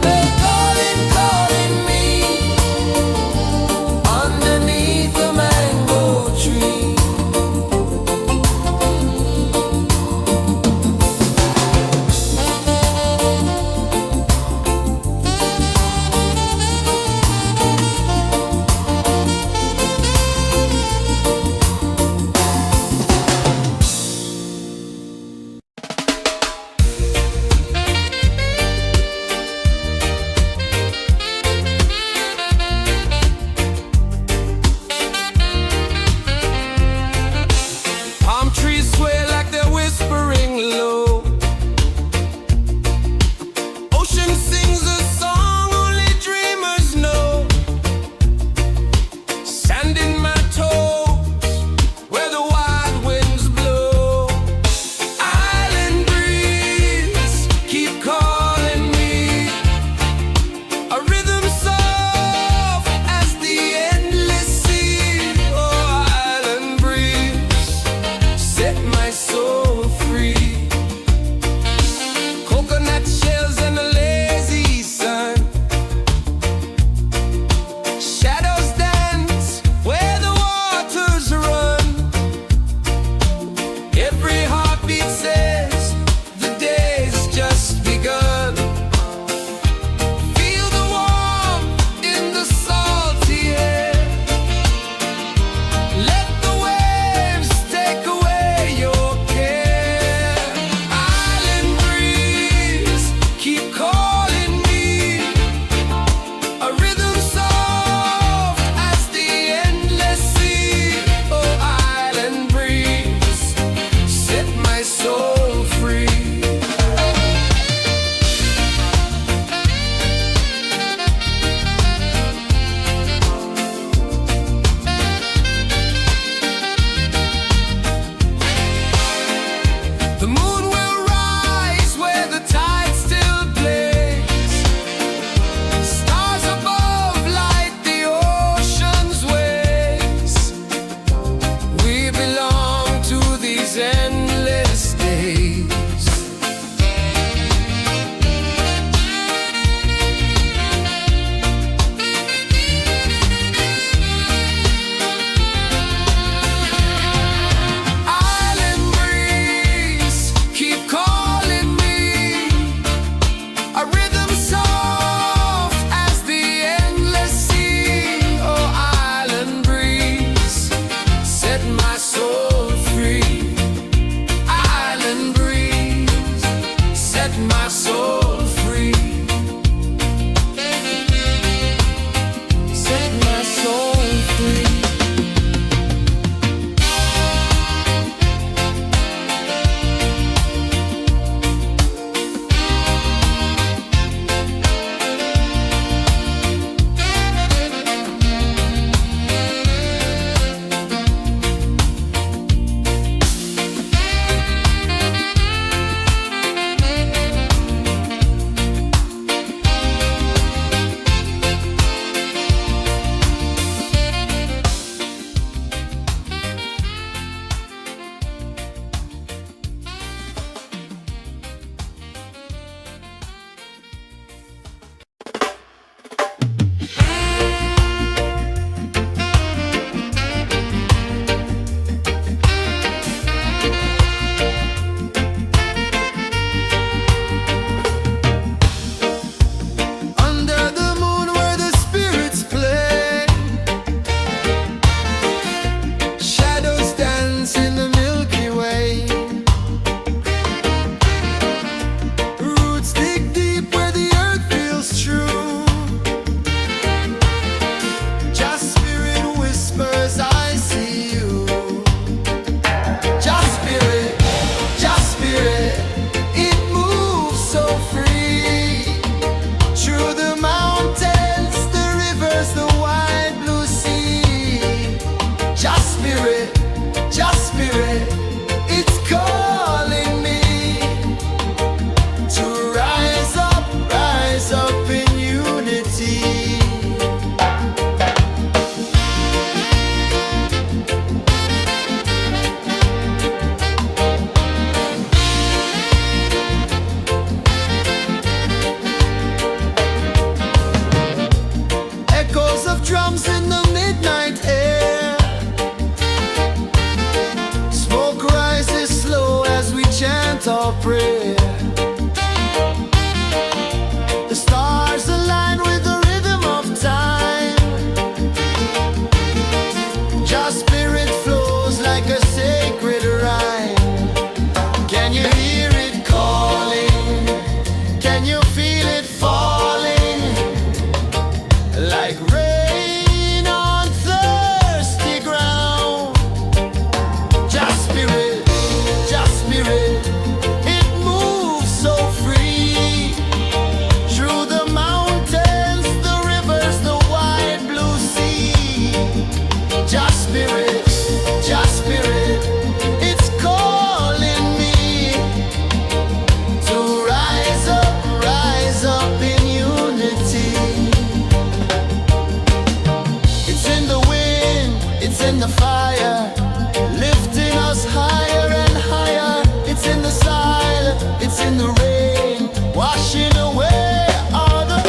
they're calling me underneath the mango tree. feel it falling like rain on thirsty ground. Just spirit, it moves so free through the mountains, the rivers, the wide blue sea. Just spirit, it's calling me to rise up in unity. It's in the wind, it's in the fire, lifting us higher and higher. It's in the silence, it's in the rain, washing away all the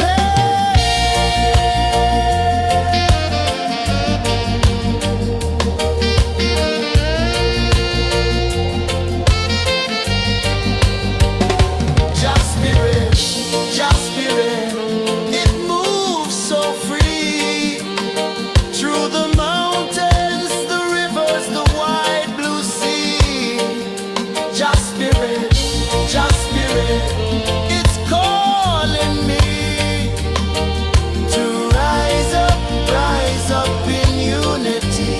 Just spirit, it moves so free through the mountains, the rivers, the wide blue sea. Just spirit, it's calling me to rise up in unity.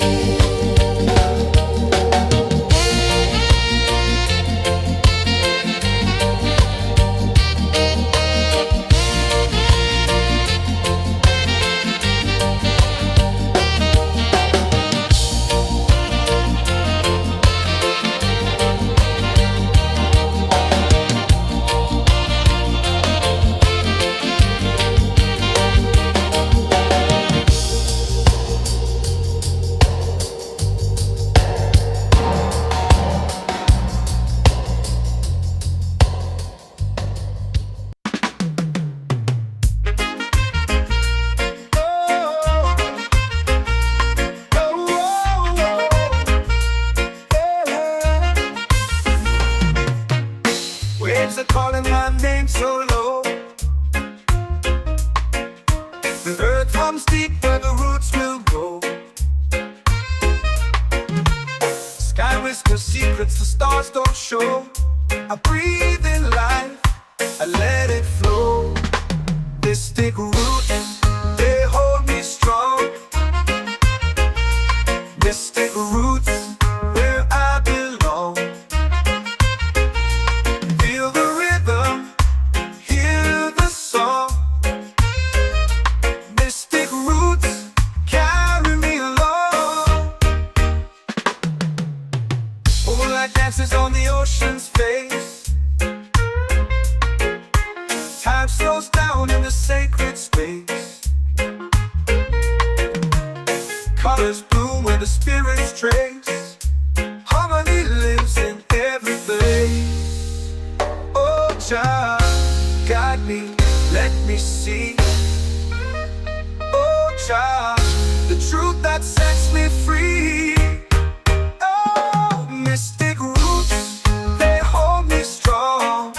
Waves are calling my name so low. The earth hums deep where the roots will go. Sky whispers secrets the stars don't show. I breathe in life, I let it flow. Mystic roots, they hold me strong. Mystic roots, where I belong. Feel the rhythm, hear the song. Mystic roots, carry me along. Moonlight dances on the ocean's face. Time slows down in the sacred space. Colors bloom where the spirits trace. Harmony lives in every place. Oh, Jah, guide me, let me see. Oh, Jah, the truth that sets me free. Oh, mystic roots, they hold me strong.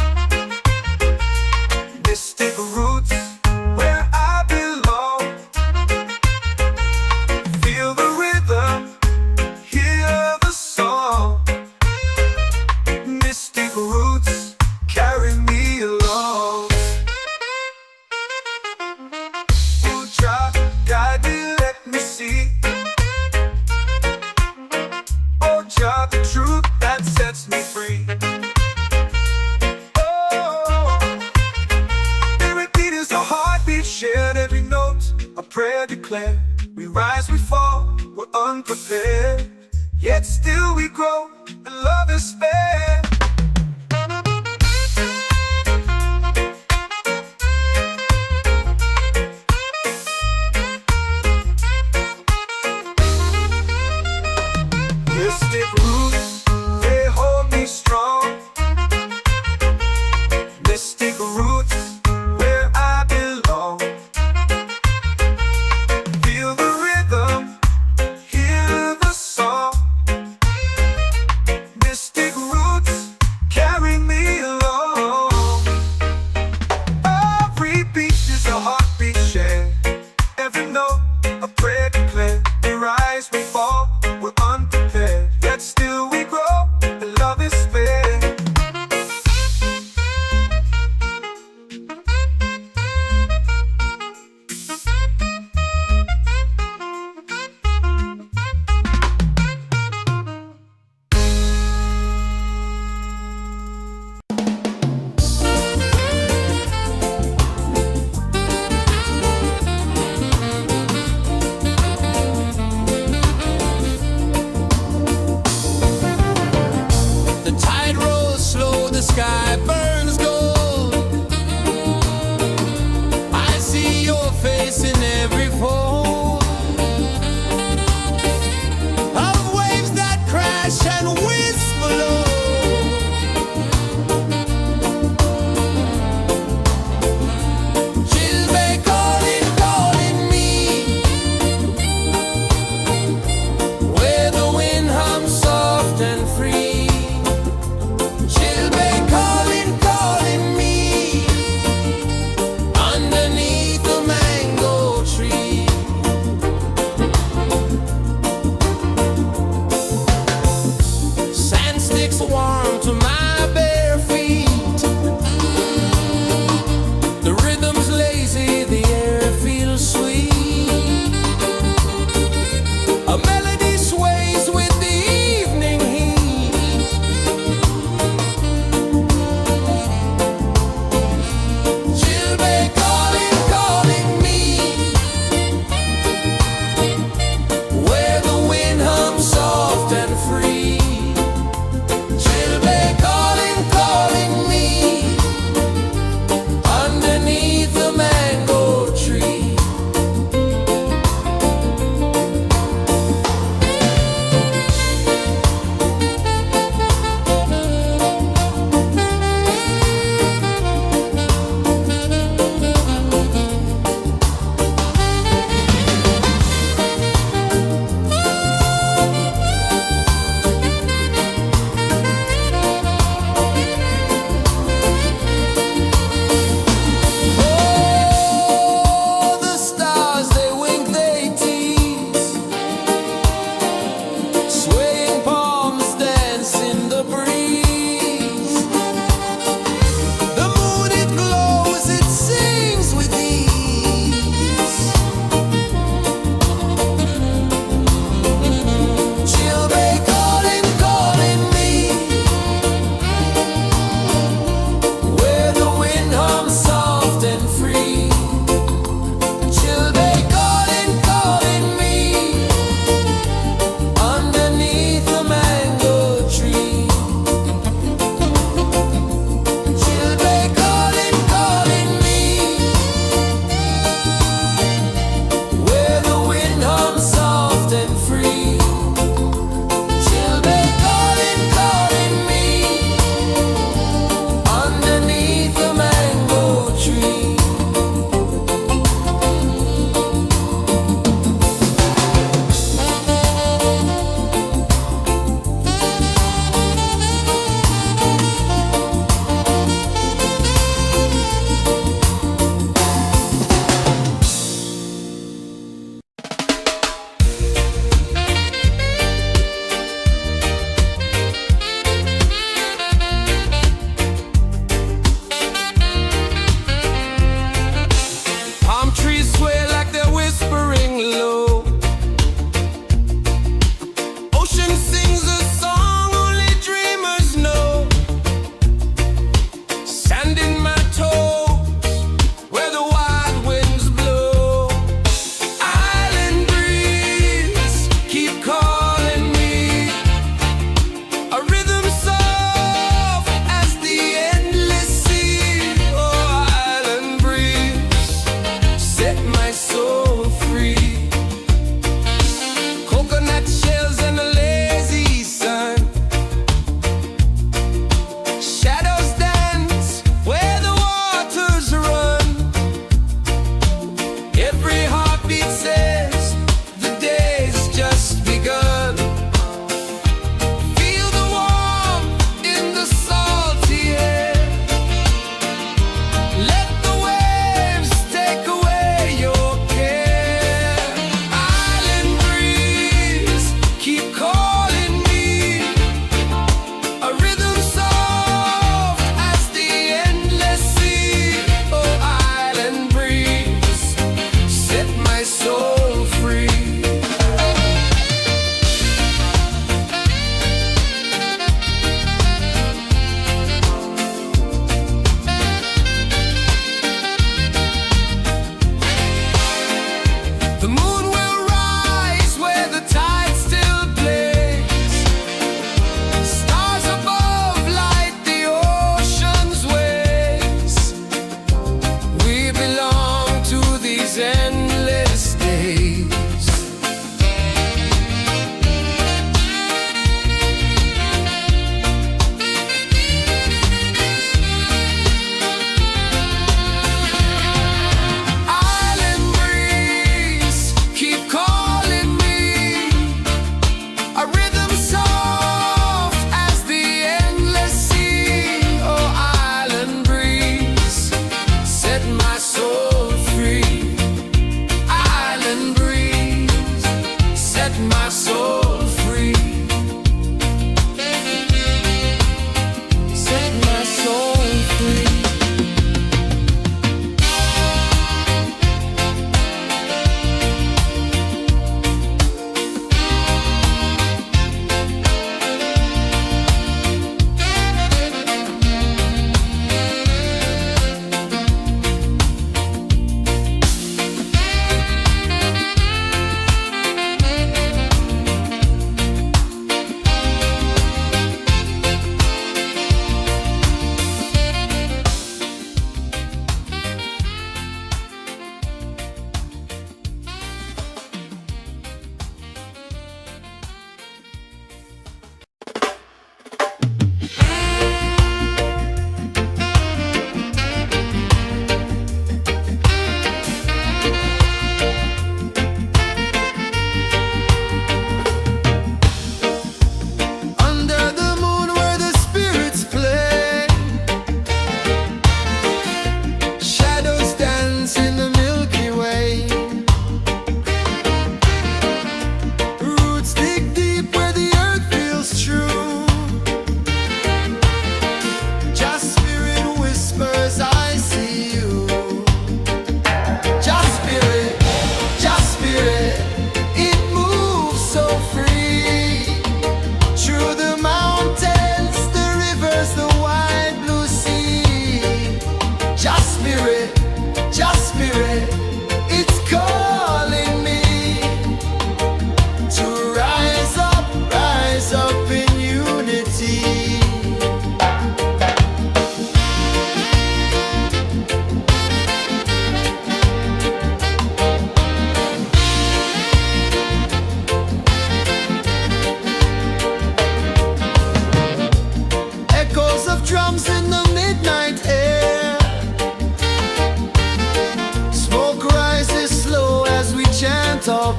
Mystic roots, where I belong. Feel the rhythm, hear the song. Mystic roots, carry me along. Oh, Jah, guide me, let me see. Oh, Jah, the truth that sets me free. Oh, spirit beat is a heartbeat, shared every note, a prayer declared. We rise, we fall, we're unprepared, yet still we grow, and love is spared. Mystic roots, they hold me strong. Mystic roots, where I belong. Feel the rhythm, hear the song. Mystic roots,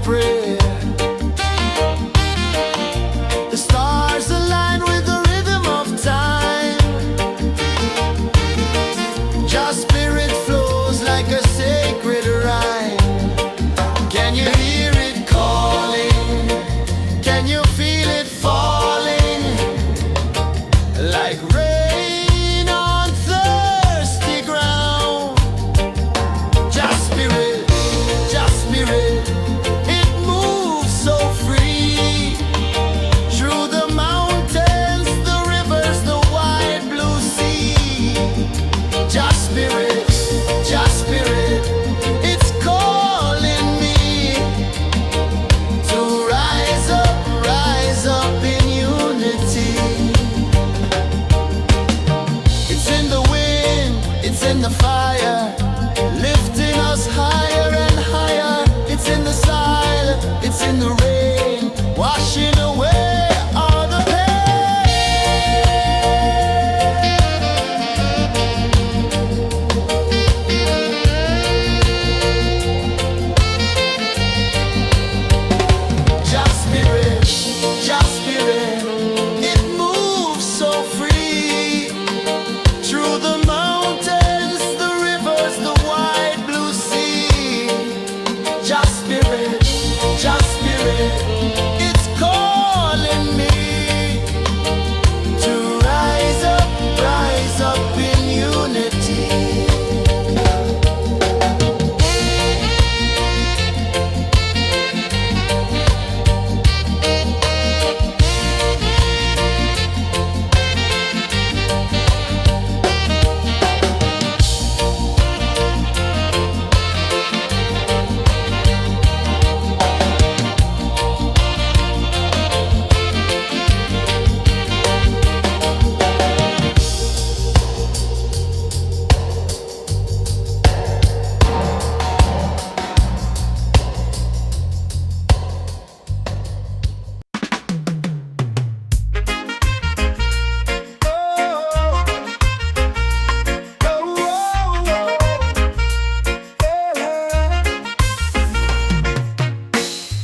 prayer. The stars align with the rhythm of time. Your spirit flows like a sacred rhyme. Can you hear it calling? Can you feel it falling? Like rain on thirsty ground. Just spirit, it moves so free. Through the mountains, the rivers, the wide blue sea. Just spirit, it's calling me to rise up in unity. It's in the wind, it's in the fire, lifting us higher and higher. It's in the silence, it's in the rain, washing away all the Just spirit, it moves so free. Through the mountains, the rivers, the wide blue sea. Just spirit, it's calling me to rise up in unity.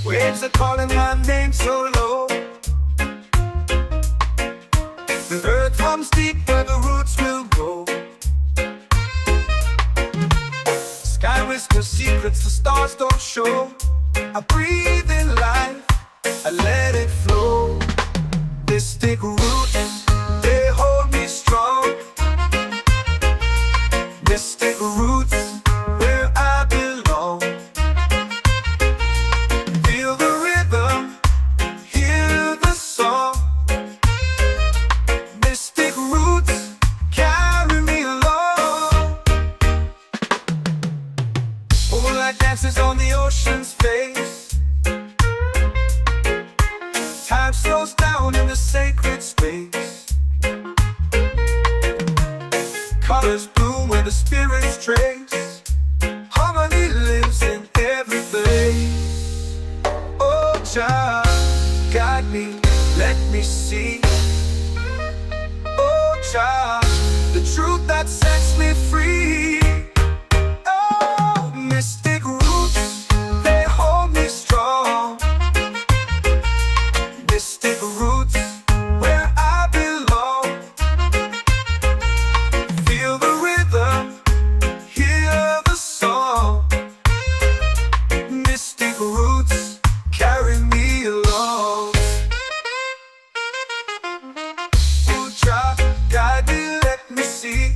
Waves are calling my name so low. The earth runs deep where the roots will go. Sky whispers secrets the stars don't show. I breathe in life, I let it flow. This thick roots, they hold me strong. Mystic roots, where I belong. Feel the rhythm, hear the song. Mystic roots, carry me along. Moonlight dances on the ocean's face. Time slows down in the sacred space. Colors bloom where the spirits trace. Harmony lives in every place. Oh, child, guide me, let me see. Oh, child, the truth that sets me free. Oh, mystic roots, they hold me strong. Mystic roots, where I belong. Feel the rhythm, hear the song. Mystic roots, carry me along. Oh, child, guide me, let me see.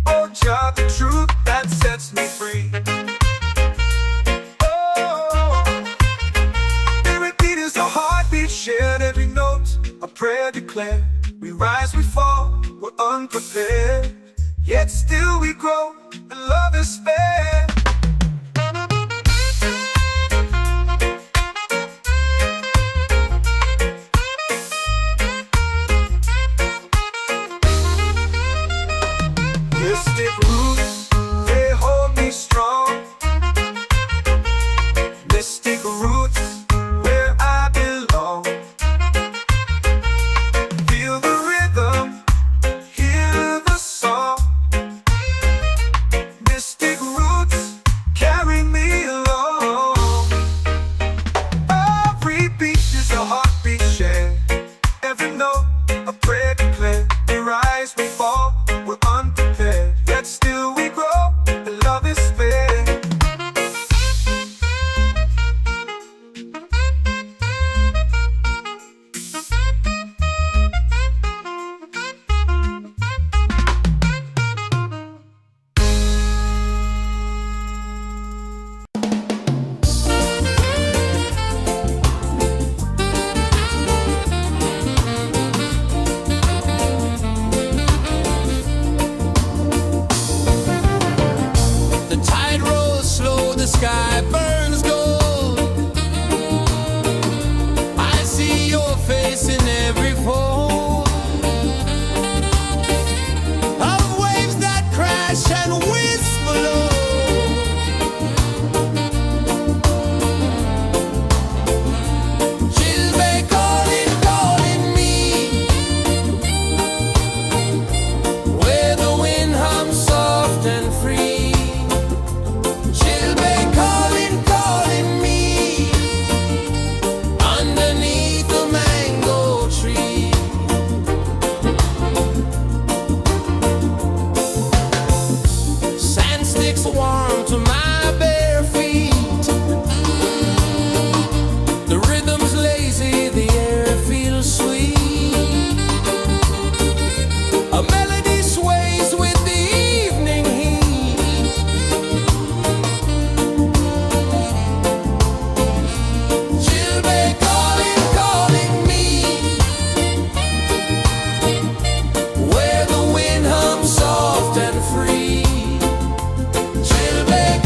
Oh, child, the truth that sets me free. Oh, spirit beat is a heartbeat shared, every note a prayer declared. We rise, we fall, we're unprepared, yet still we grow, and love is spared. Mystic roots, they hold me strong. Mystic roots, where I belong. Feel the rhythm, hear the song. and whisper low. Chilbe calling, calling me, where the wind hums soft and free. Chilbe calling, calling me, underneath the mango tree. Sand sticks warm to my bare feet. The rhythm's lazy, the air feels sweet. A melody sways with the evening heat. Chilbe calling, calling me, where the wind hums soft and free. Chilbe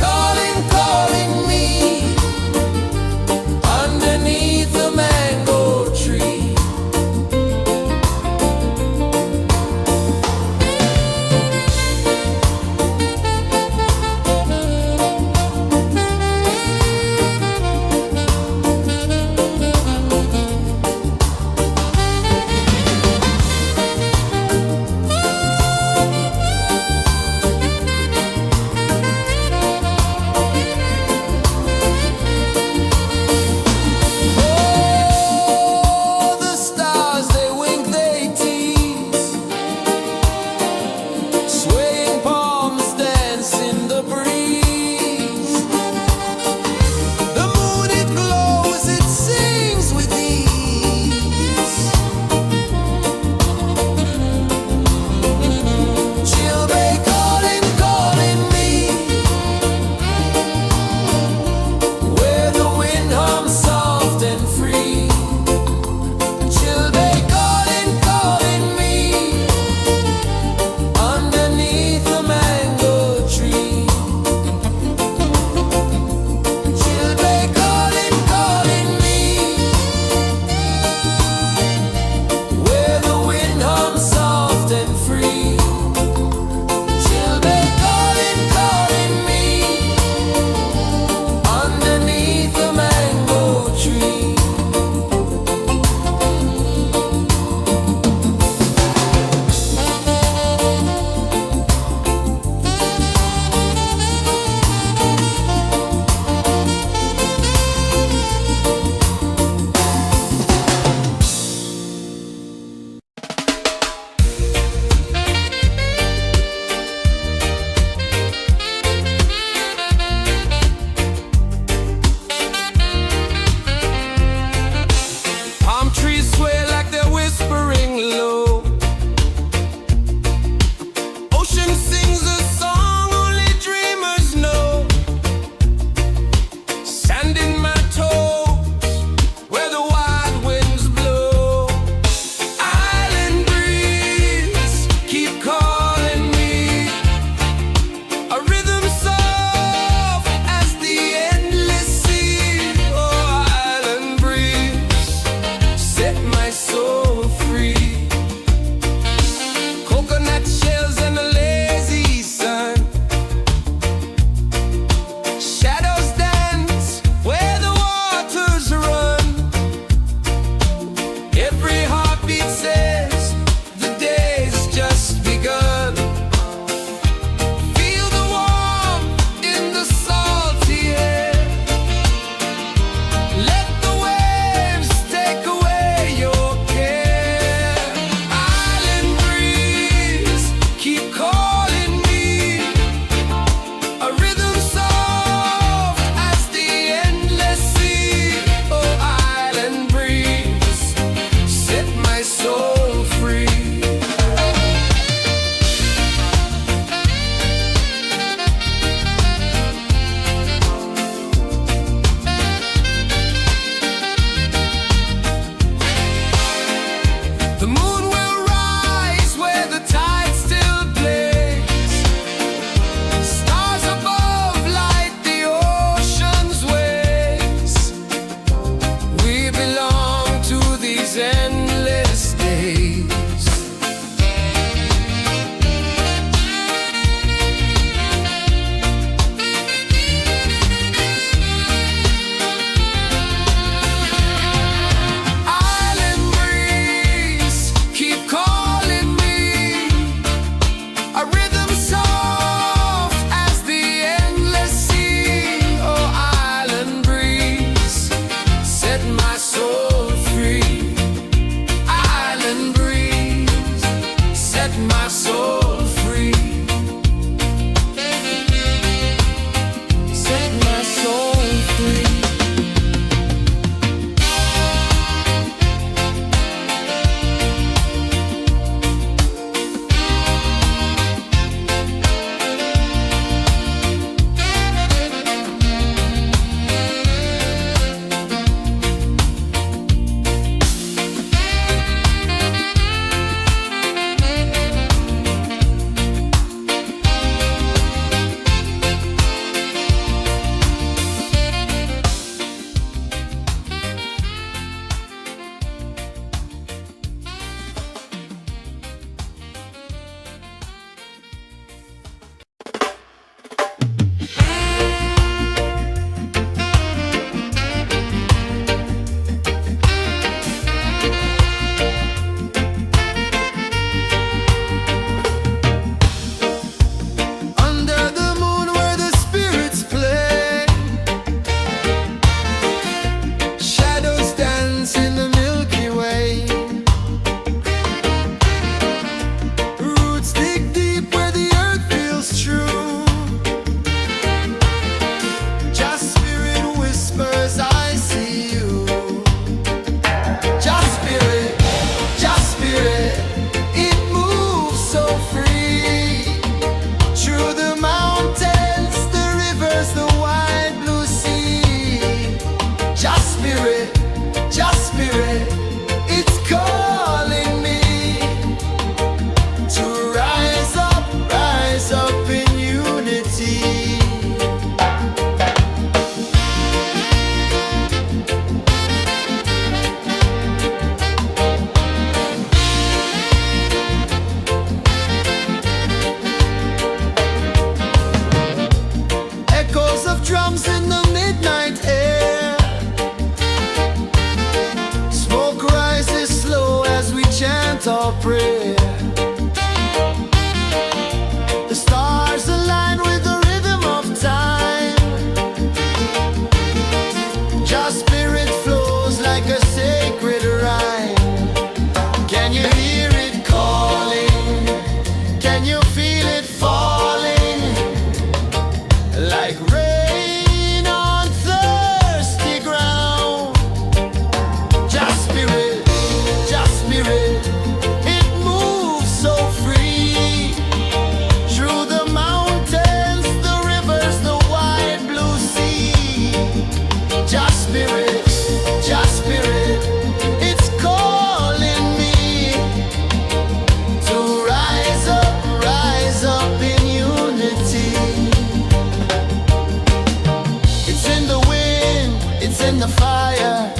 in the fire,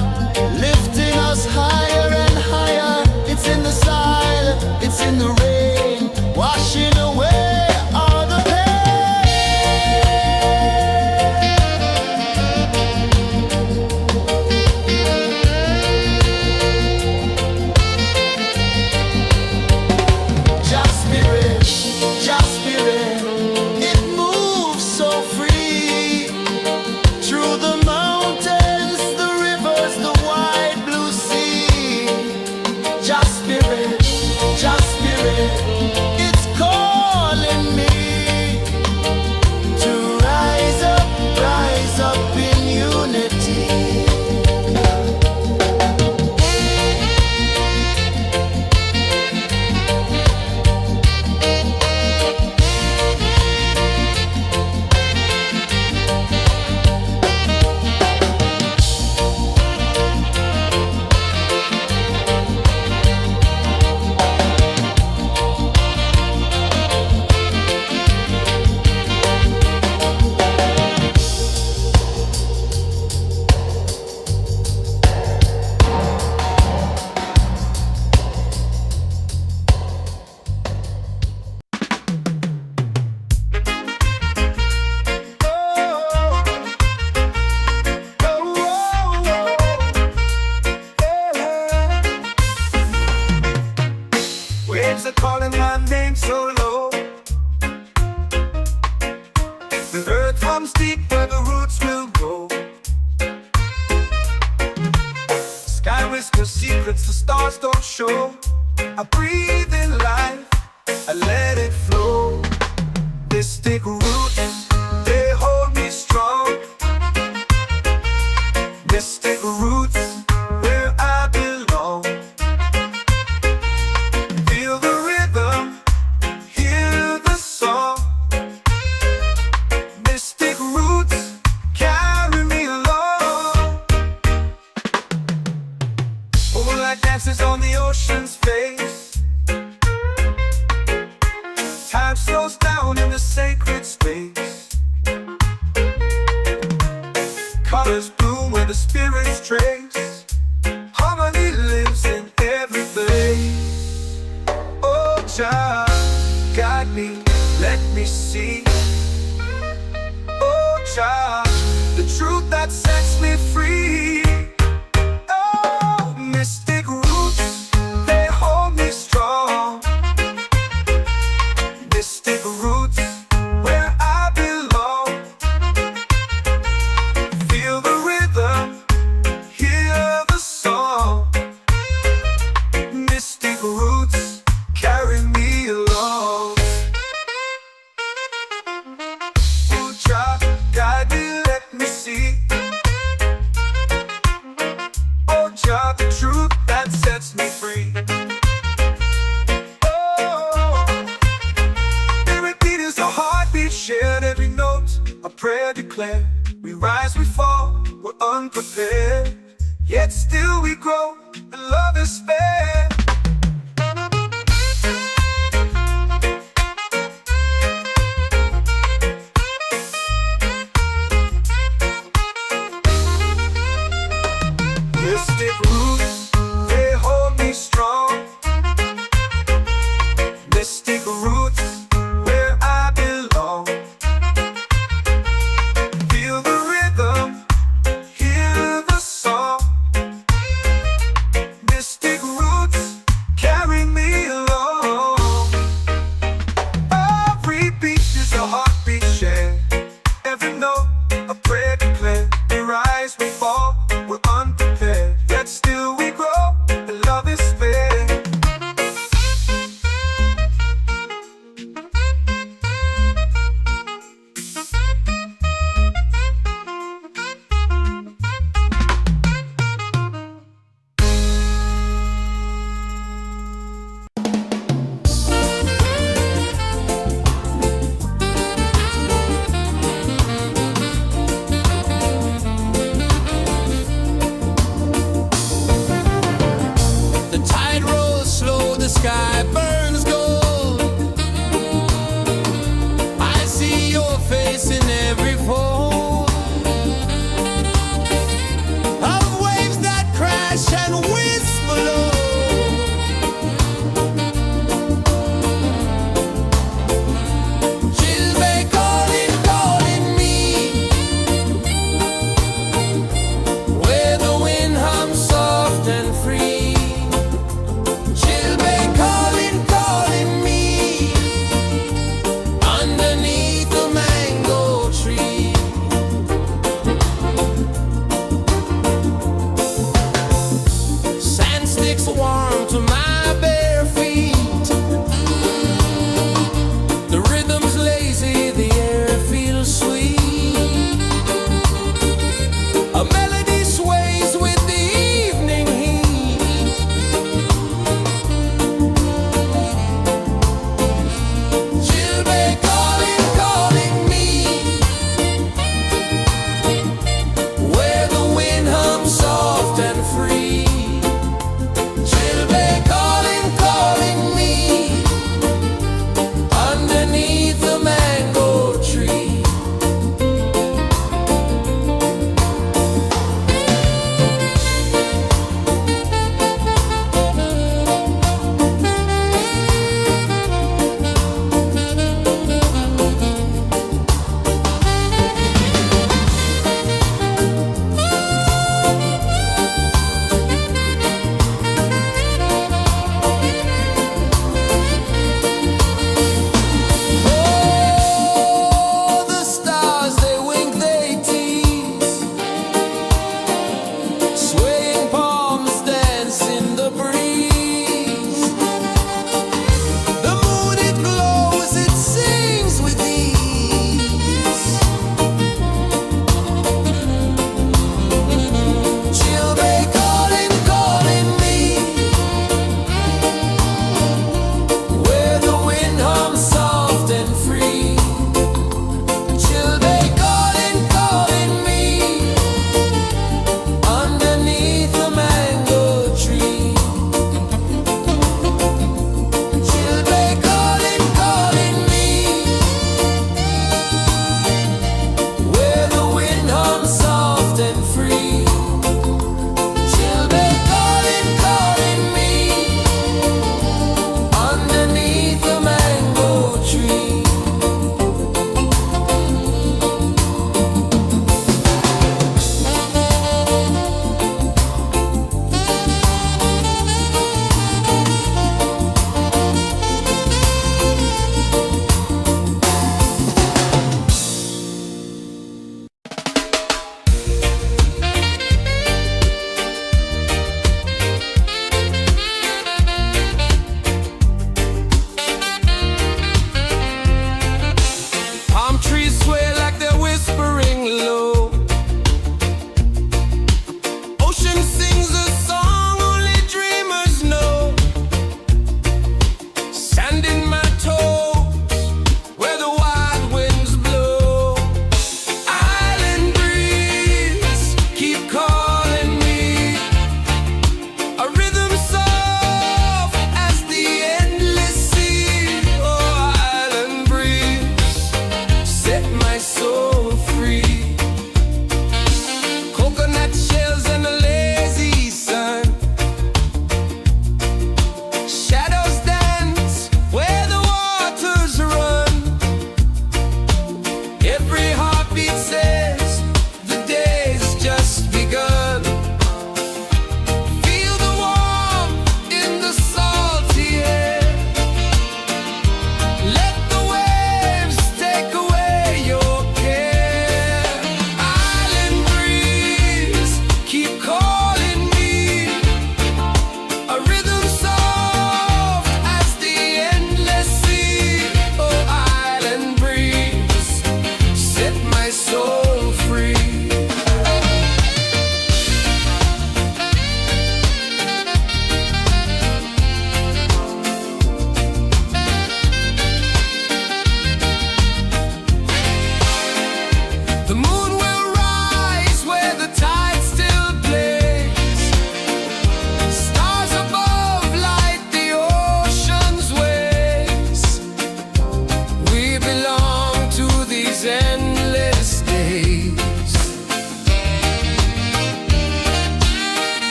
lifting us higher and higher. It's in the silence, it's in the rain, washing away all the Just spirit, just spirit, it moves so free through the mountains, the rivers, the wide blue sea. Just spirit, it's calling me to rise up in unity. Waves are calling my name so low. The earth comes deep where the roots will grow. Sky whispers secrets the stars don't show. I breathe in life, I let it flow. Mystic roots, they hold me strong. Mystic roots, where I belong. Feel the rhythm, hear the song. Mystic roots, carry me along. Moonlight dances on the ocean's face. Time slows down in the sacred space. Colors bloom where the spirits trace. Harmony lives in every place. Oh, child, guide me, let me see. Oh, child, the truth that sets me free. Oh, mystic roots, they hold me strong. Mystic roots, where I belong. Feel the rhythm, hear the song. Mystic roots, carry me along. Oh, child, guide me, let me see. Oh, child, the truth that sets me free. Oh, every beat is a heartbeat shared, every note a prayer declared. We rise, we fall, we're unprepared, yet still we grow, and love is spared. Mystic roots, they hold me strong. Mystic roots, where I belong. Feel the rhythm, hear the song. Mystic roots, carry me along. Every beat is a heartbeat shared, every note a prayer declared. We rise, we fall, we're unprepared, yet still we grow, and love is spared.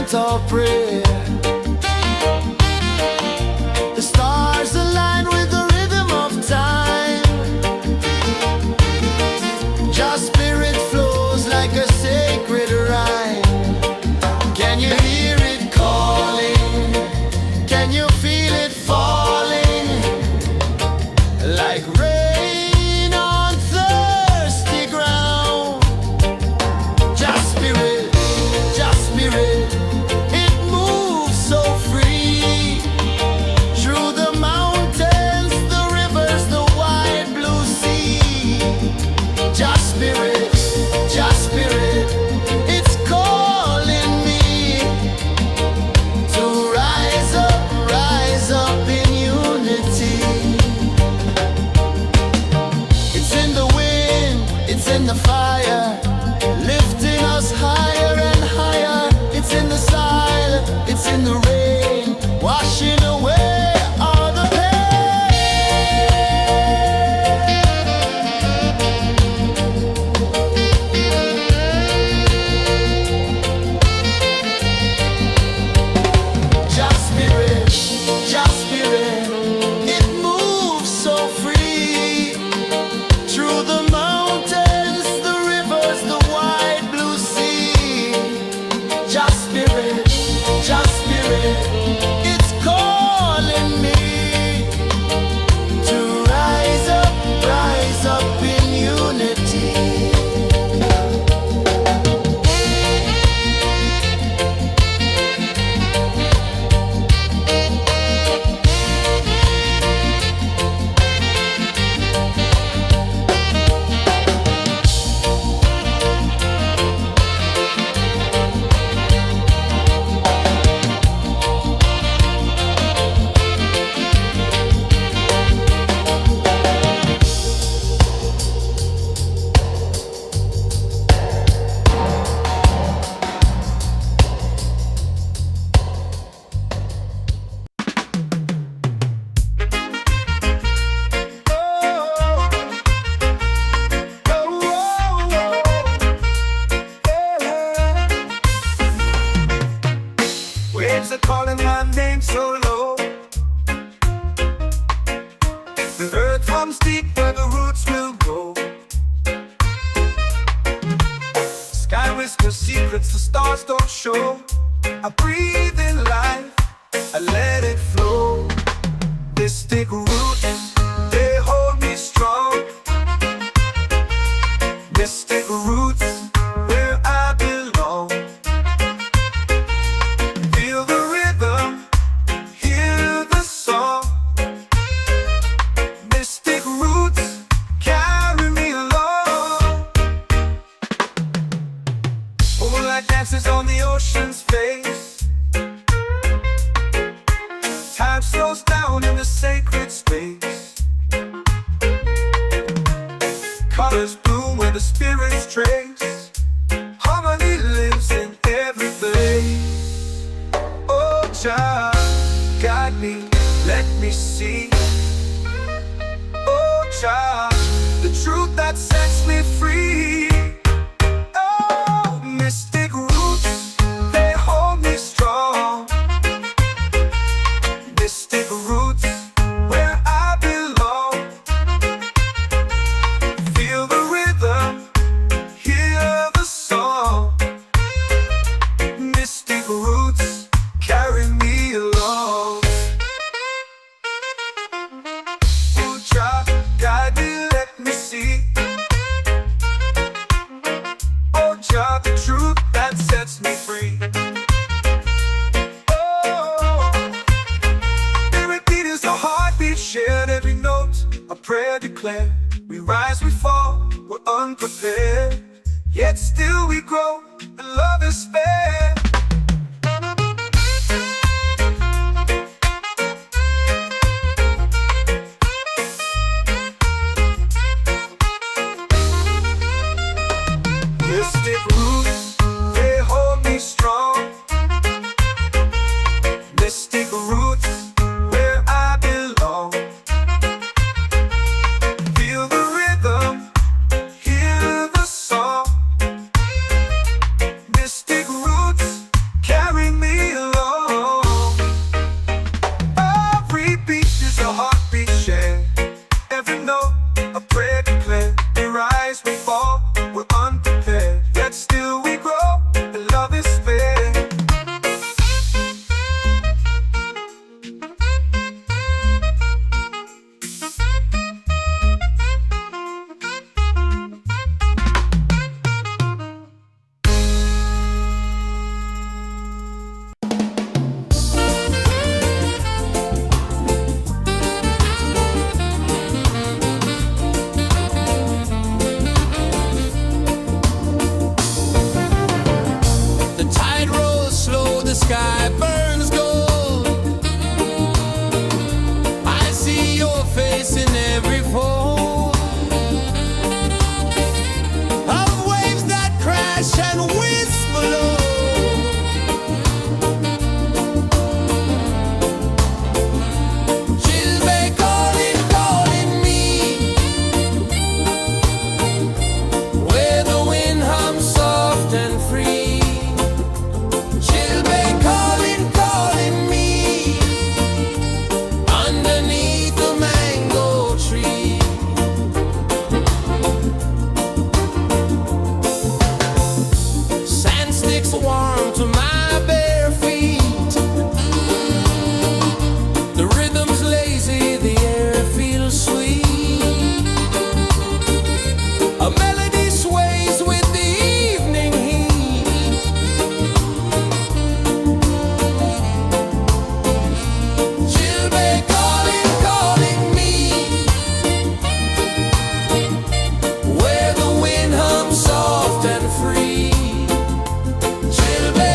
chant or pray. The stars align with the rhythm of time. Just spirit flows like a sacred rhyme. Can you hear it calling? Can you feel it falling? Like rain on thirsty ground. Just spirit, it moves so free. Through the mountains, the rivers, the wide blue sea. Just spirit, it's calling me to rise up in unity. It's in the wind, it's in the fire, lifting us higher and higher. It's in the silence, it's in the rain, washing away all the pain. Just spirit, it moves so free. Through the mountains, the rivers, the wide blue sea. Just spirit, it's calling me to rise up in unity. Waves are calling my name so low. The earth runs deep where the roots will go. Sky whispers secrets the stars don't show. I breathe in life, I let it flow. Mystic roots, they hold me strong. Mystic roots, where I belong. Feel the rhythm, hear the song. Mystic roots, carry me along. Moonlight dances on the ocean's face. Time slows down in the sacred space. Colors bloom where the spirits trace. Harmony lives in every place. Oh, child, guide me, let me see. Oh, child, the truth that sets me free. Oh, mystic roots, they hold me strong. Mystic roots, where I belong. Feel the rhythm, hear the song. Mystic roots, carry me along. Oh, child, guide me, let me see. Oh, child, the truth that sets me free. Oh, every beat is a heartbeat shared, every note a prayer declared. We rise, we fall, we're unprepared, yet still we grow, and love is spared. Mystic roots, they hold me strong. Mystic roots, where I belong. Feel the rhythm, hear the song. Mystic sky burns gold. I see your face in every fold of waves that crash and whisper low. Chilbe calling, calling me, where the wind hums soft and free. Chilbe calling, calling me, underneath the mango tree. Sand sticks warm to my bare feet. The rhythm's lazy, the air feels sweet. A melody sways with the evening heat. Chilbe calling, calling me, where the wind hums soft and free. Chilbe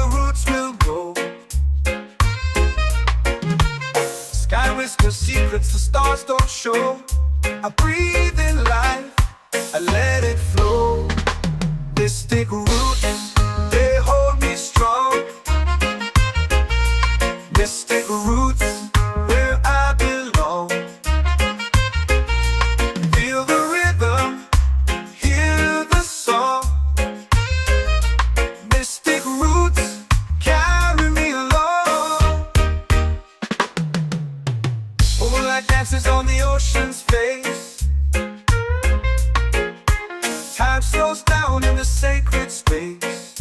the roots will grow. Sky whispers secrets the stars don't show. I breathe in life, I let it flow. Mystic roots, they hold me strong. Mystic roots, where I belong. Feel the rhythm, hear the song. Mystic roots, carry me along. Moonlight dances on the ocean's face. Time slows down in the sacred space.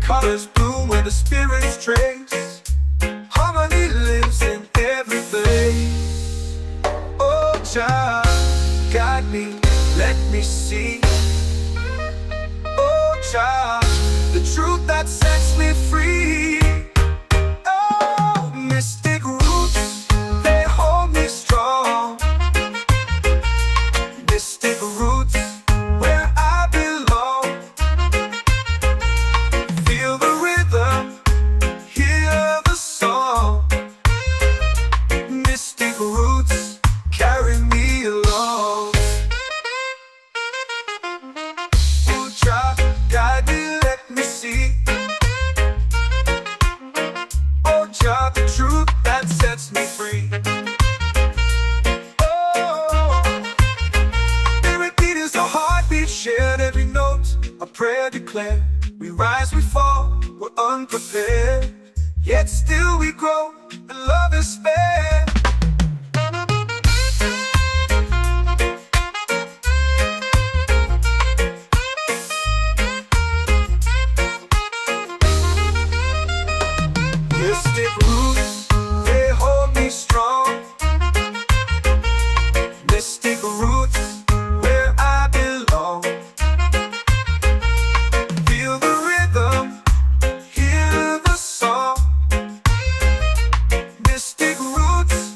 Colors bloom where the spirits trace. Harmony lives in every place. Oh, Jah, guide me, let me see. Oh, Jah, the truth that sets me free. Oh, mystic roots, they hold me strong. Mystic roots, where I belong. Feel the rhythm, hear the song. Mystic roots, carry me along. Oh, Jah, guide me, let me see. Oh, Jah, the truth that sets me free. Oh, Irie beat is a heartbeat, shared every note, a prayer declared. We rise, we fall, we're unprepared, yet still we grow, and love is spared. Mystic roots, they hold me strong. Mystic roots, where I belong. Feel the rhythm, hear the song. Mystic roots,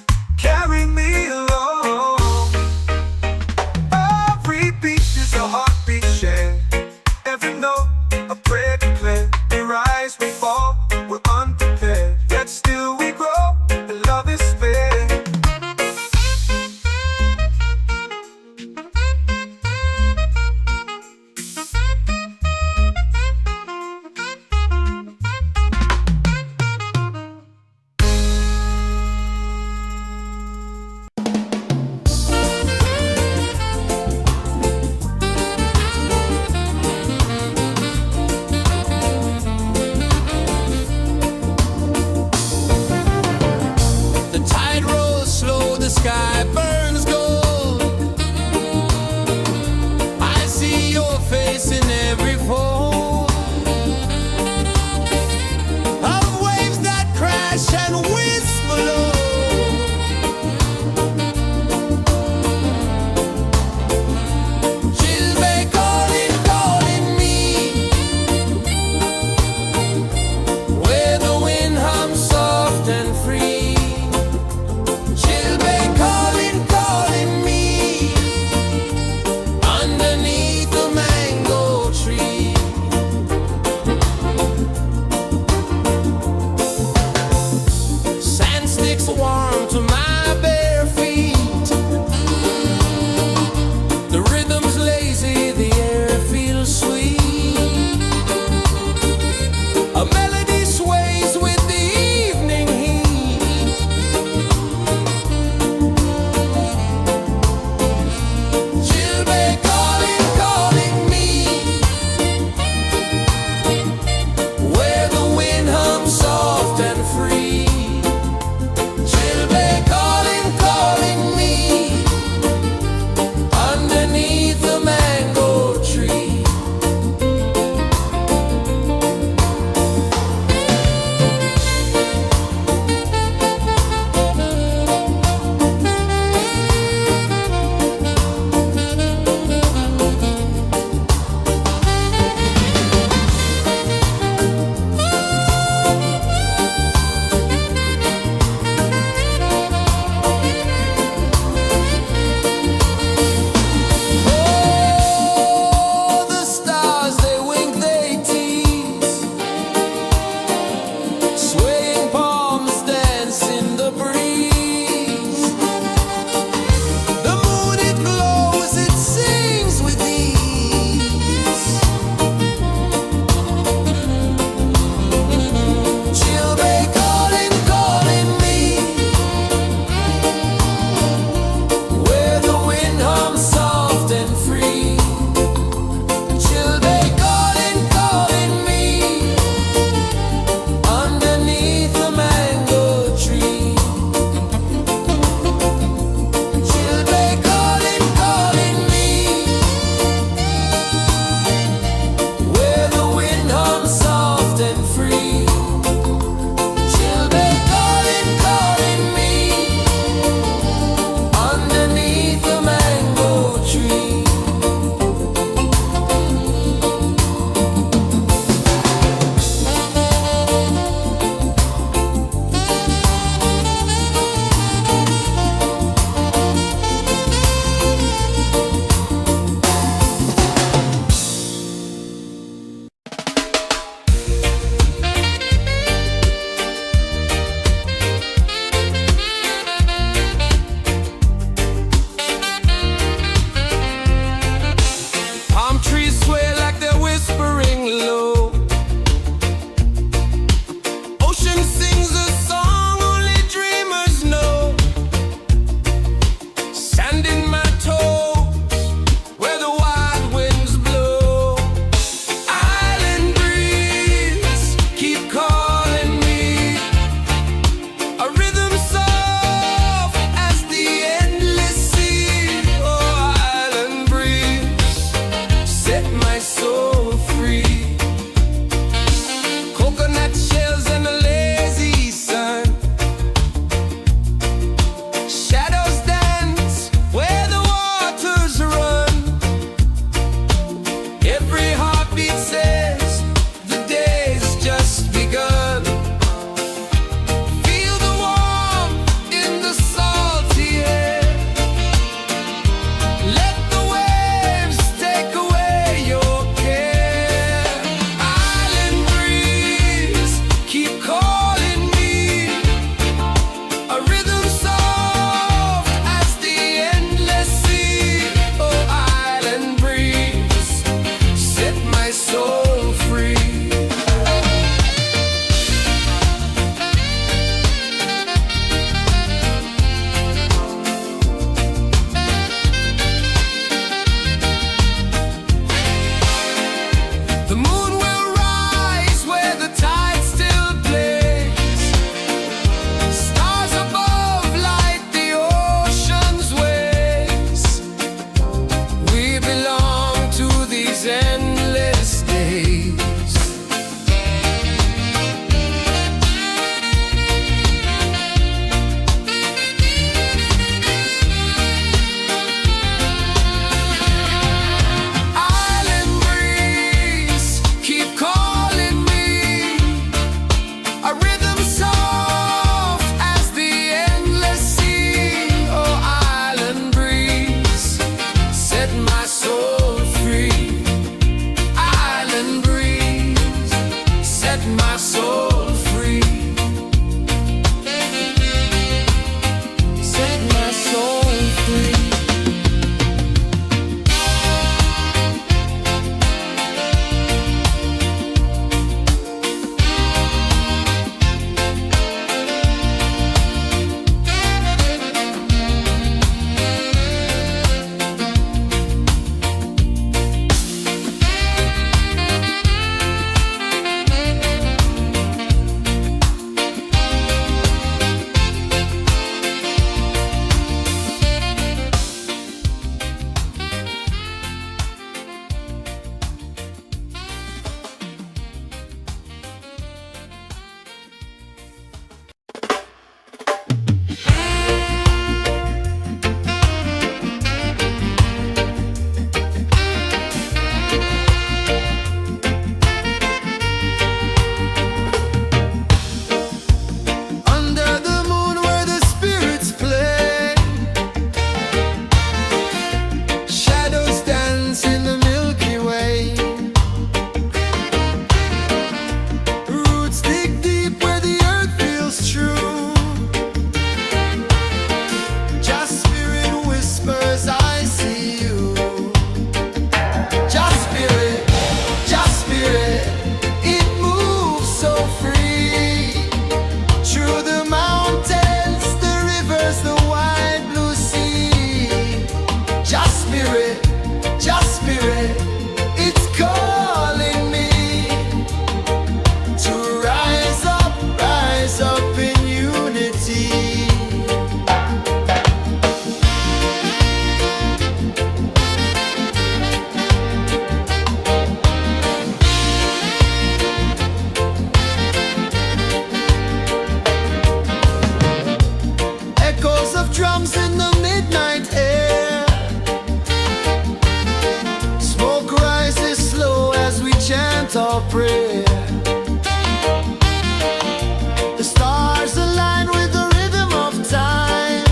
The stars align with the rhythm of time.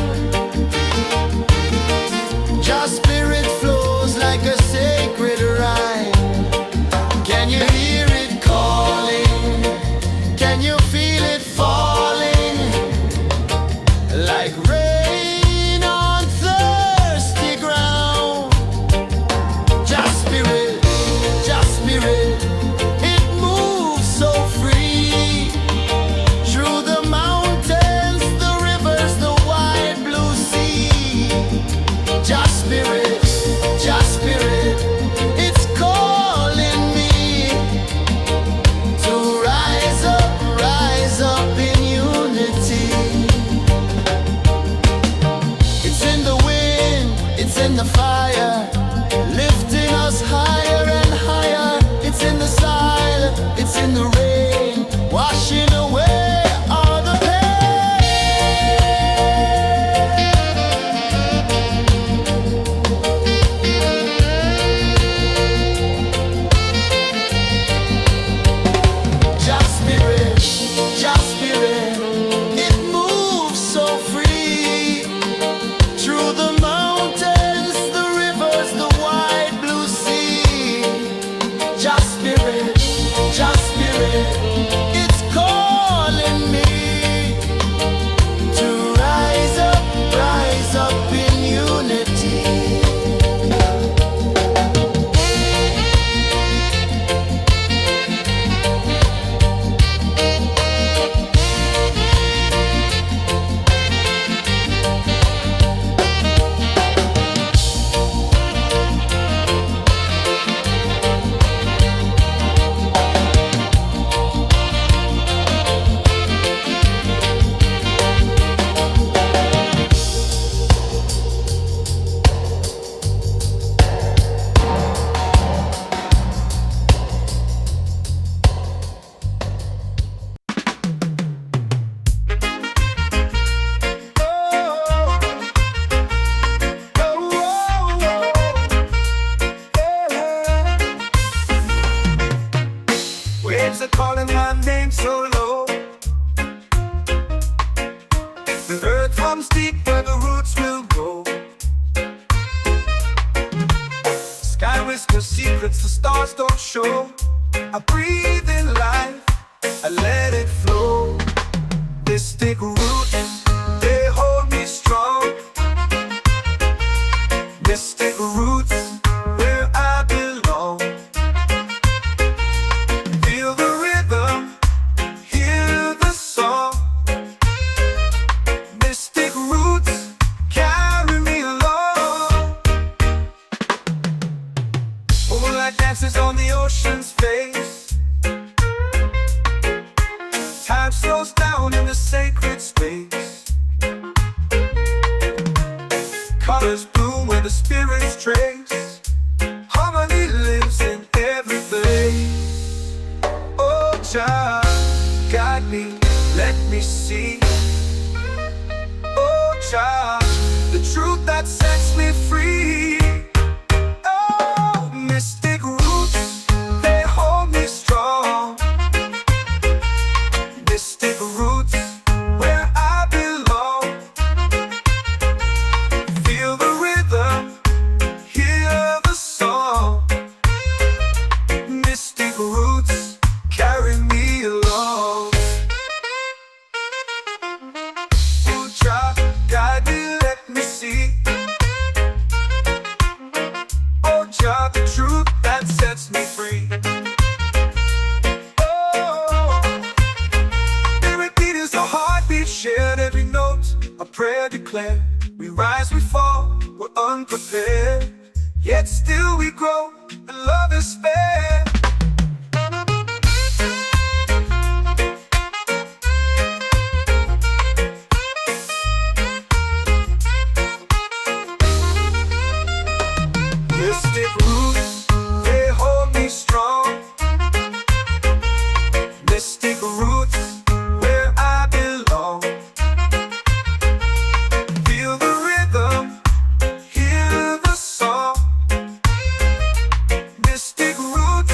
Just spirit flows like a sacred rhyme. Can you hear it calling? Can you feel it falling? Like rain on thirsty ground. Just spirit, it moves so free. Through the mountains, the rivers, the wide blue sea. Just spirit, it's calling me to rise up in unity. It's in the wind, it's in the fire, lifting us higher and higher. It's in the silence, it's in the rain, washing away all the Just spirit, it moves so free. Through the mountains, the rivers, the wide blue sea. Just spirit, it's calling me to rise up in unity. Waves are calling my name so low. The earth comes deep where the roots will grow. Sky whispers secrets the stars don't show. I breathe in life, I let it flow. Mystic roots, they hold me strong. Mystic roots, where I belong. Feel the rhythm, hear the song. Mystic roots, carry me along. Moonlight dances on the ocean's face. Time slows down in the sacred space. Colors bloom where the spirits trace. Harmony lives in every place. Oh, child, guide me, let me see. Oh, child, the truth that sets me free. Oh, mystic roots, they hold me strong. Mystic roots, where I belong. Feel the rhythm, hear the song. Mystic roots, carry me along. Oh, child, guide me, let me see. Oh, child, the truth that sets me free. Oh, spirit beat is a heartbeat shared, every note a prayer declared. We rise, we fall, we're unprepared, yet still we grow, and love is spared. Mystic roots, they hold me strong. Mystic roots, where I belong. Feel the rhythm, hear the song. Mystic roots,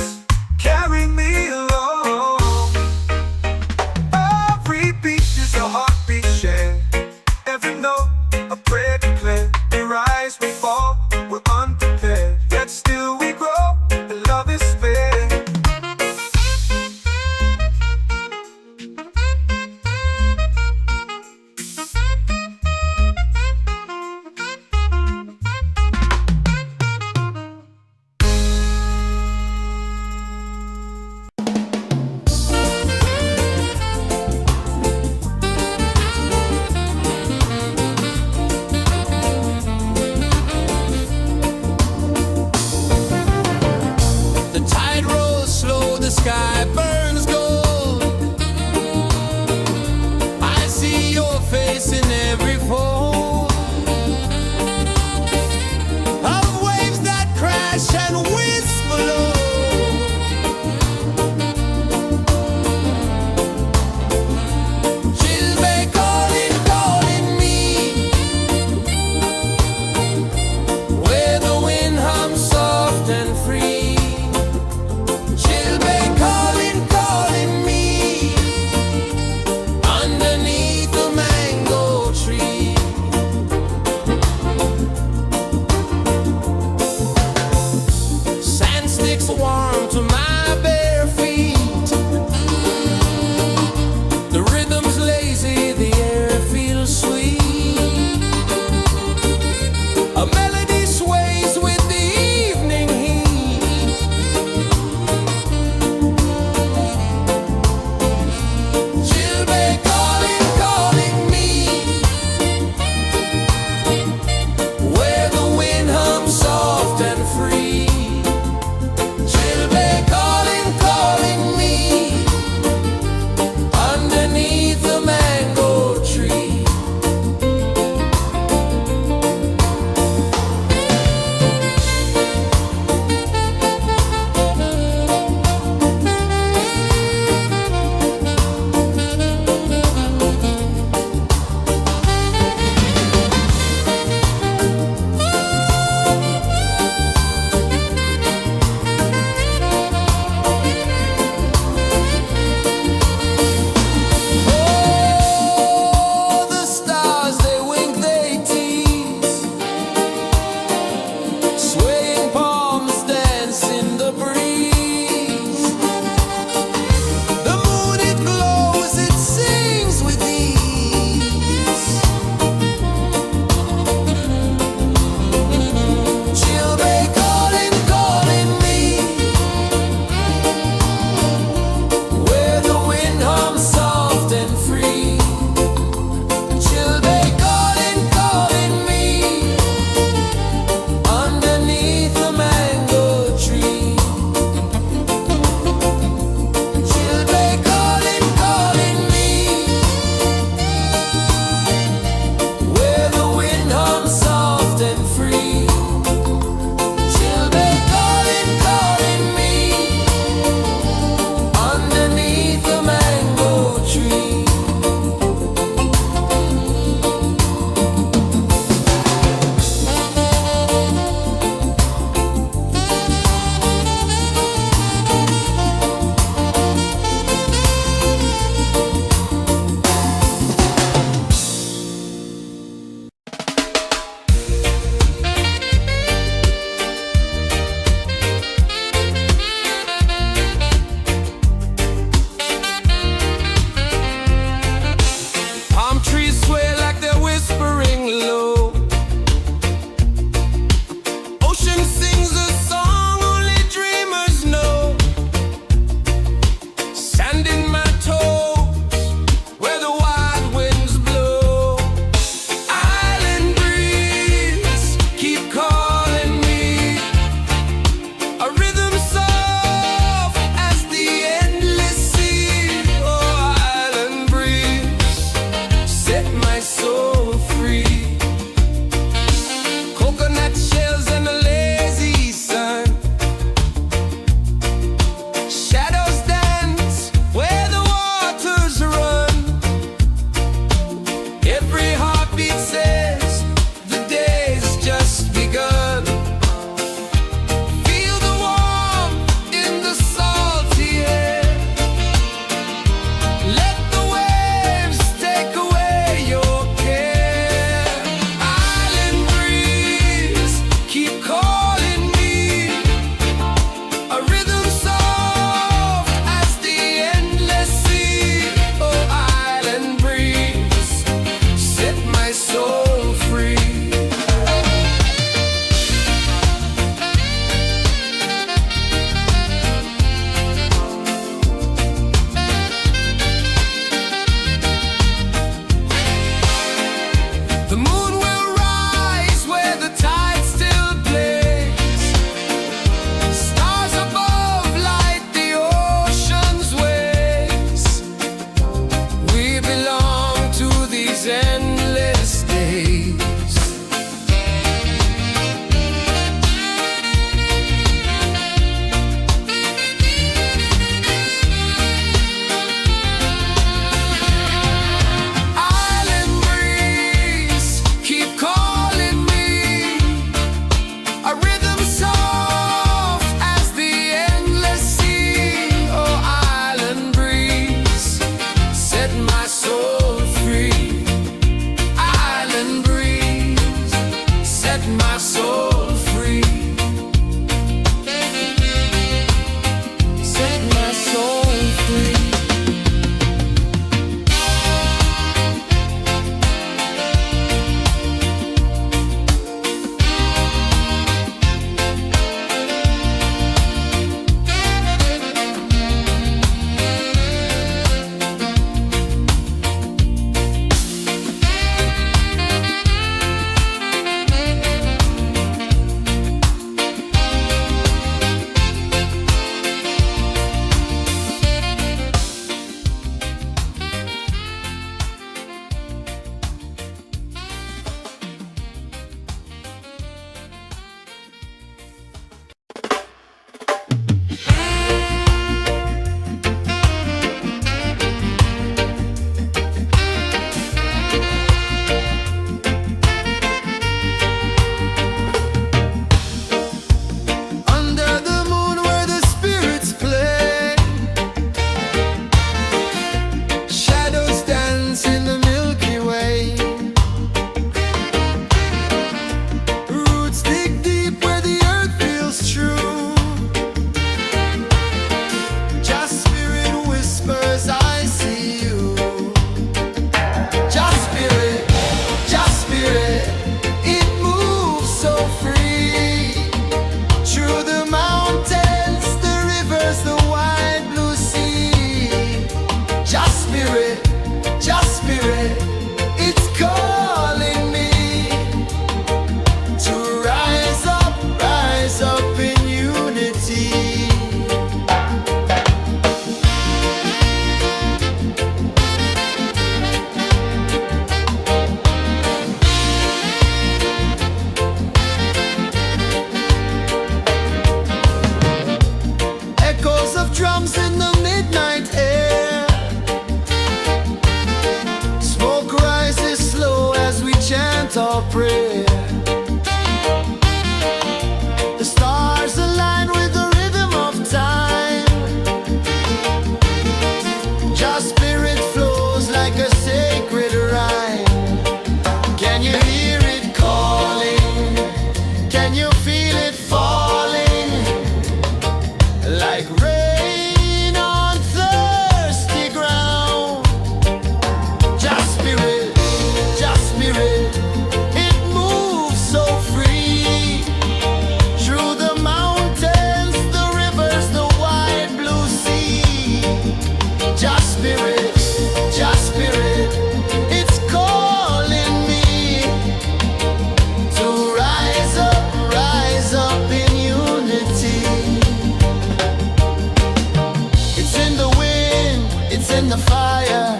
in the fire,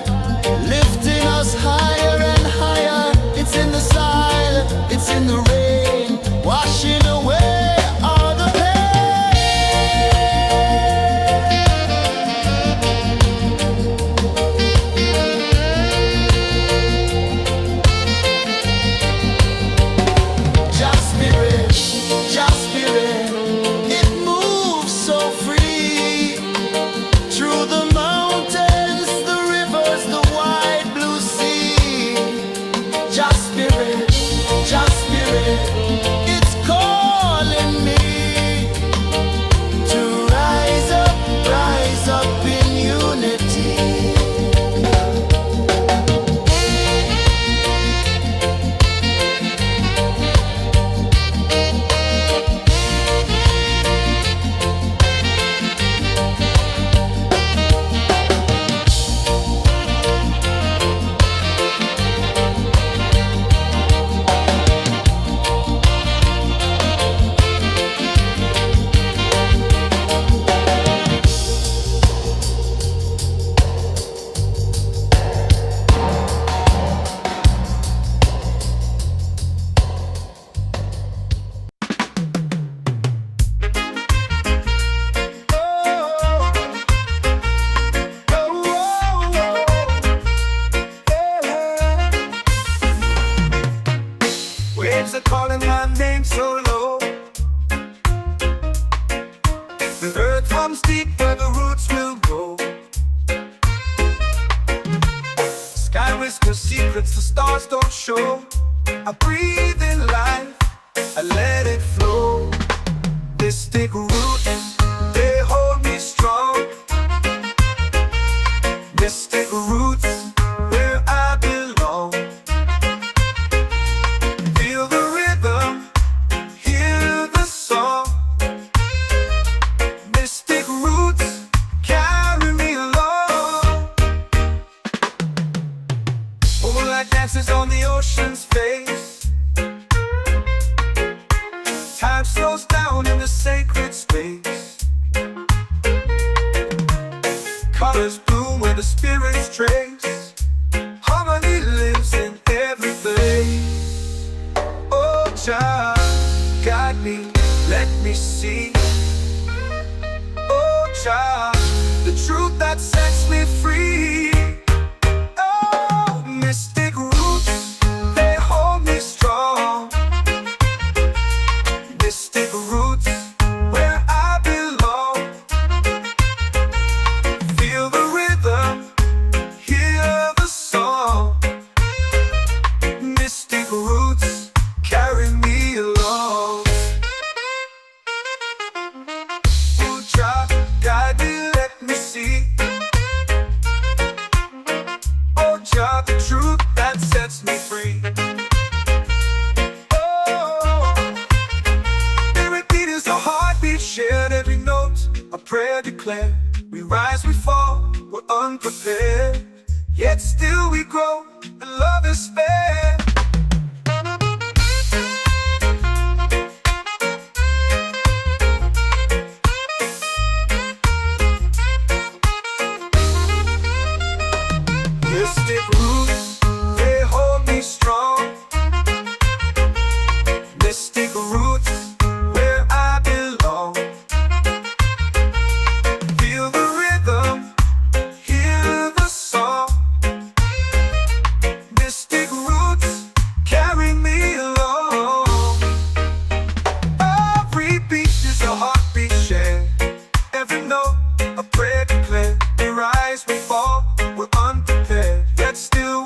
lifting us higher and higher. It's in the silence, it's in the rain, washing away all the Just spirit, it moves so free through the mountains, the rivers, the wide blue sea. Just spirit, it's calling me to rise up in unity. Waves are calling my name so low. The earth hums deep where the roots will go. Sky whispers secrets the stars don't show. I breathe in life, I let it flow. Mystic roots, they hold me strong. Mystic roots, where I belong. Feel the rhythm, hear the song. Mystic roots, carry me along. Moonlight dances on the ocean's face. Time slows down in the sacred space. Colors bloom where the spirits trace. Harmony lives in every place. Oh, child, guide me, let me see. Oh, child, the truth that sets me free. Oh, mystic roots, they hold me strong. Mystic roots, where I belong. Feel the rhythm, hear the song. Mystic roots, carry me along. Oh, child, guide me, let me see. Oh, child, the truth that sets me free. Oh, every beat is a heartbeat shared, every note a prayer declared. We rise, we fall, we're unprepared, yet still we grow, and love is fair. Mystic roots, they hold me strong. Mystic roots, where I belong. Feel the rhythm, hear the song. Mystic roots, carry me along. Every beat is a heartbeat shared, every note a prayer declared. We rise, we fall, we're unprepared, yet still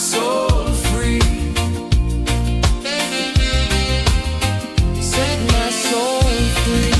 soul free. Set my soul free.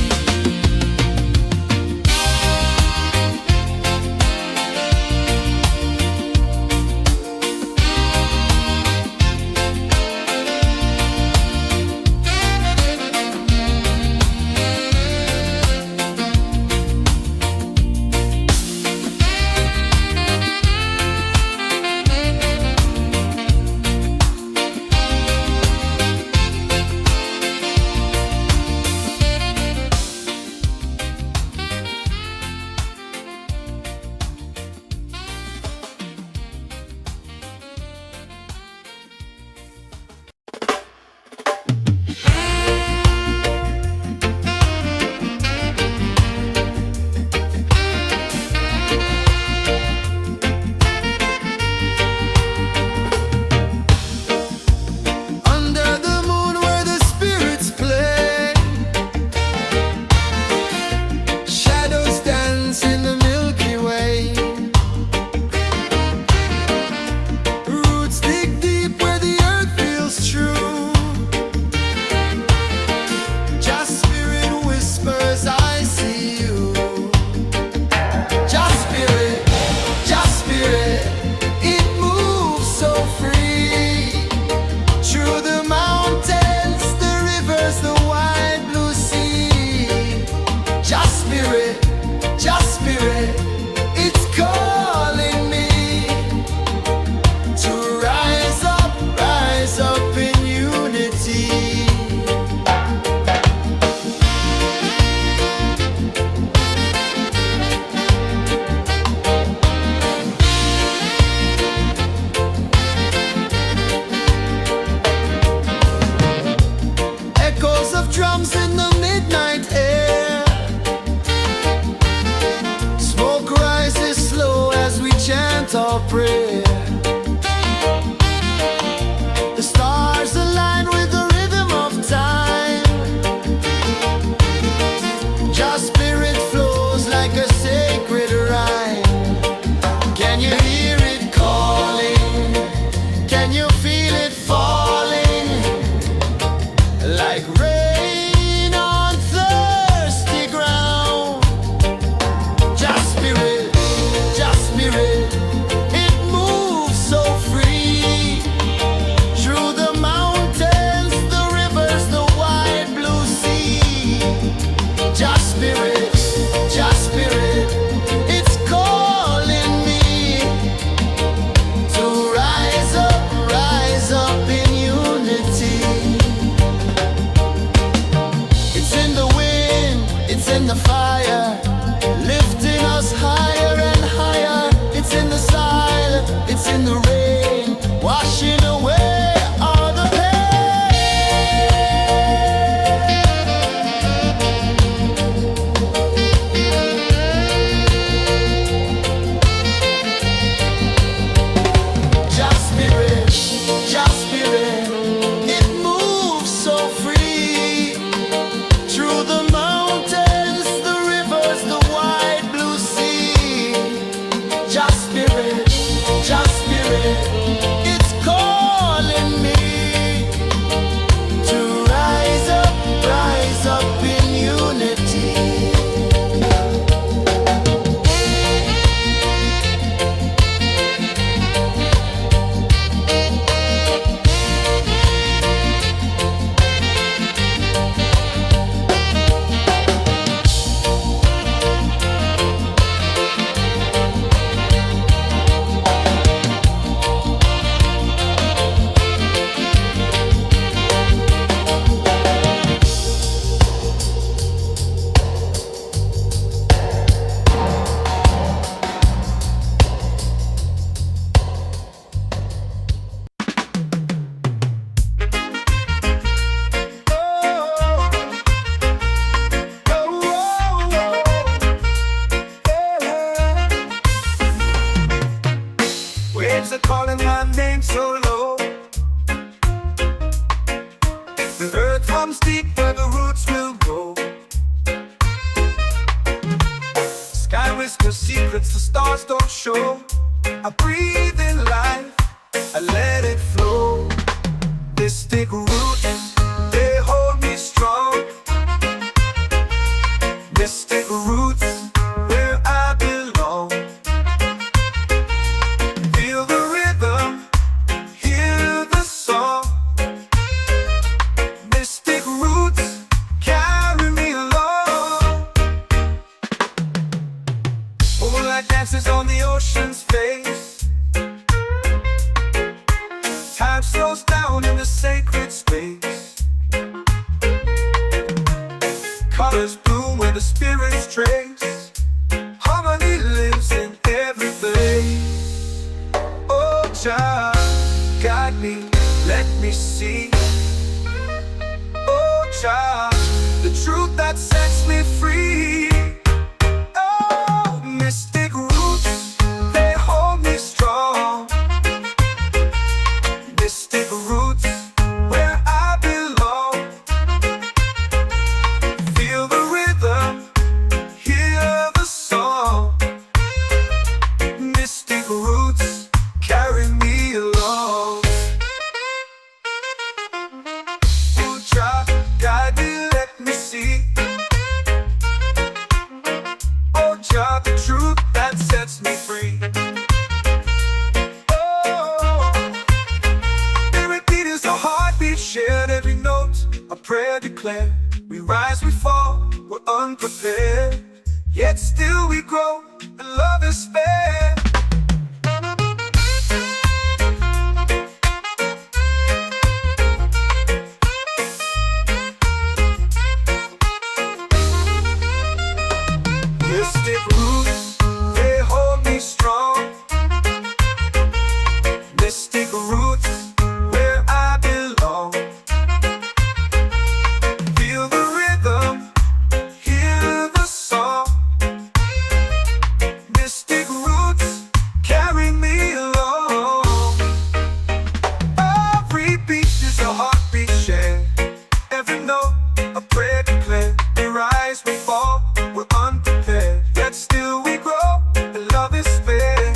Drums in the midnight air. Smoke rises slow as we chant our prayer. The stars align with the rhythm of time. Just spirit flows like a sacred rhyme. Can you hear it calling? Can you feel it falling? Like rain in the fire, lifting us higher and higher. It's in the silence, it's in the rain, washing away all the Just spirit, it moves so free through the mountains, the rivers, the wide blue sea. Just spirit, it's calling me to rise up in unity. Waves are calling my name so low. The earth runs deep where the roots will go. Sky whispers secrets the stars don't show. I breathe in life, I let let it flow. Mystic roots, they hold me strong. Mystic roots, where I belong. Feel the rhythm, hear the song. Mystic roots, carry me along. Moonlight dances on the ocean's face. Time slows down in the sacred space. Colors bloom where the spirits trace. Harmony lives in every place. Oh, child, guide me, let me see. Oh, child, the truth that sets me free. Oh, mystic roots, they hold me strong. Mystic roots, where I belong. Feel the rhythm, hear the song. Mystic roots, carry me along. Oh, child, guide me, let me see. Oh, child, the truth that sets me free. Oh, spirit beat is a heartbeat, shared every note, a prayer declared. We rise, we fall, we're unprepared, yet still we grow, and love is fair. Mystic roots, they hold me strong. Mystic roots, where I belong. Feel the rhythm, hear the song. Mystic roots, carry me along. Every beat is a heartbeat shared. Every note, a prayer declared. We rise, we fall, we're unprepared, yet still we grow, and love is fair.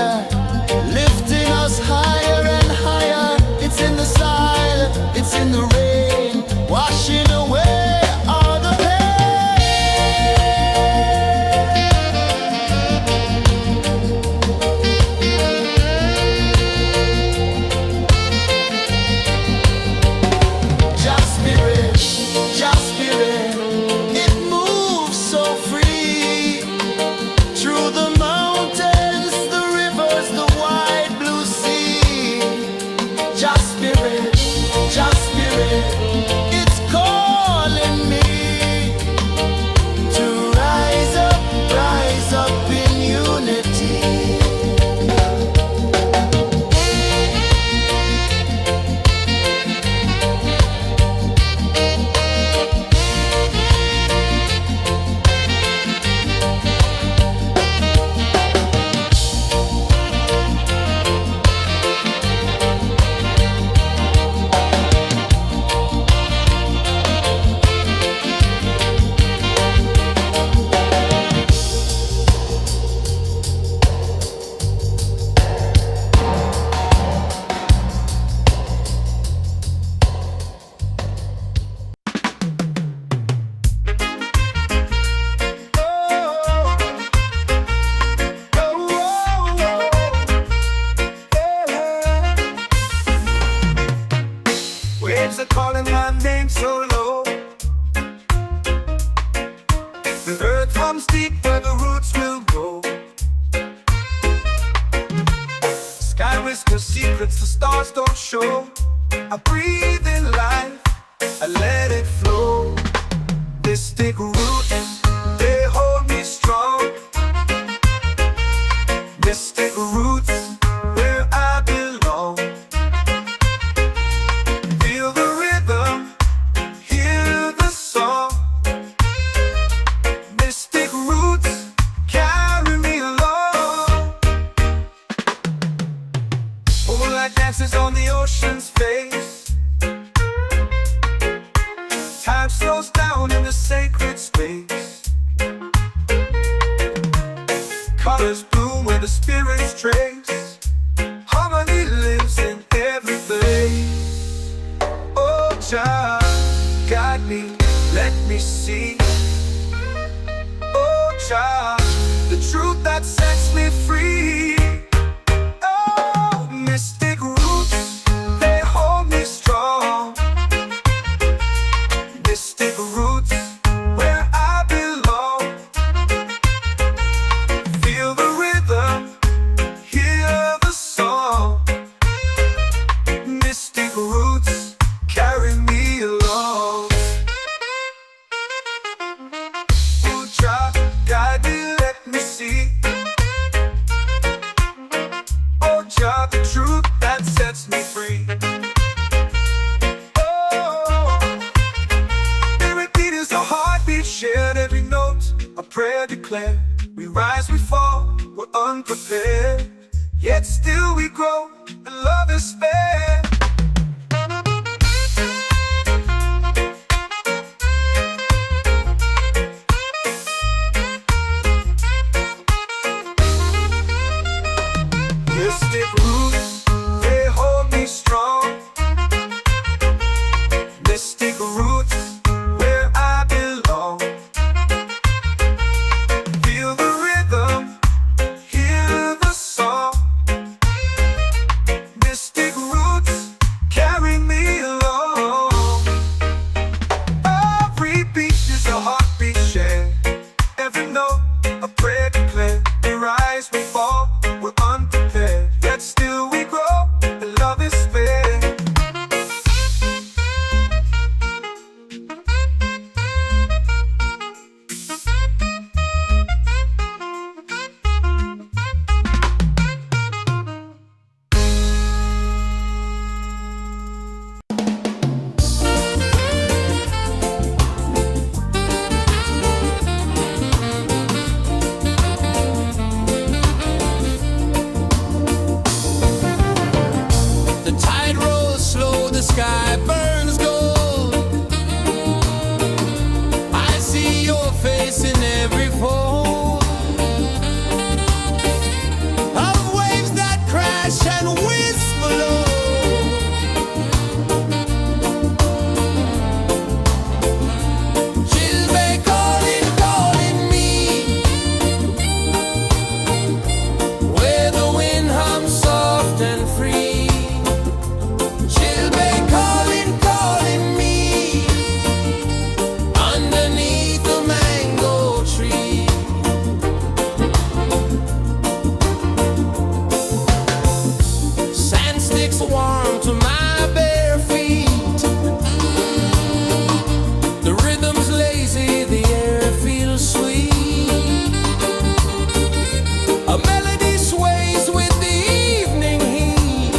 fire, lifting us higher and higher. It's in the silence, it's in the rain, washing away all the Just spirit, just spirit, it moves so free through the mountains, the rivers, the wide blue sea. Just spirit, it's calling me to rise up in unity. Waves are calling my name so low. The earth hums deep where the roots will go. Sky whispers secrets the stars don't show. I breathe in life, I let it flow. Mystic roots, they hold me strong. Mystic roots, where I belong. Feel the rhythm, hear the song. Mystic roots, carry me along. Moonlight dances on the ocean's face. Time slows down in the sacred space. Colors bloom where the spirits trace. Harmony lives in every place. Oh, Jah, guide me, let me see. Oh, Jah, the truth that sets me free. Oh, mystic roots, they hold me strong. Mystic roots, where I belong. Feel the rhythm, hear the song. Mystic roots, carry me along. Oh, Jah, guide me, let me see. Oh, Jah, the truth that sets me free. Oh, spirit beat is a heartbeat shared, every note a prayer declared. We rise, we fall, we're unprepared, yet still we grow, and love is spared. Mystic roots, they hold me strong. Mystic roots, where I belong. Feel the rhythm, hear the song. Mystic roots, carry me along. Every beat is a heartbeat shared, every note a prayer declared. We rise, we fall, we're unprepared, yet still we hush and whisper low. Warm to my bare feet. The rhythm's lazy, the air feels sweet. A melody sways with the evening heat.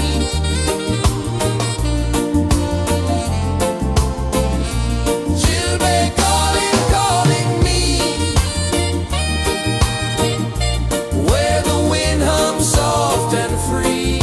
She'll be calling, calling me, where the wind hums soft and free.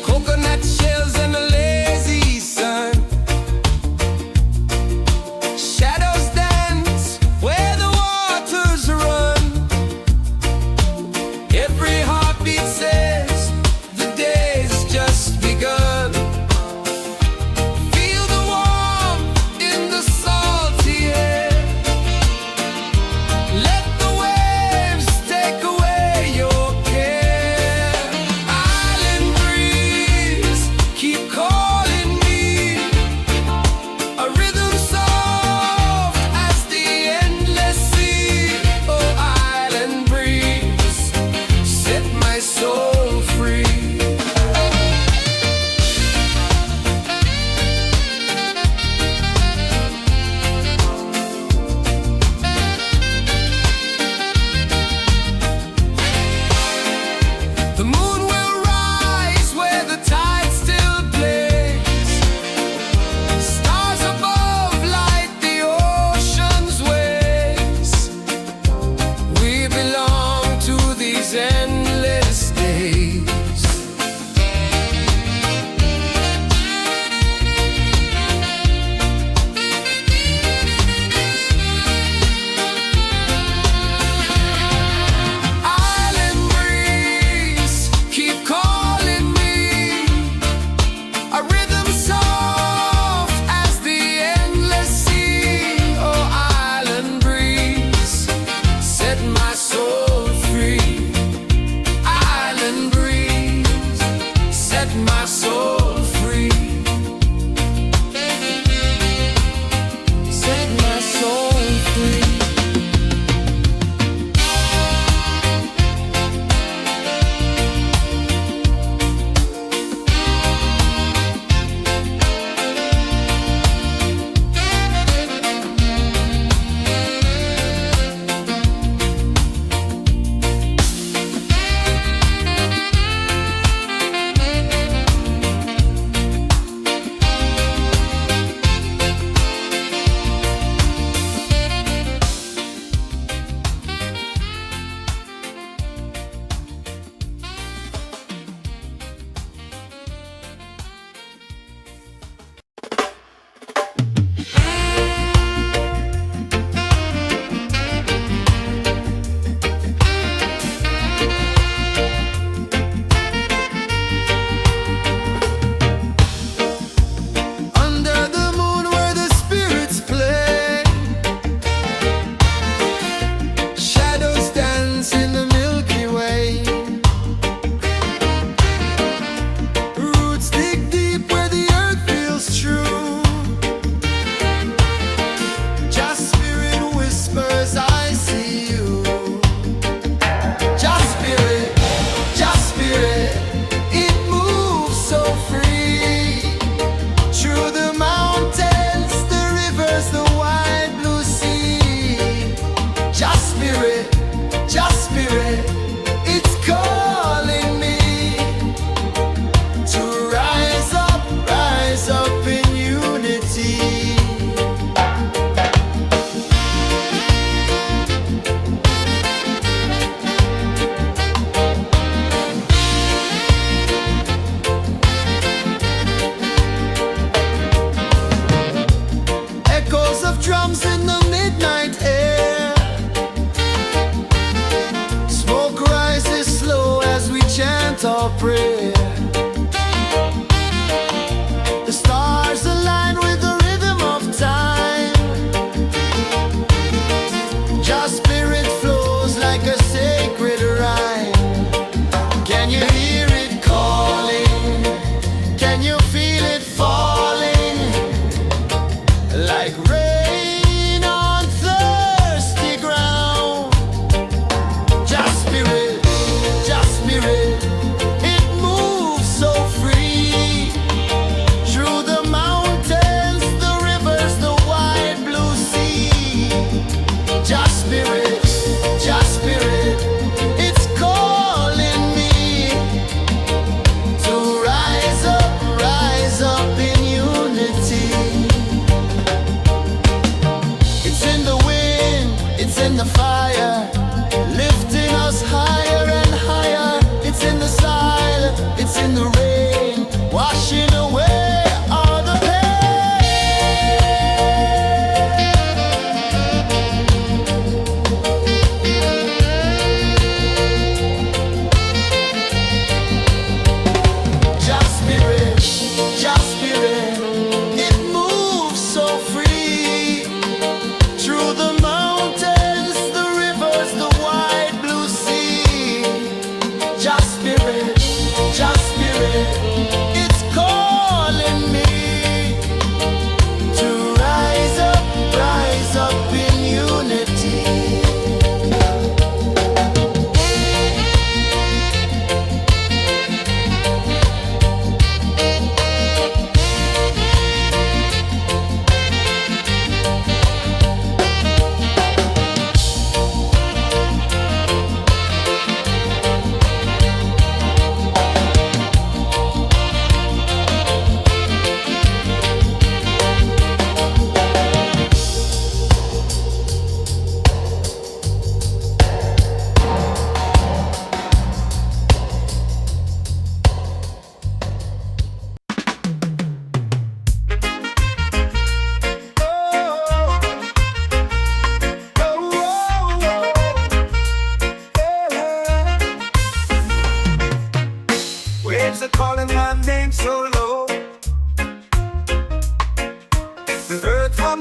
Coconut shells and a lazy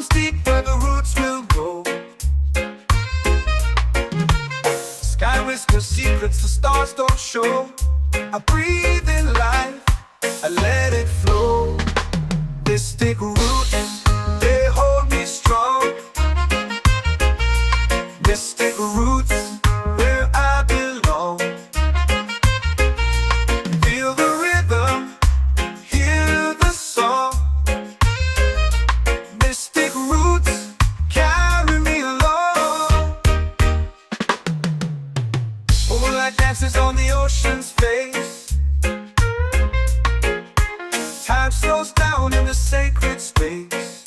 roots deep where the roots will go. Sky whispers secrets the stars don't show. I breathe in life, I let it flow. Mystic roots, they hold me strong. Mystic roots, where I belong. Feel the rhythm, hear the song. Mystic roots, carry me along. Moonlight dances on the ocean's face. Time slows down in the sacred space.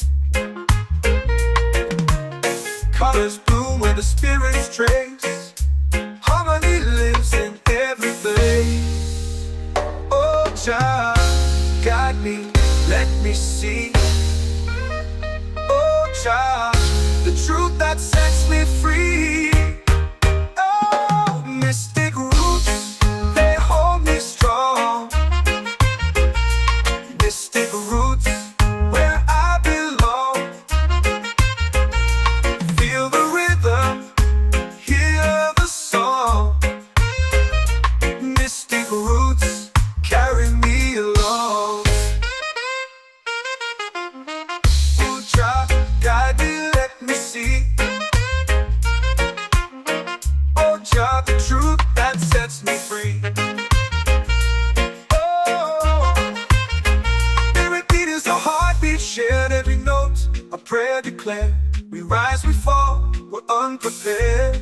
Colors bloom where the spirits trace. Harmony lives in every place. Oh, Jah, guide me, let me see. Oh, Jah, the truth that sets me free. Oh, mystic roots, they hold me strong. Mystic roots, where I belong. Feel the rhythm, hear the song. Mystic roots, carry me along. Oh, Jah, guide me, let me see. Oh, Jah, the truth that sets me free. Shared every note, a prayer declared. We rise, we fall, we're unprepared.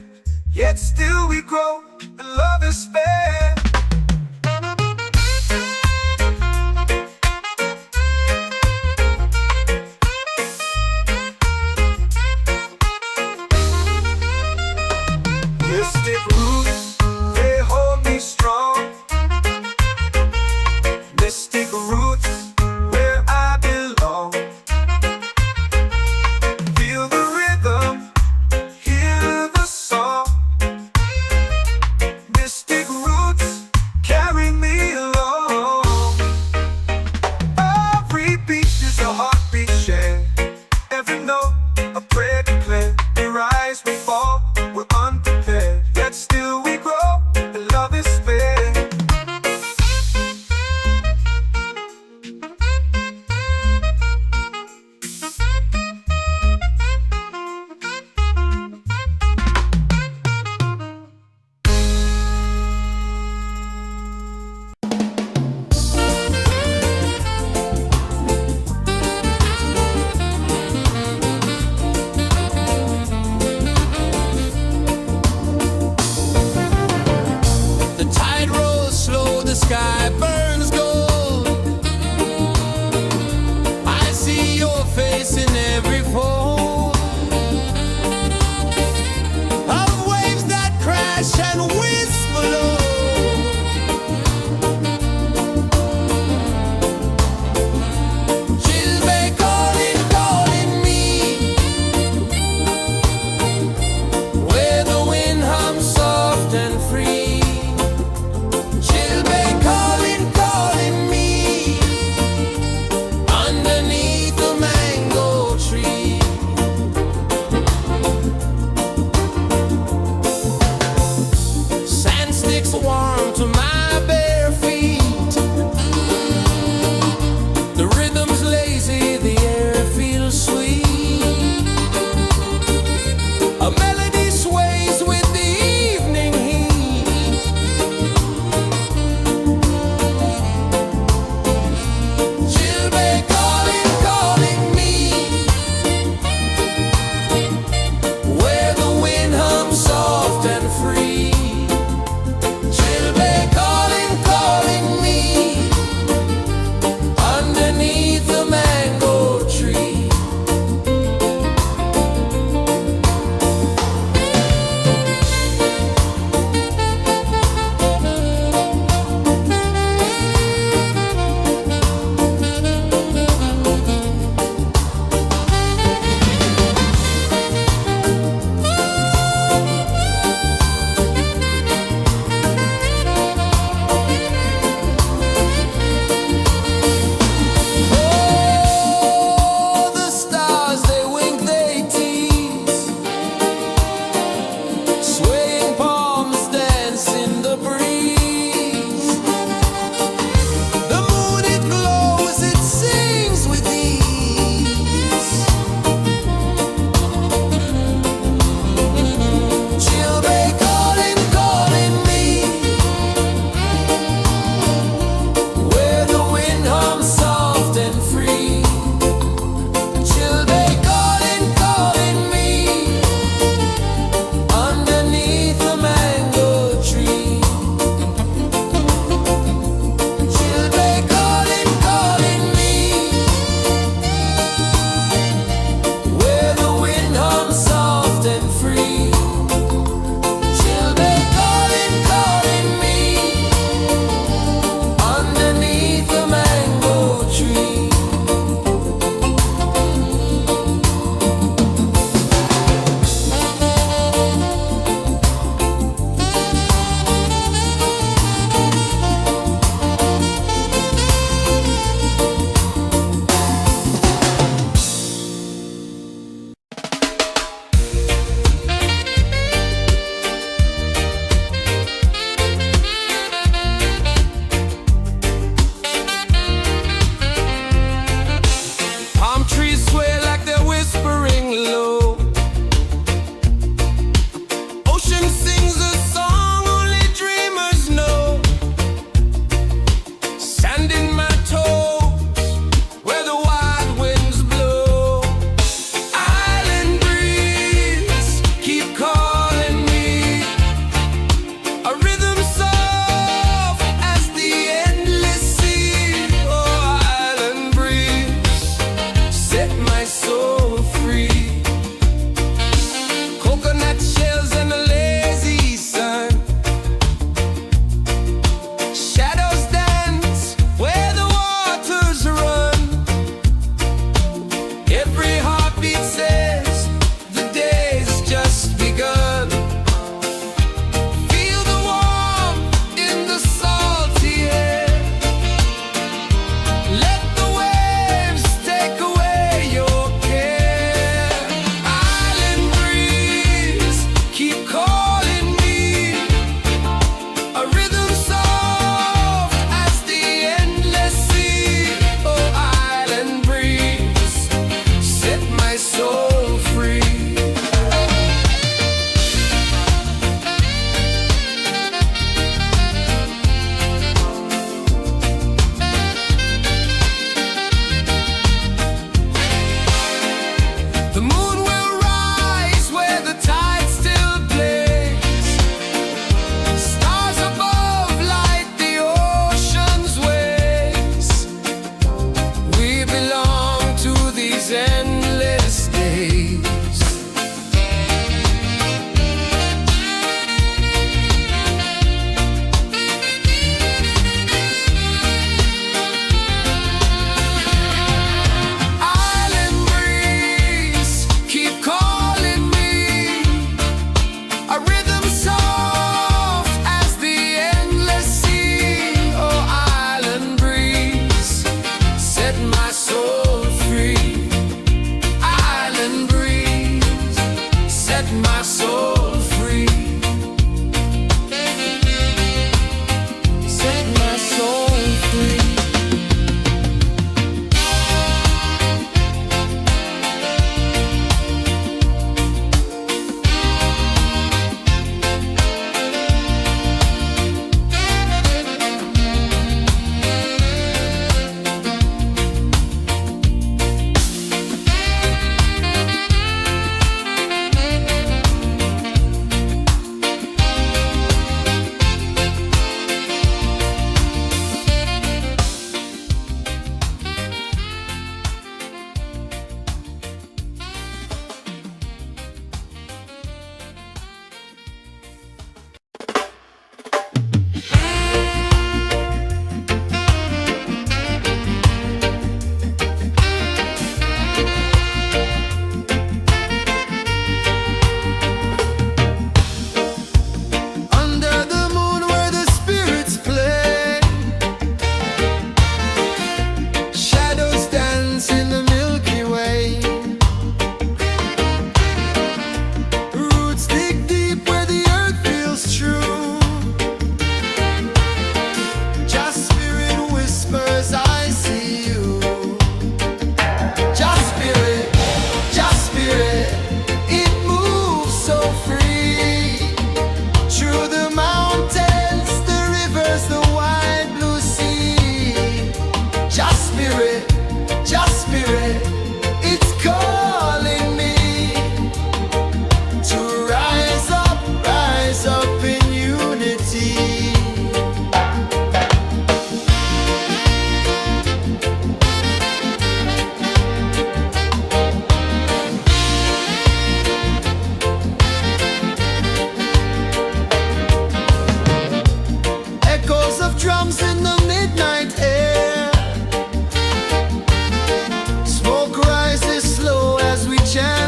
Yet still we grow, and love is fair. Mystic roots, they hold me strong. Mystic roots, where I belong. Feel the rhythm, hear the song. Mystic roots,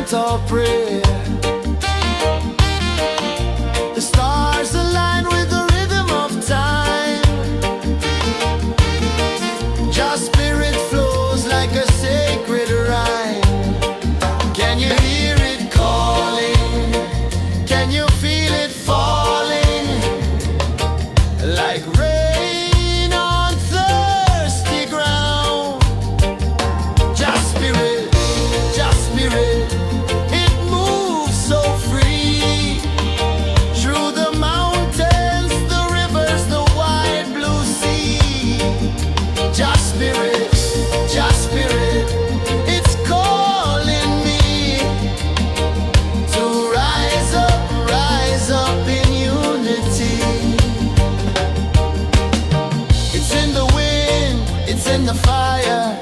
chant or pray. The stars align with the rhythm of time. Your spirit flows like a sacred rhyme. Can you hear it calling? Can you feel it falling? Like rain on thirsty ground. Just spirit, it moves so free. Through the mountains, the rivers, the wide blue sea. Just spirit, it's calling me to rise up in unity. It's in the wind, it's in the fire,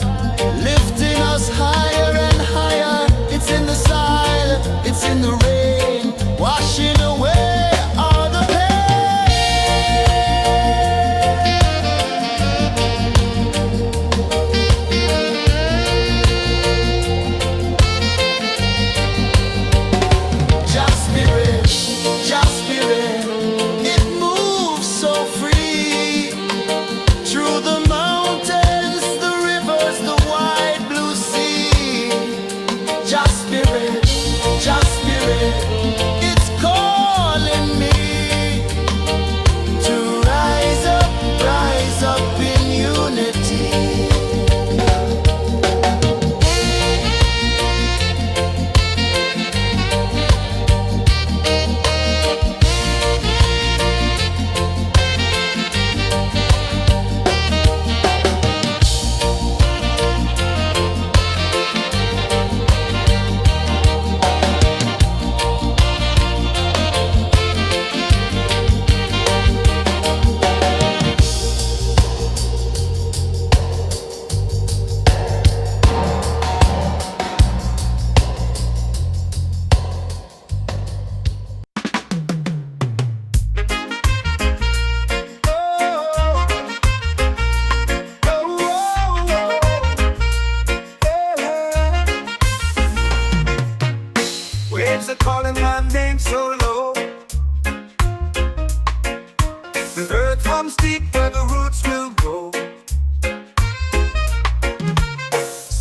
lifting us higher and higher. It's in the silence, it's in the rain, washing away all the Just spirit, it moves so free. Through the mountains, the rivers, the wide blue sea. Just spirit, it's calling me to rise up in unity. Waves are calling my name so low. The earth hums deep where the roots will grow.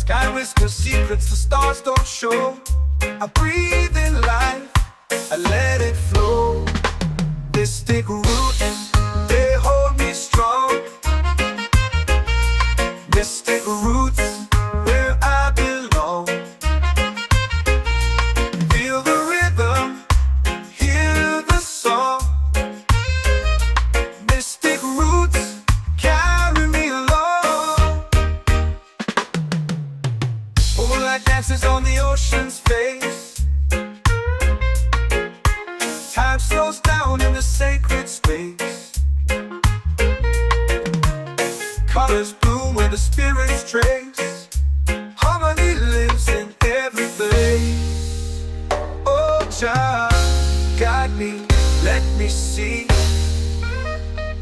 Sky whispers secrets the stars don't show. I breathe in life, I let it flow. Mystic roots, they hold me strong. Mystic roots, where I belong. Feel the rhythm, hear the song. Mystic roots, carry me along. Moonlight dances on the ocean's face. Time slows down in the sacred space. Colors bloom where the spirits trace. Harmony lives in every place. Oh, child, guide me, let me see.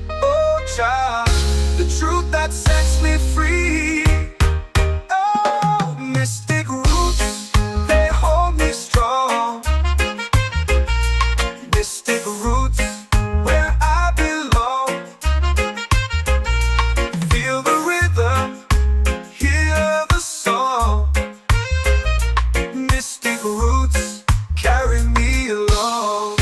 Oh, child, the truth that sets me free. Oh, mystic roots, they hold me strong. Mystic roots, where I belong. Feel the rhythm, hear the song. Mystic roots, carry me along.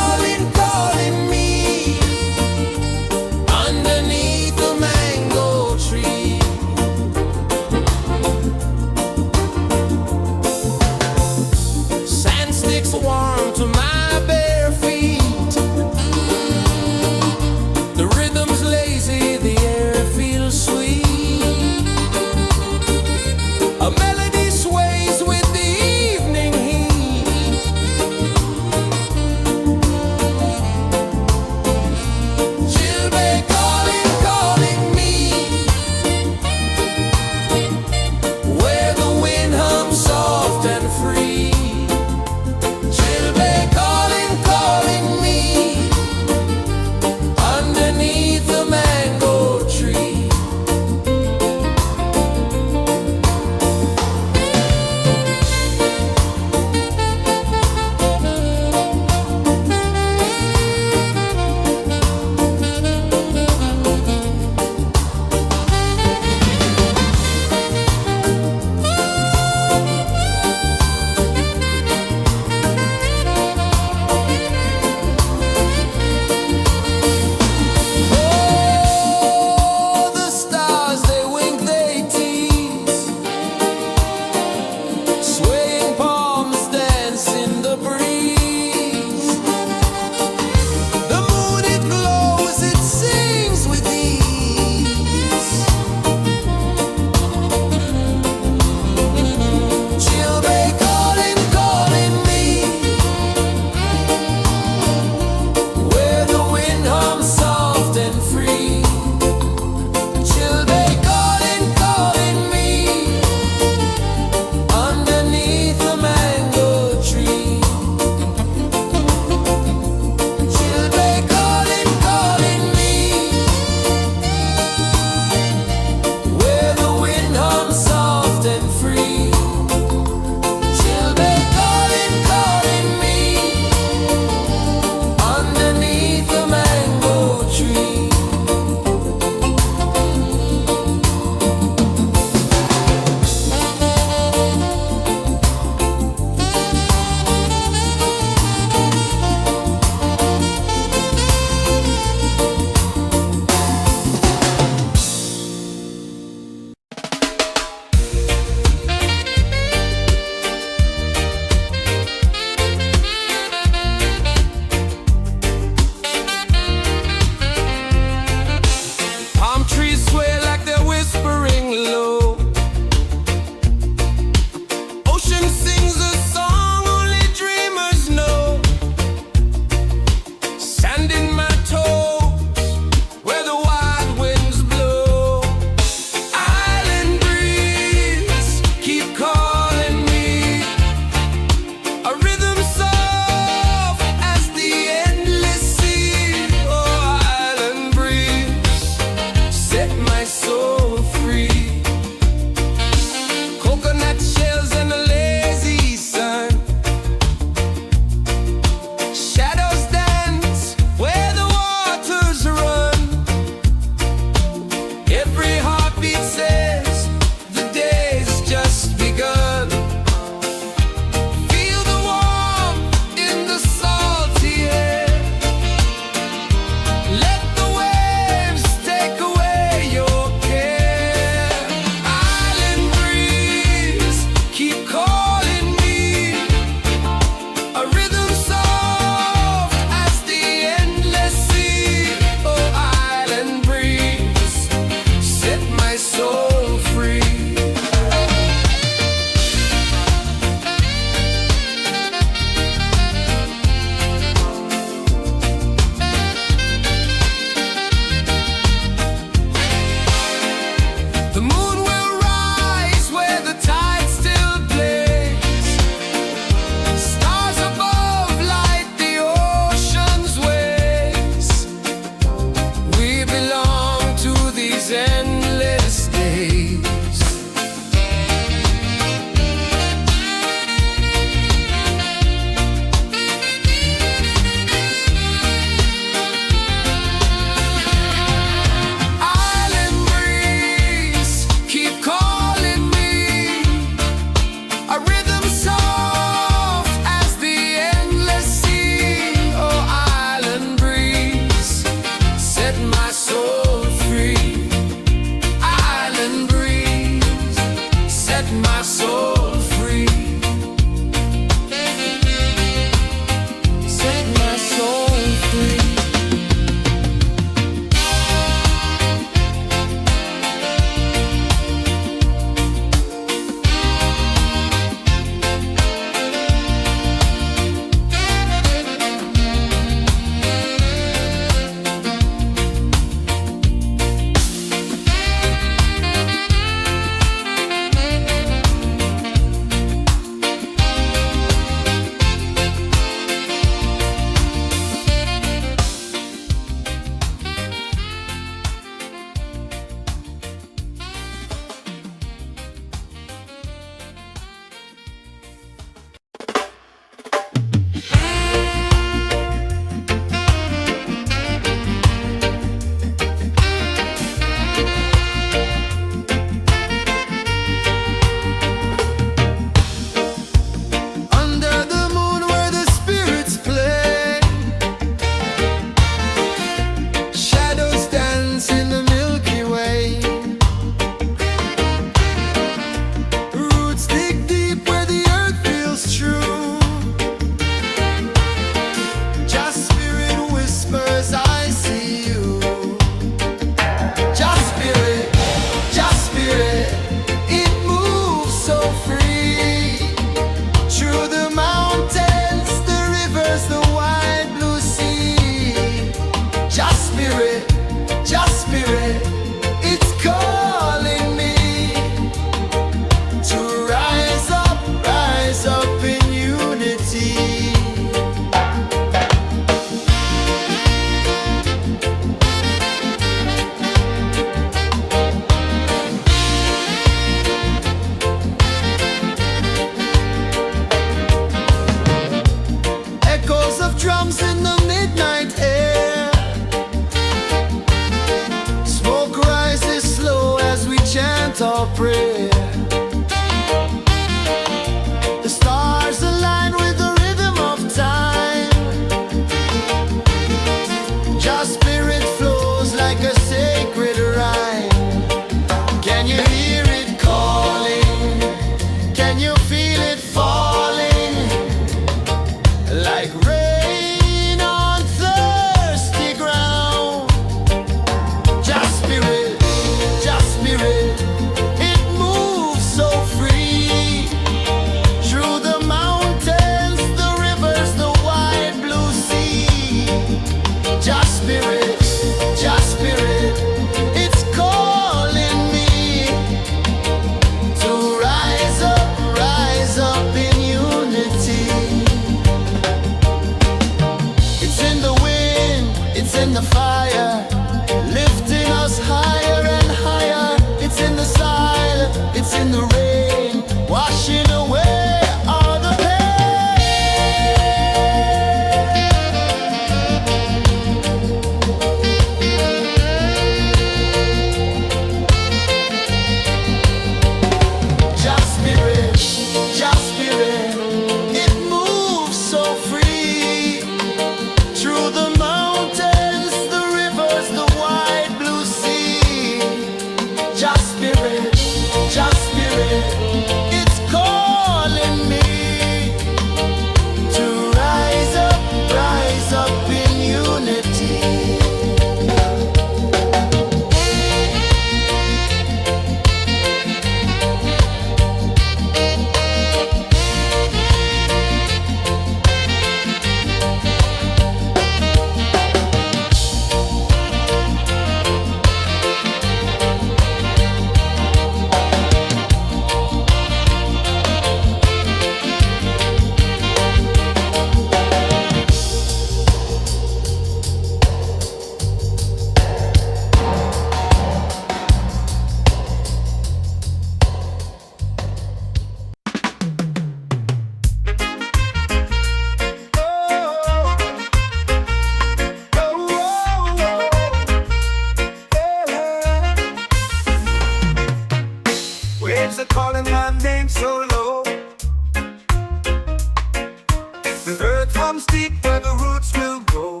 comes deep where the roots will grow.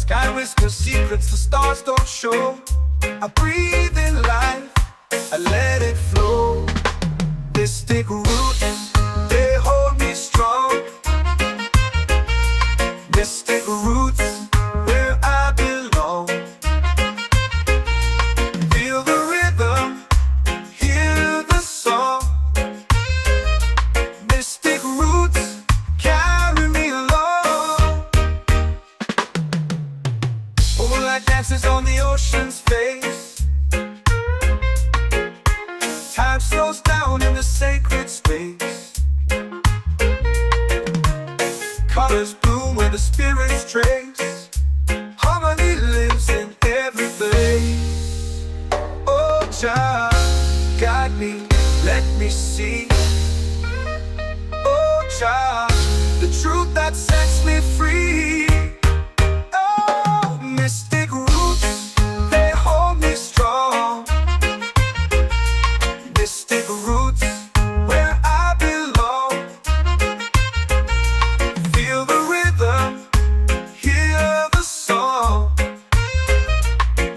Sky whispers secrets the stars don't show. I breathe in life, I let it flow. Mystic roots, they hold me strong. Mystic roots, where I belong. Feel the rhythm, hear the song. Mystic roots, carry me along. Moonlight dances on the ocean's face. Time slows down in the sacred space. Colors bloom where the spirits trace. Harmony lives in every place. Oh, Jah, guide me, let me see. Oh, Jah, the truth that sets me free. Oh, mystic roots, they hold me strong. Mystic roots, where I belong. Feel the rhythm, hear the song.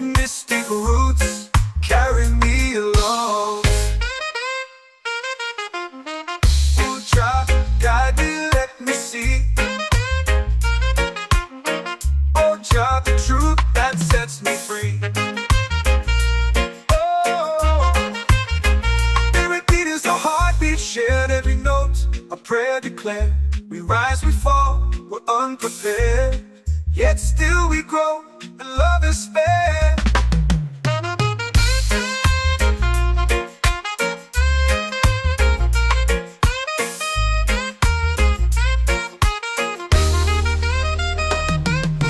Mystic roots, carry me along. Oh, Jah, guide me, let me see. Oh, Jah, the truth that sets me free. A heartbeat shared, every note a prayer declared. We rise, we fall, we're unprepared, yet still we grow, and love is spared.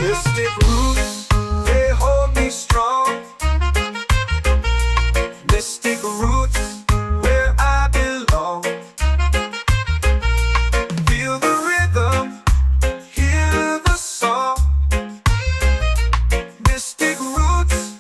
Mystic roots, they hold me strong. Mystic roots, where I belong. Feel the rhythm, hear the song. Mystic roots,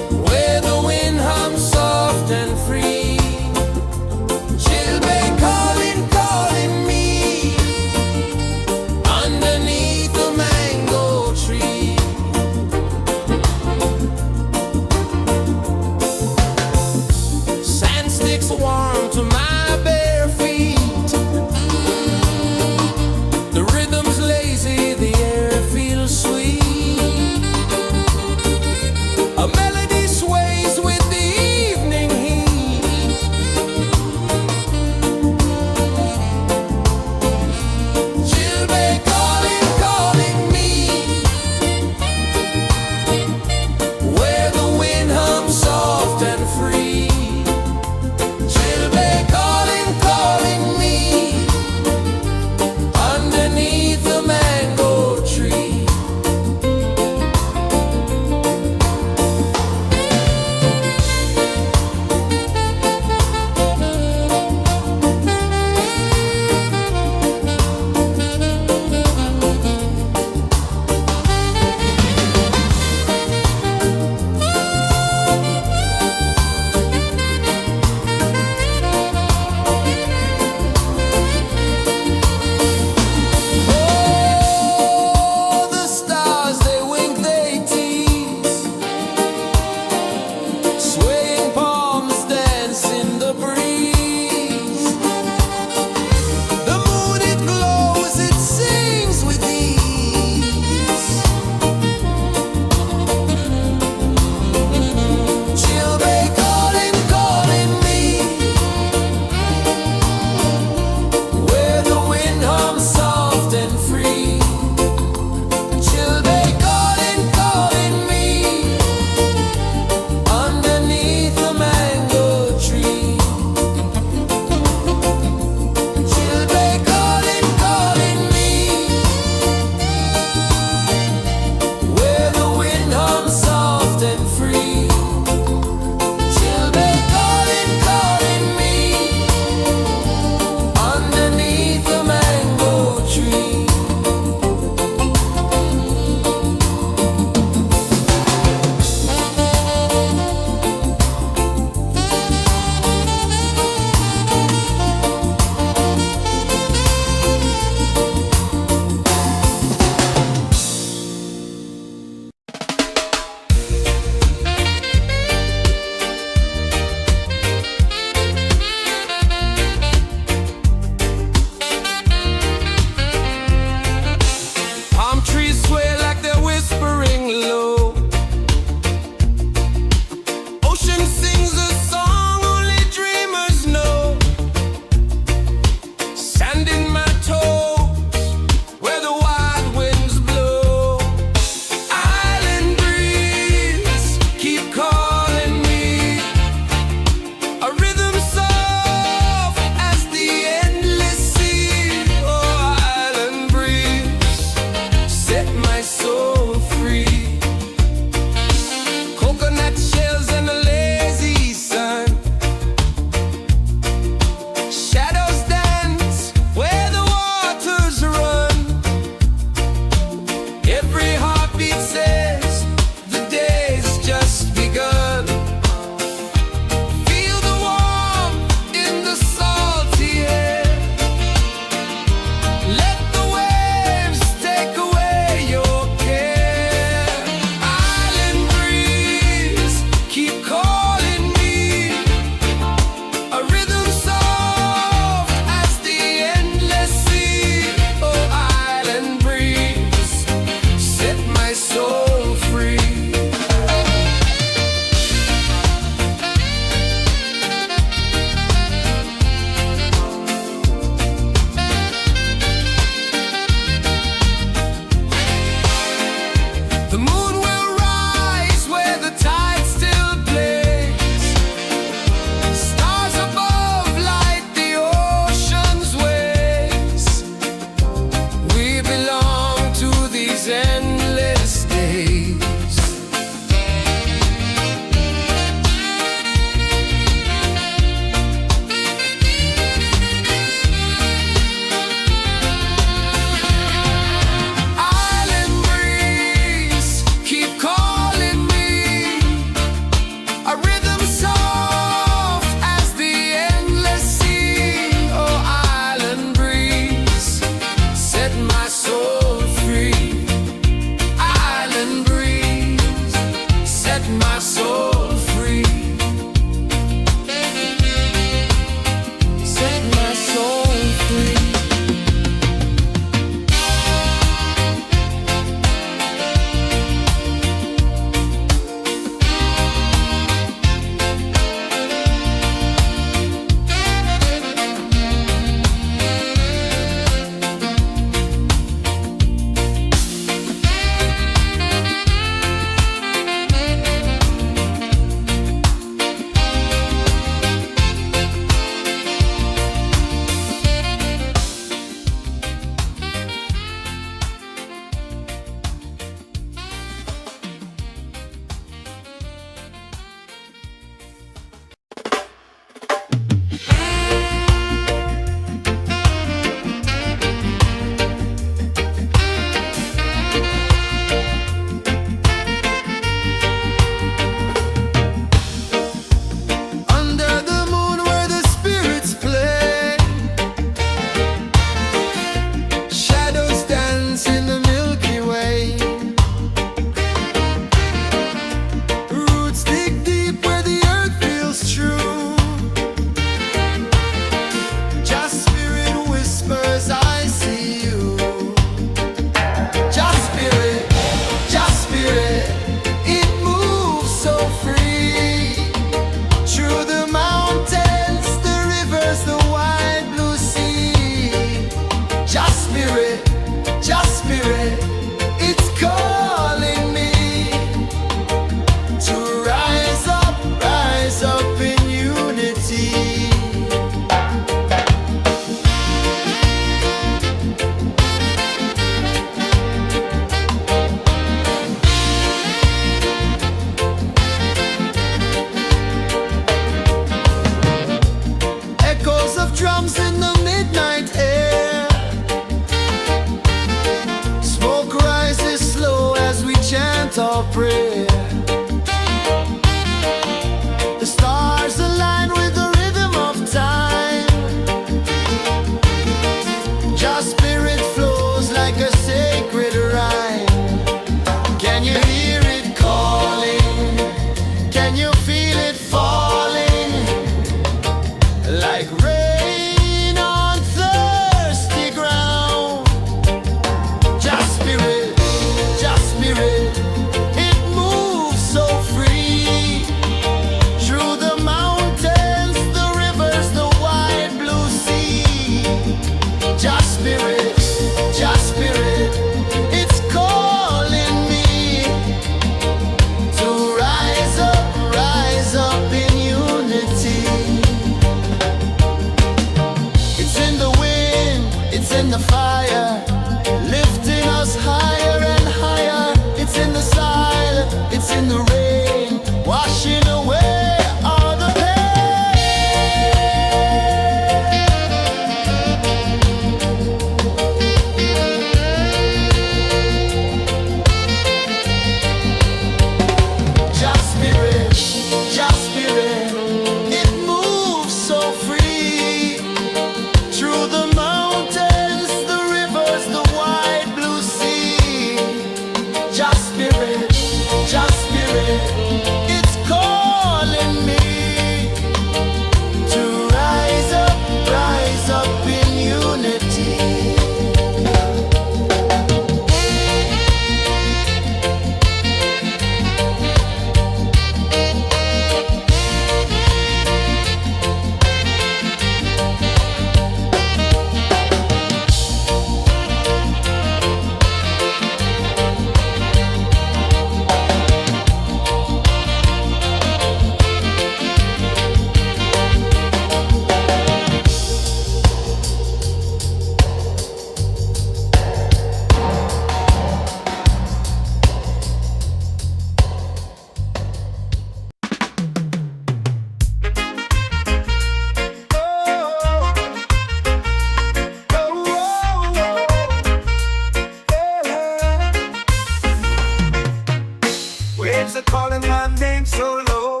are calling my name so low.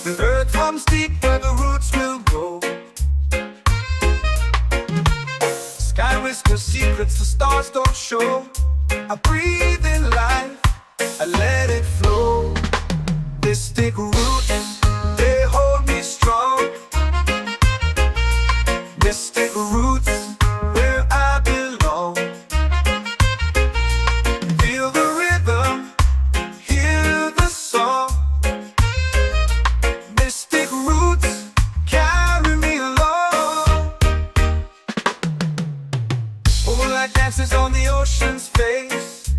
The earth comes deep where the roots will go. Sky whispers secrets the stars don't show. I breathe in life, I let it flow. Mystic roots, they hold me strong. Mystic roots, where I belong. Feel the rhythm, hear the song. Mystic roots, carry me along. Moonlight dances on the ocean's face.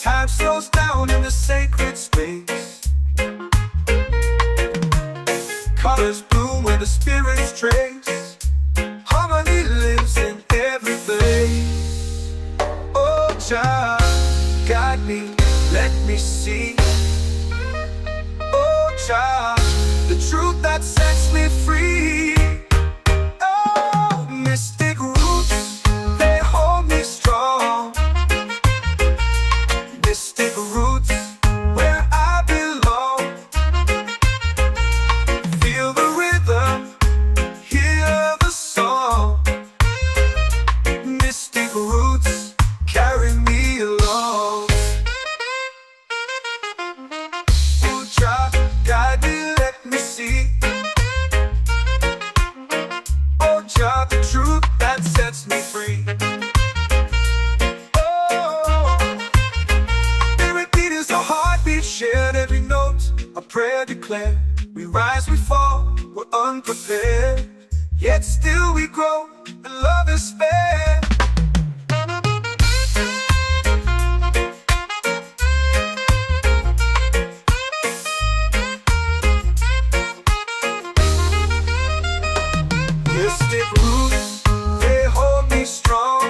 Time slows down in the sacred space. Colors bloom where the spirits trace. Harmony lives in every place. Oh, Jah, guide me, let me see. Oh, Jah, the truth that sets me free. Oh, mystic roots, they hold me strong. Mystic roots, where I belong. Feel the rhythm, hear the song. Mystic roots, carry me along. Oh, Jah, guide me, let me see. Oh, Jah, the truth that sets me free. Shared every note, a prayer declared. We rise, we fall, we're unprepared. Yet still we grow, and love is fair. Mystic roots, they hold me strong.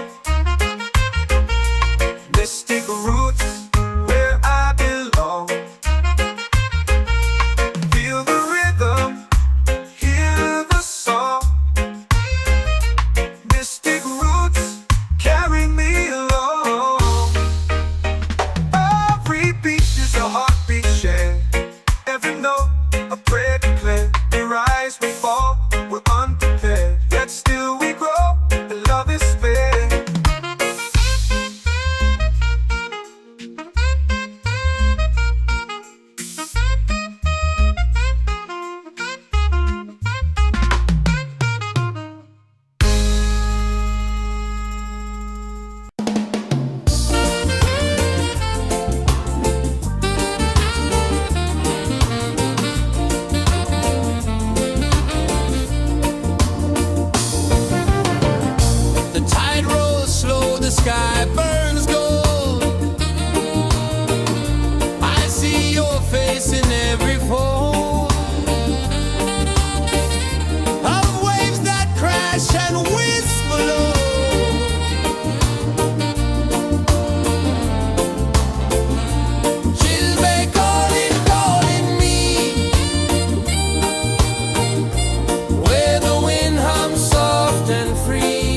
Mystic roots, where I belong. Feel the rhythm, hear the song. Mystic roots, carry me along. Every beat is a heartbeat shared. Every note, a prayer declared. We rise, we fall, we're unprepared. Yet still we grow, and love is fair. The tide rolls slow, the sky burns gold. I see your face in every fold of waves that crash and whisper low. She'll be calling me, where the wind hums soft and free.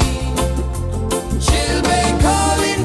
She'll be calling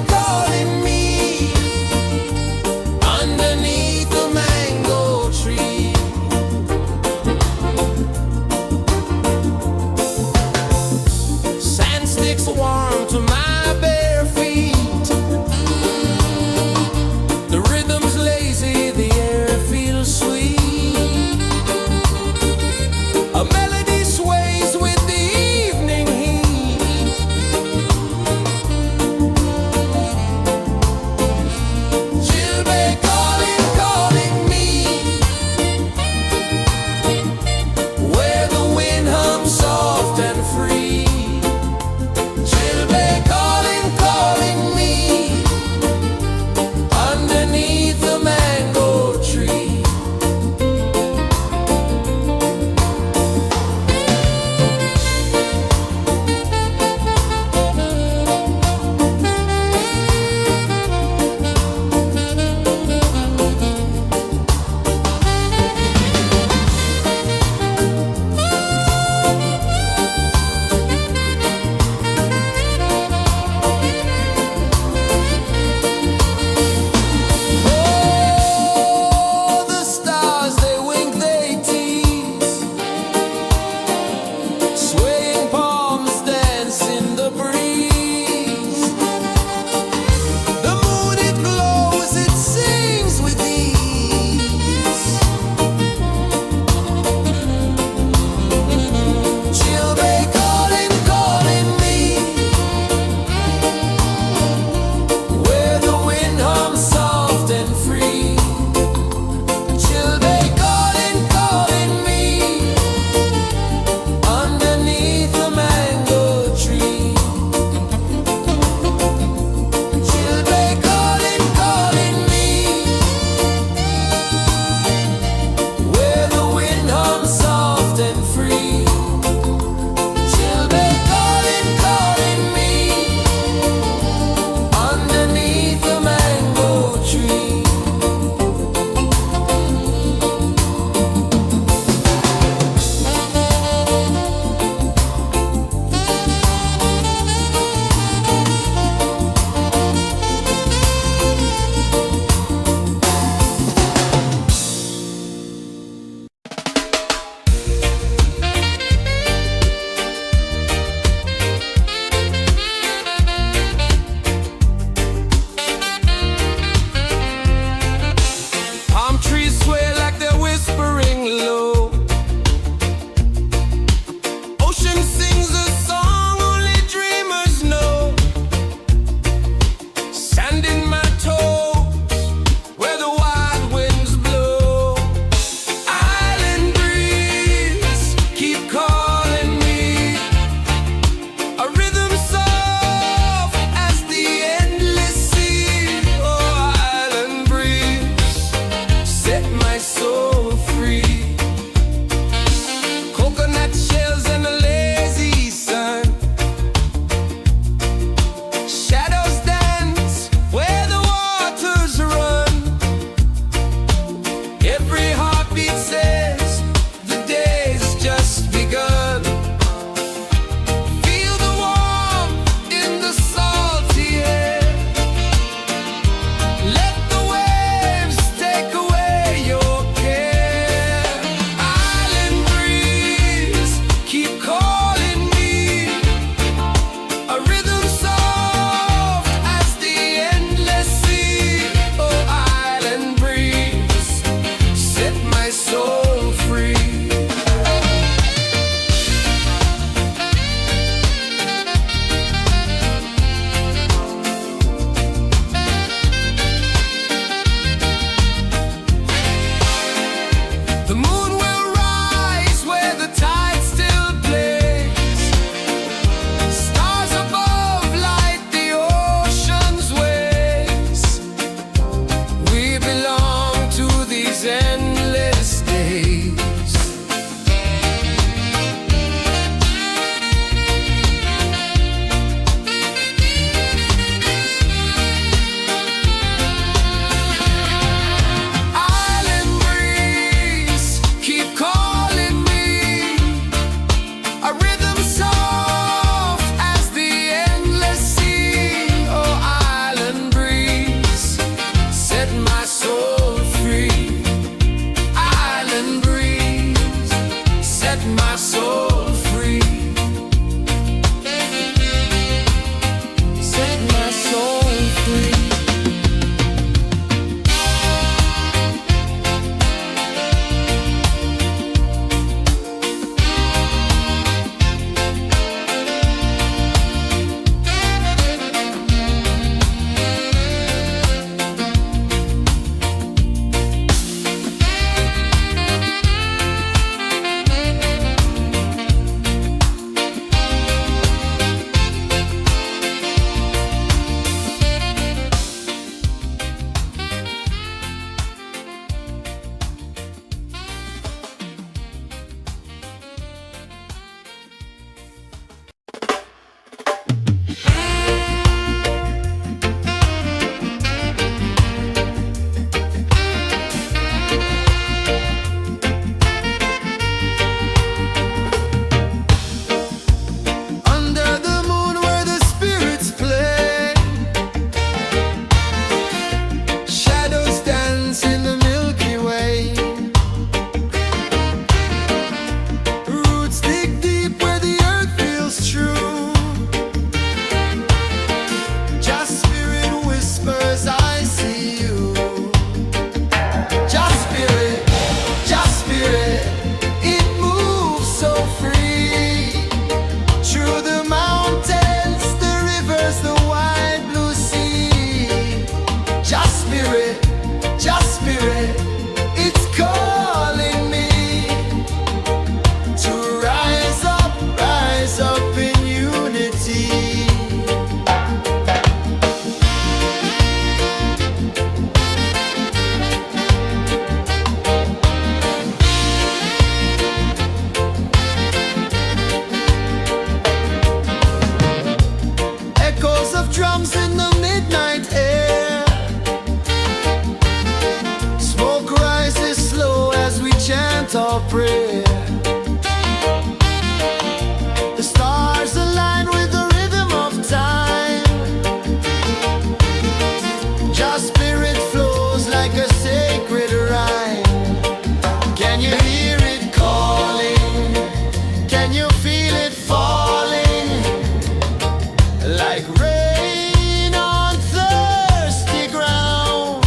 like rain on thirsty ground.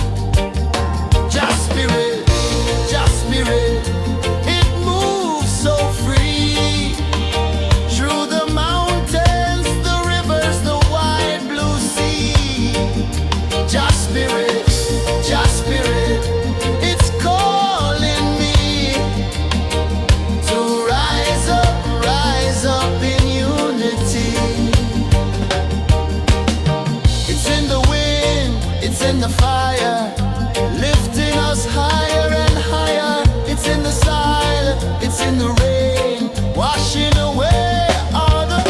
Just spirit, it moves so free through the mountains, the rivers, the wide blue sea. Just spirit, it's calling me to rise up in unity. It's in the wind, it's in the fire, lifting us higher and higher. It's in the silence, it's in the rain, washing away all the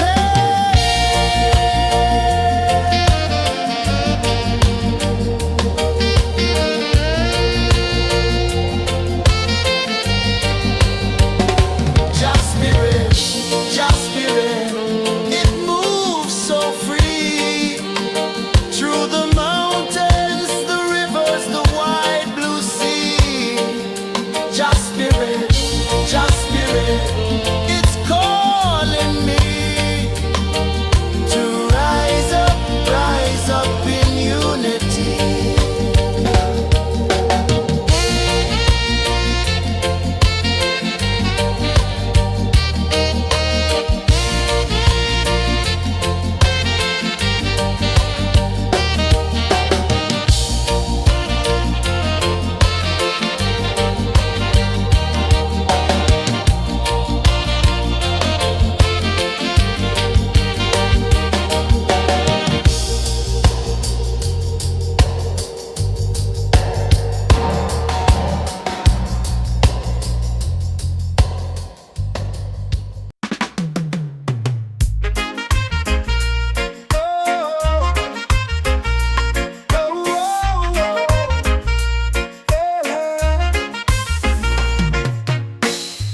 Just spirit, it moves so free through the mountains, the rivers, the wide blue sea. Just spirit, it's calling me to rise up in unity.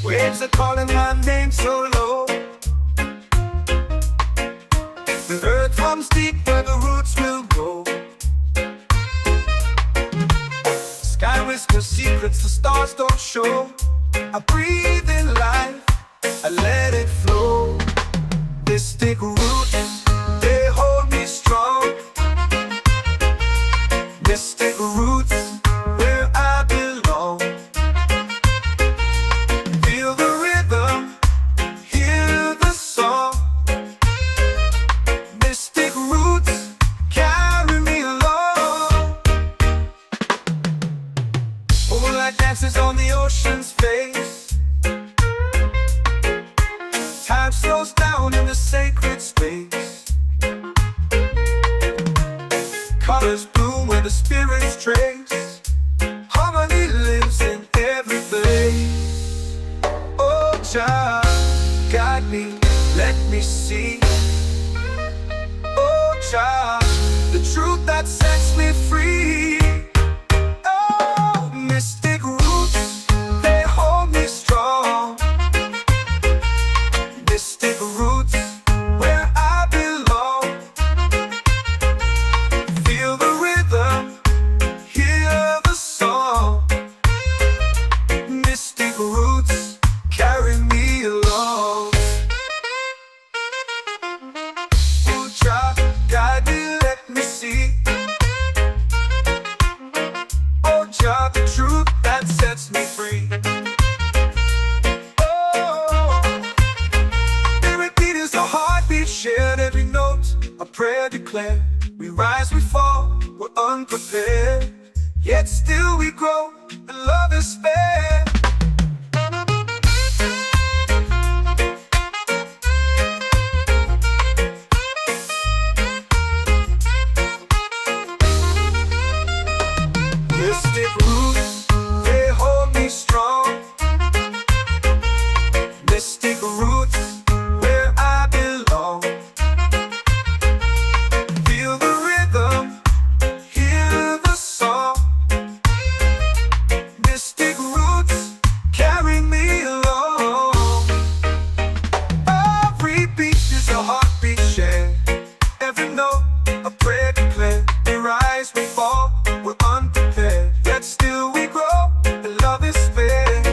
Waves are calling my name so low. The earth runs deep where the roots will grow. Sky whispers secrets the stars don't show. I breathe in life, I let it flow. Mystic roots, they hold me strong. Mystic roots, where I belong. Feel the rhythm, hear the song. Mystic roots, carry me along. Moonlight dances on the ocean's face. Time slows down in the sacred space. Colors bloom where the spirits trace. Harmony lives in every place. Oh, child, guide me, let me see. Oh, child, the truth that sets me free. Oh, mystic roots, they hold me strong. Mystic roots, where I belong. Feel the rhythm, hear the song. Mystic roots, carry me along. Oh, child, guide me, let me see. Oh, child, the truth that sets me free. Oh, spirit beat is a heartbeat, shared every note, a prayer declared. We rise, we fall, we're unprepared, yet still we grow, and love is spared. Mystic roots, they hold me strong. Mystic roots, where I belong. Feel the rhythm, hear the song. Mystic roots, carry me along. Every beat is a heartbeat shared. Every note, a prayer declared. We rise, we fall, we're unprepared, yet still we grow, and love is spared.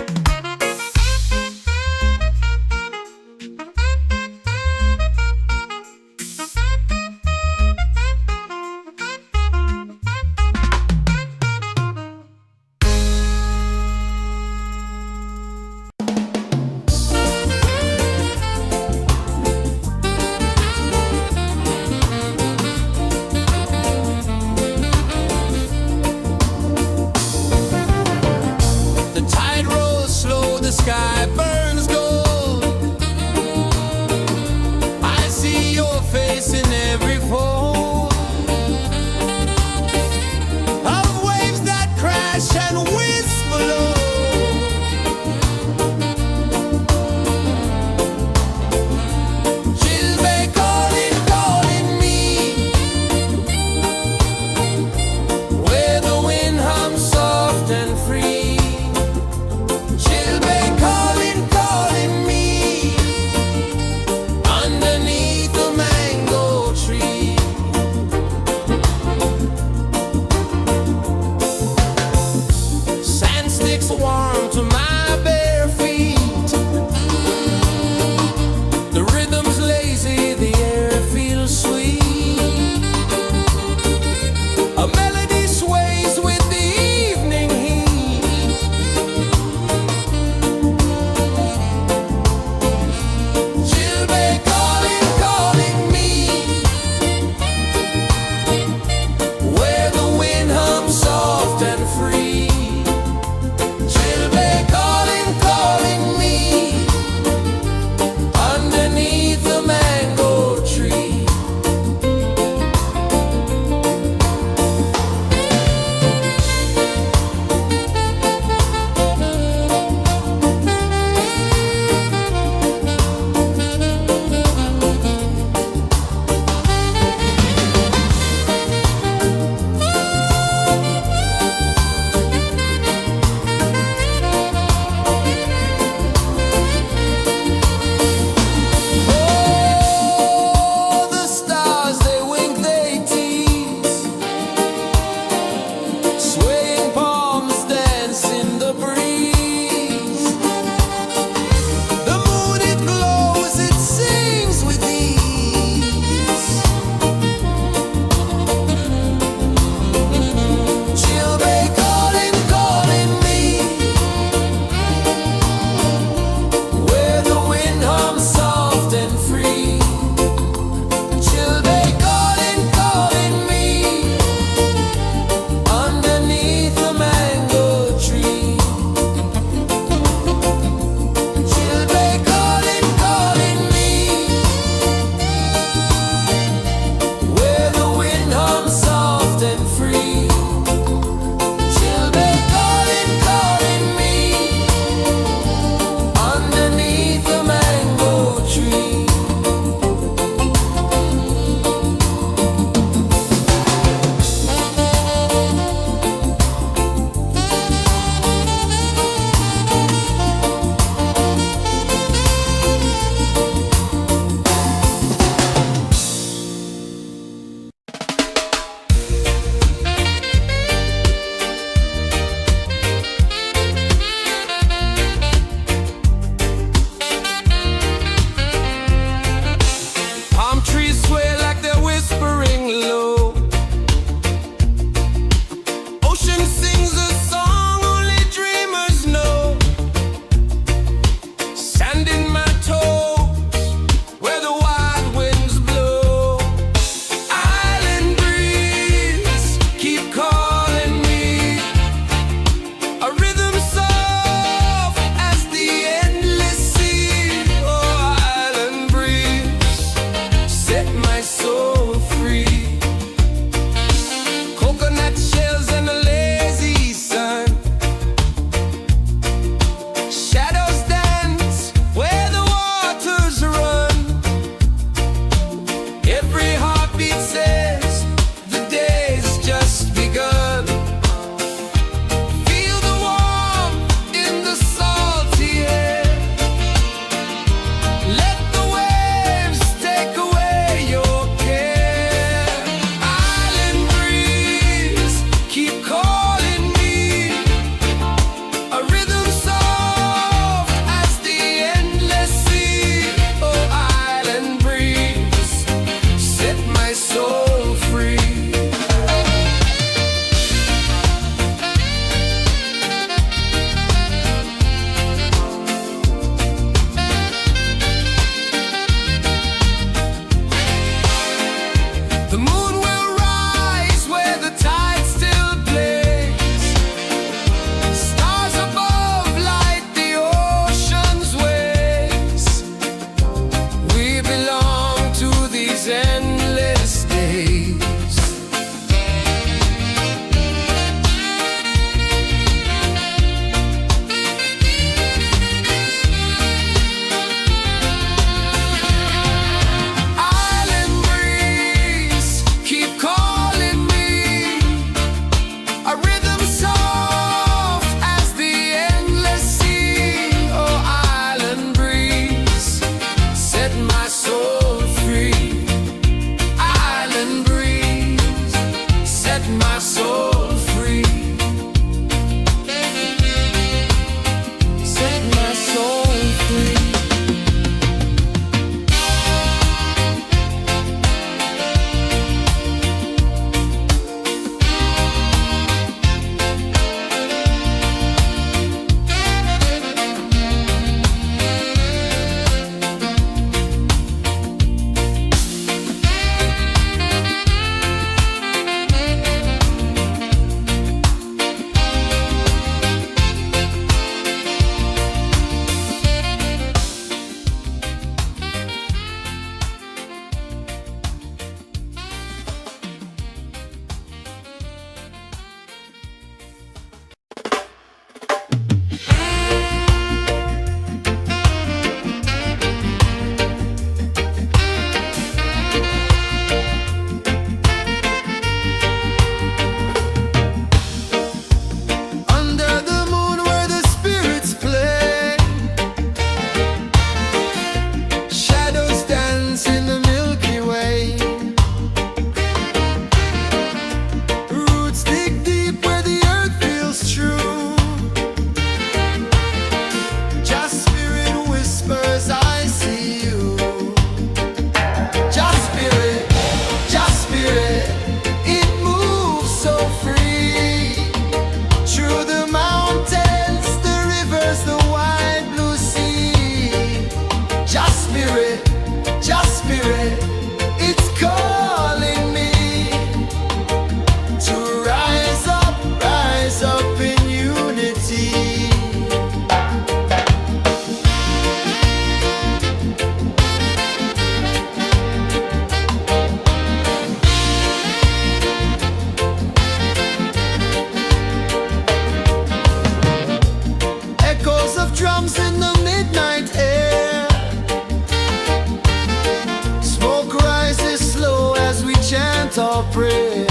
your prayer.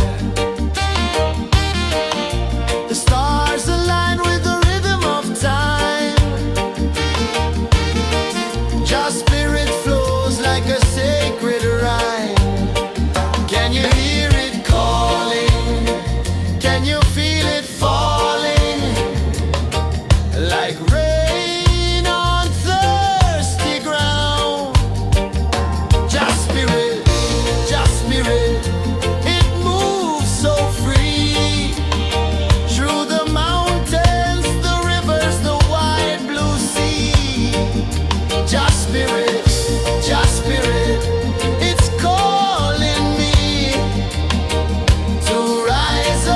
The stars align with the rhythm of time. Your spirit flows like a sacred rhyme. Can you hear it calling? Can you feel it falling? Like rain on thirsty ground. Just spirit, it moves so free. Through the mountains, the rivers, the wide blue sea. Just spirit, it's calling me to rise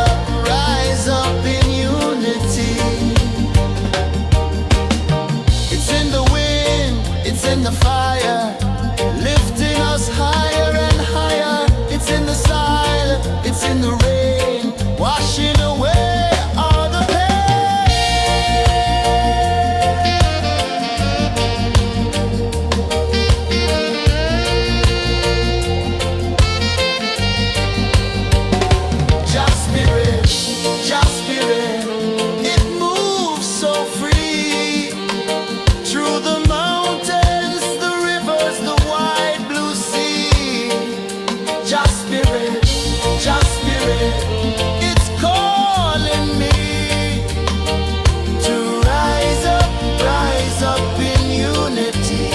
up in unity. It's in the wind, it's in the fire, lifting us higher and higher. It's in the silence, it's in the rain, washing away all the Just spirit, it moves so free. Through the mountains, the rivers, the wide blue sea. Just spirit, it's calling me to rise up in unity.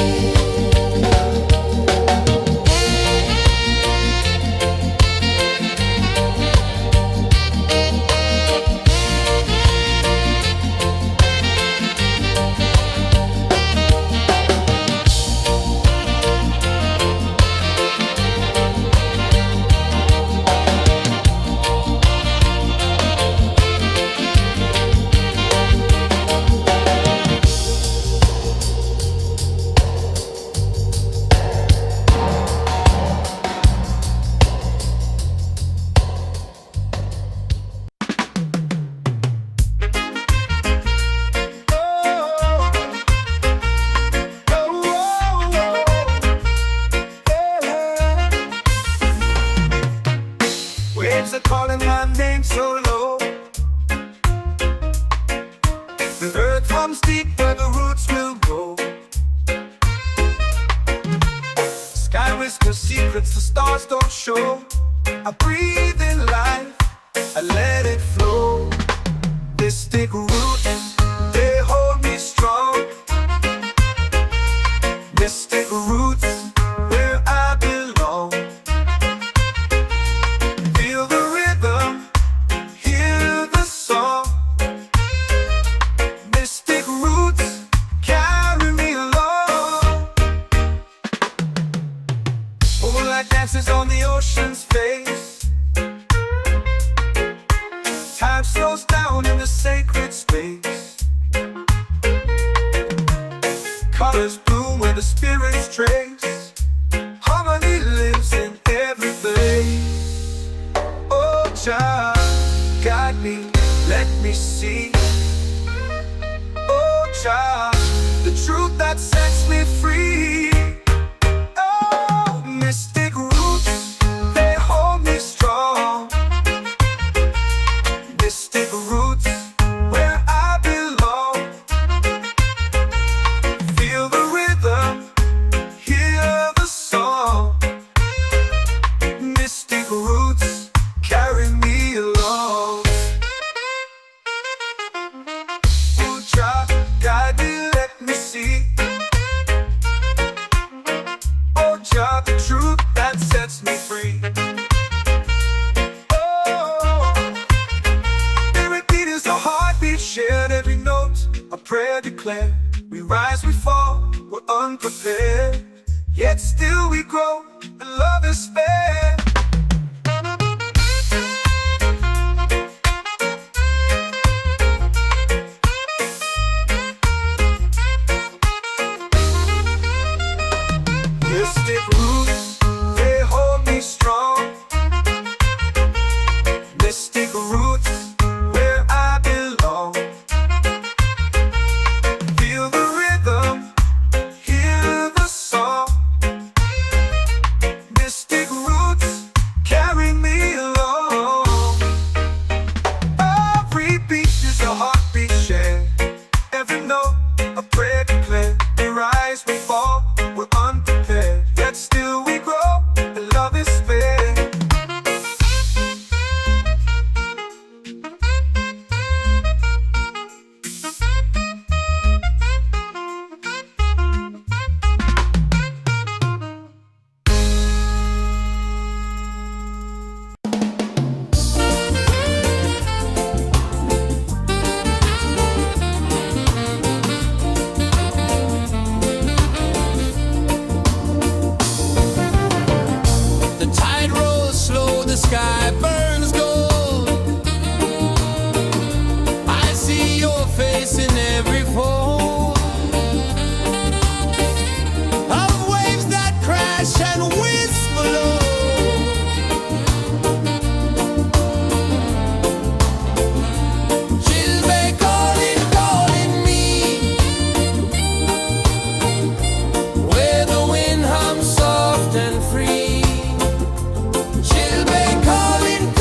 Waves are calling my name so low. The earth runs deep where the roots will grow. Sky whispers secrets the stars don't show. I breathe in life, I let it flow. Mystic roots, they hold me strong. Mystic roots, where I belong. Feel the rhythm, hear the song. Mystic roots, carry me along. Moonlight dances on the ocean's face. Time slows down in the sacred space. Colors bloom where the spirits trace. Harmony lives in every place. Oh, child, guide me, let me see. Oh, child, the truth that sets me free. Oh, mystic roots, they hold me strong. Mystic roots, where I belong. Feel the rhythm, hear the song. Mystic roots, carry me along. Oh, child, guide me, let me see. Oh, child, the truth that sets me free. Shared every note, a prayer declared. We rise, we fall, we're unprepared. Yet still we grow, and love is spared. Mystic roots, they hold me strong. Mystic roots, where I belong. Feel the rhythm, hear the song. Mystic roots, the sky burns gold. I see your face in every fold of waves that crash and whisper low. And free, she'll be calling.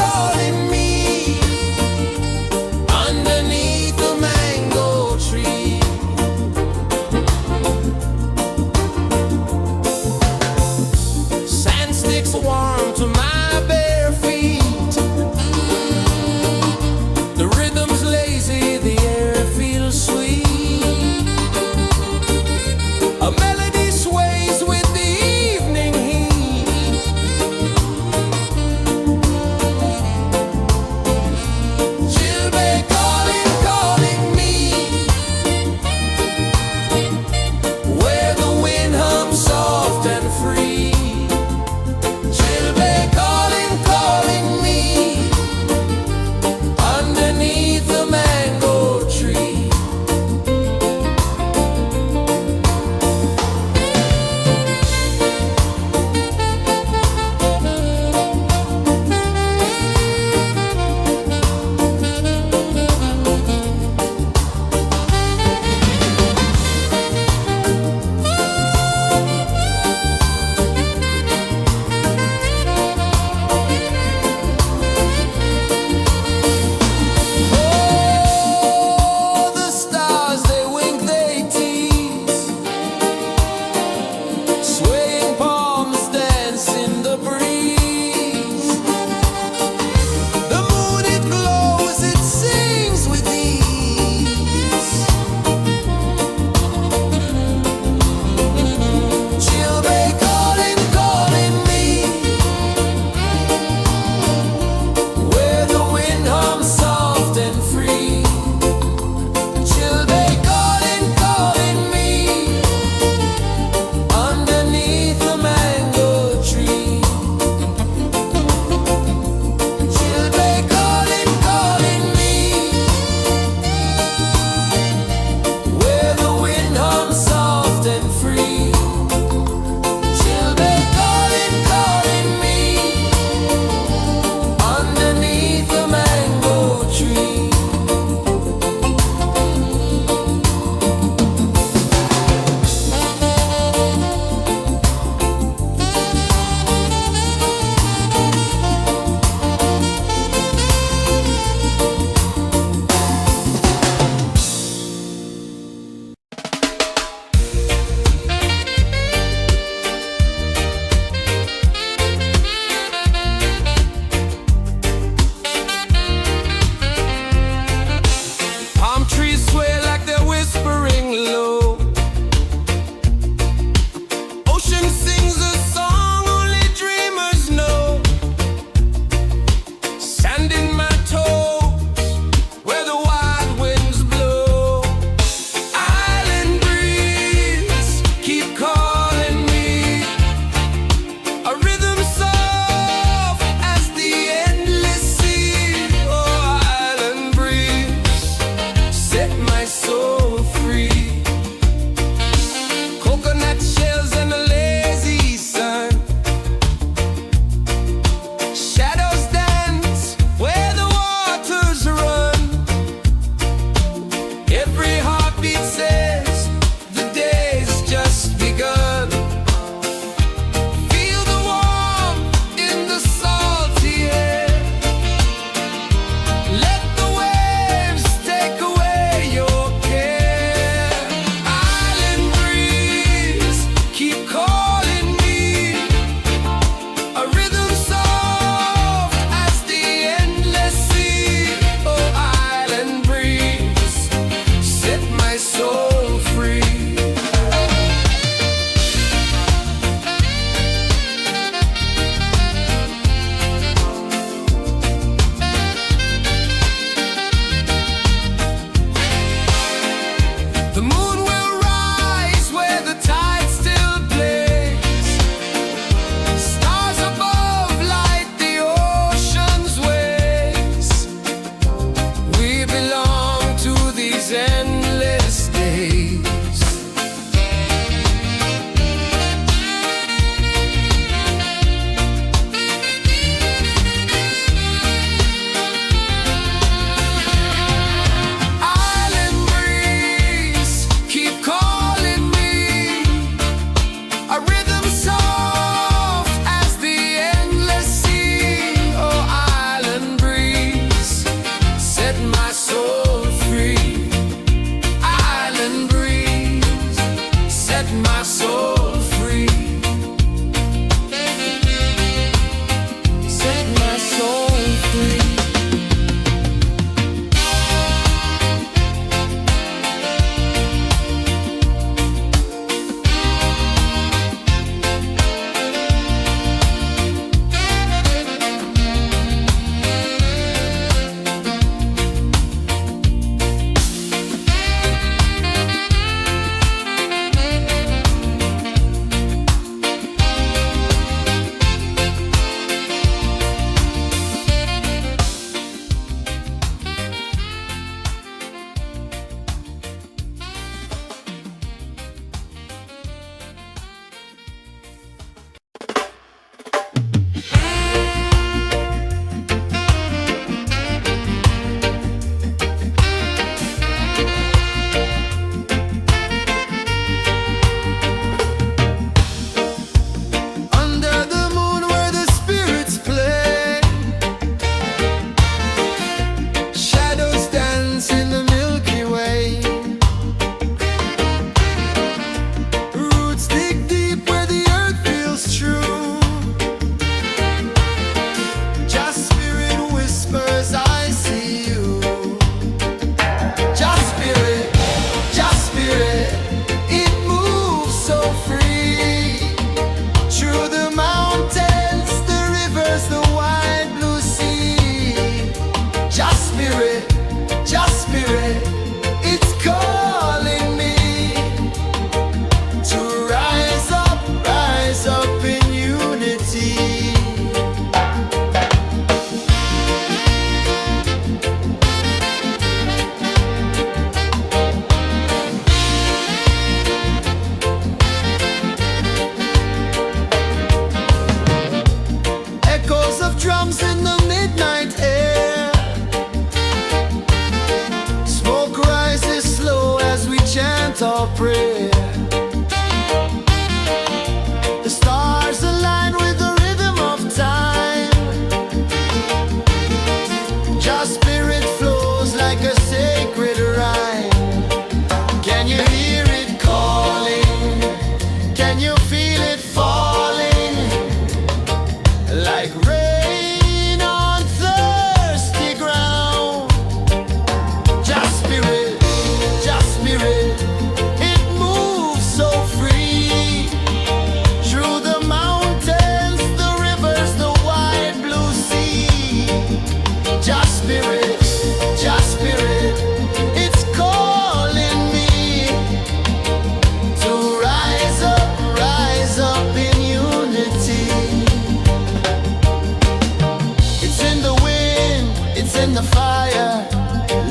in the fire,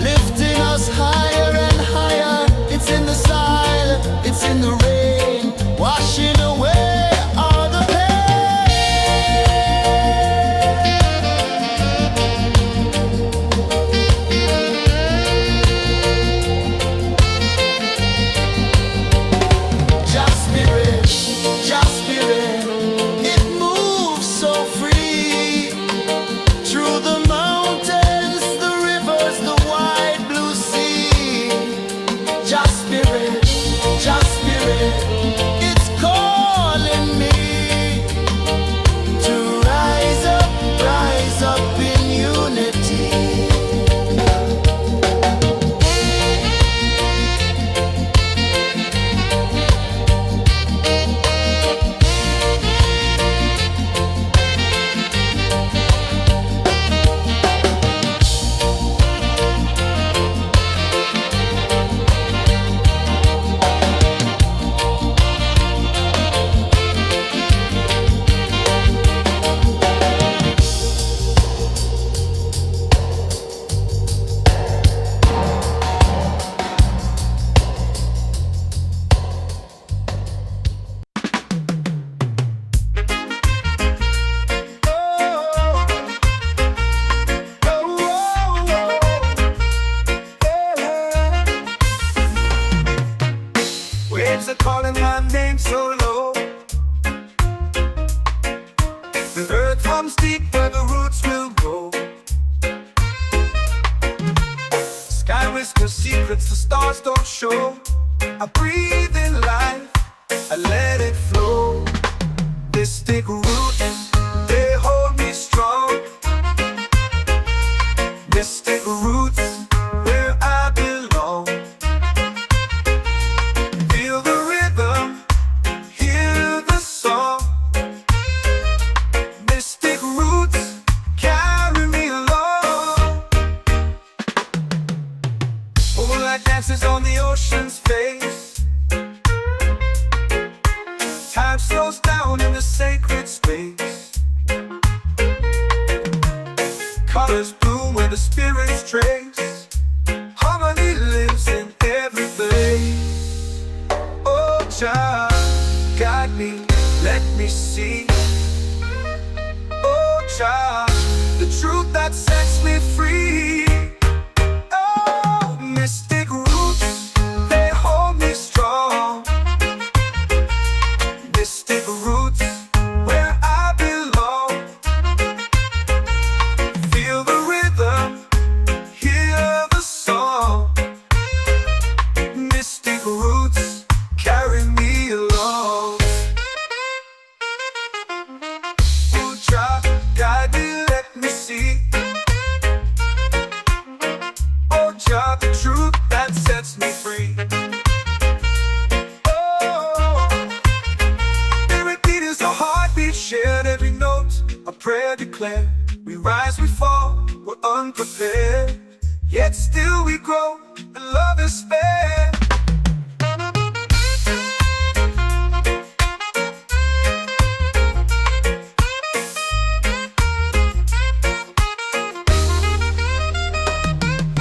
lifting us higher and higher. It's in the silence, it's in the rain, washing away all the Just spirit, just spirit, it moves so free through the mountains, the rivers, the wide blue sea. Just spirit, it's calling me to rise up in unity. Waves are calling my name so low. The earth comes deep where the roots will grow. Sky whispers secrets the stars don't show. I breathe in life, I let it flow. Mystic roots, they hold me strong. Mystic roots, where I belong. Feel the rhythm, hear the song. Mystic roots, carry me along. Moonlight dances on the ocean's face. Time slows down in the sacred space. Colors bloom where the spirits trace. Harmony lives in every place. Oh, child, guide me, let me see. Oh, child, the truth that sets me free. Oh, mystic roots, they hold me strong. Mystic roots, where I belong. Feel the rhythm, hear the song. Mystic roots, carry me along. Oh, child, guide me, let me see. Oh, child, the truth that sets me free. Oh, every beat is a heartbeat shared, every note a prayer declared. We rise, we fall, we're unprepared, yet still we grow, and love is spared.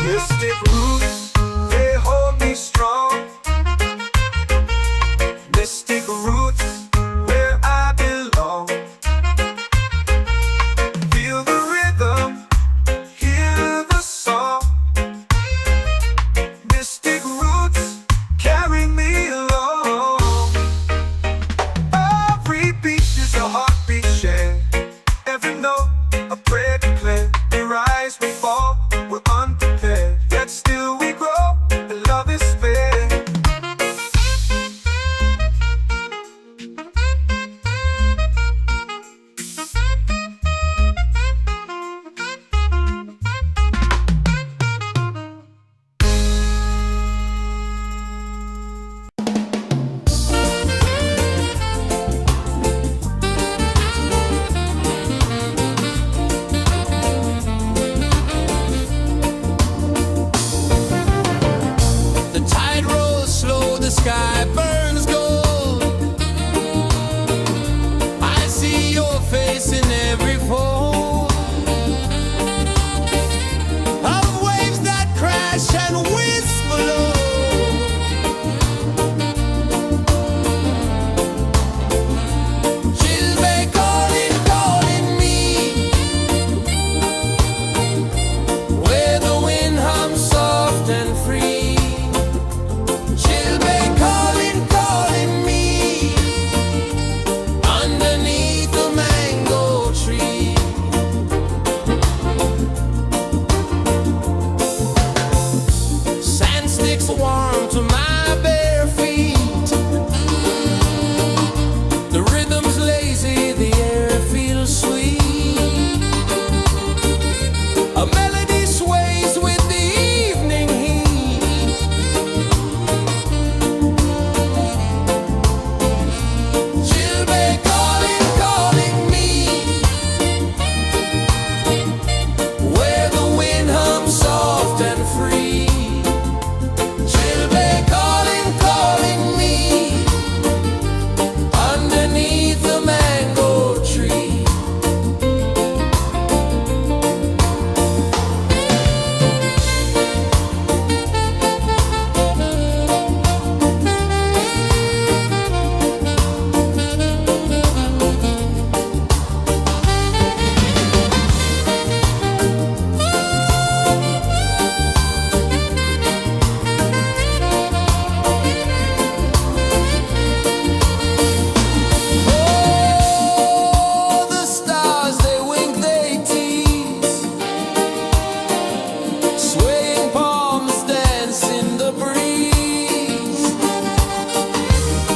Mystic roots, they hold me strong. Mystic roots, where I belong. Feel the rhythm, hear the song. Mystic roots, carry me along. Every beat is a heartbeat shared, every note a prayer declared. We rise, we fall, we're unprepared, yet still we grow, and love is fair. A melody sways with the evening heat. Children calling, calling me, where the wind hums soft and free. Children calling, calling me, underneath the mango tree. Oh, the stars, they wink, they tease, swaying palms dance in the breeze.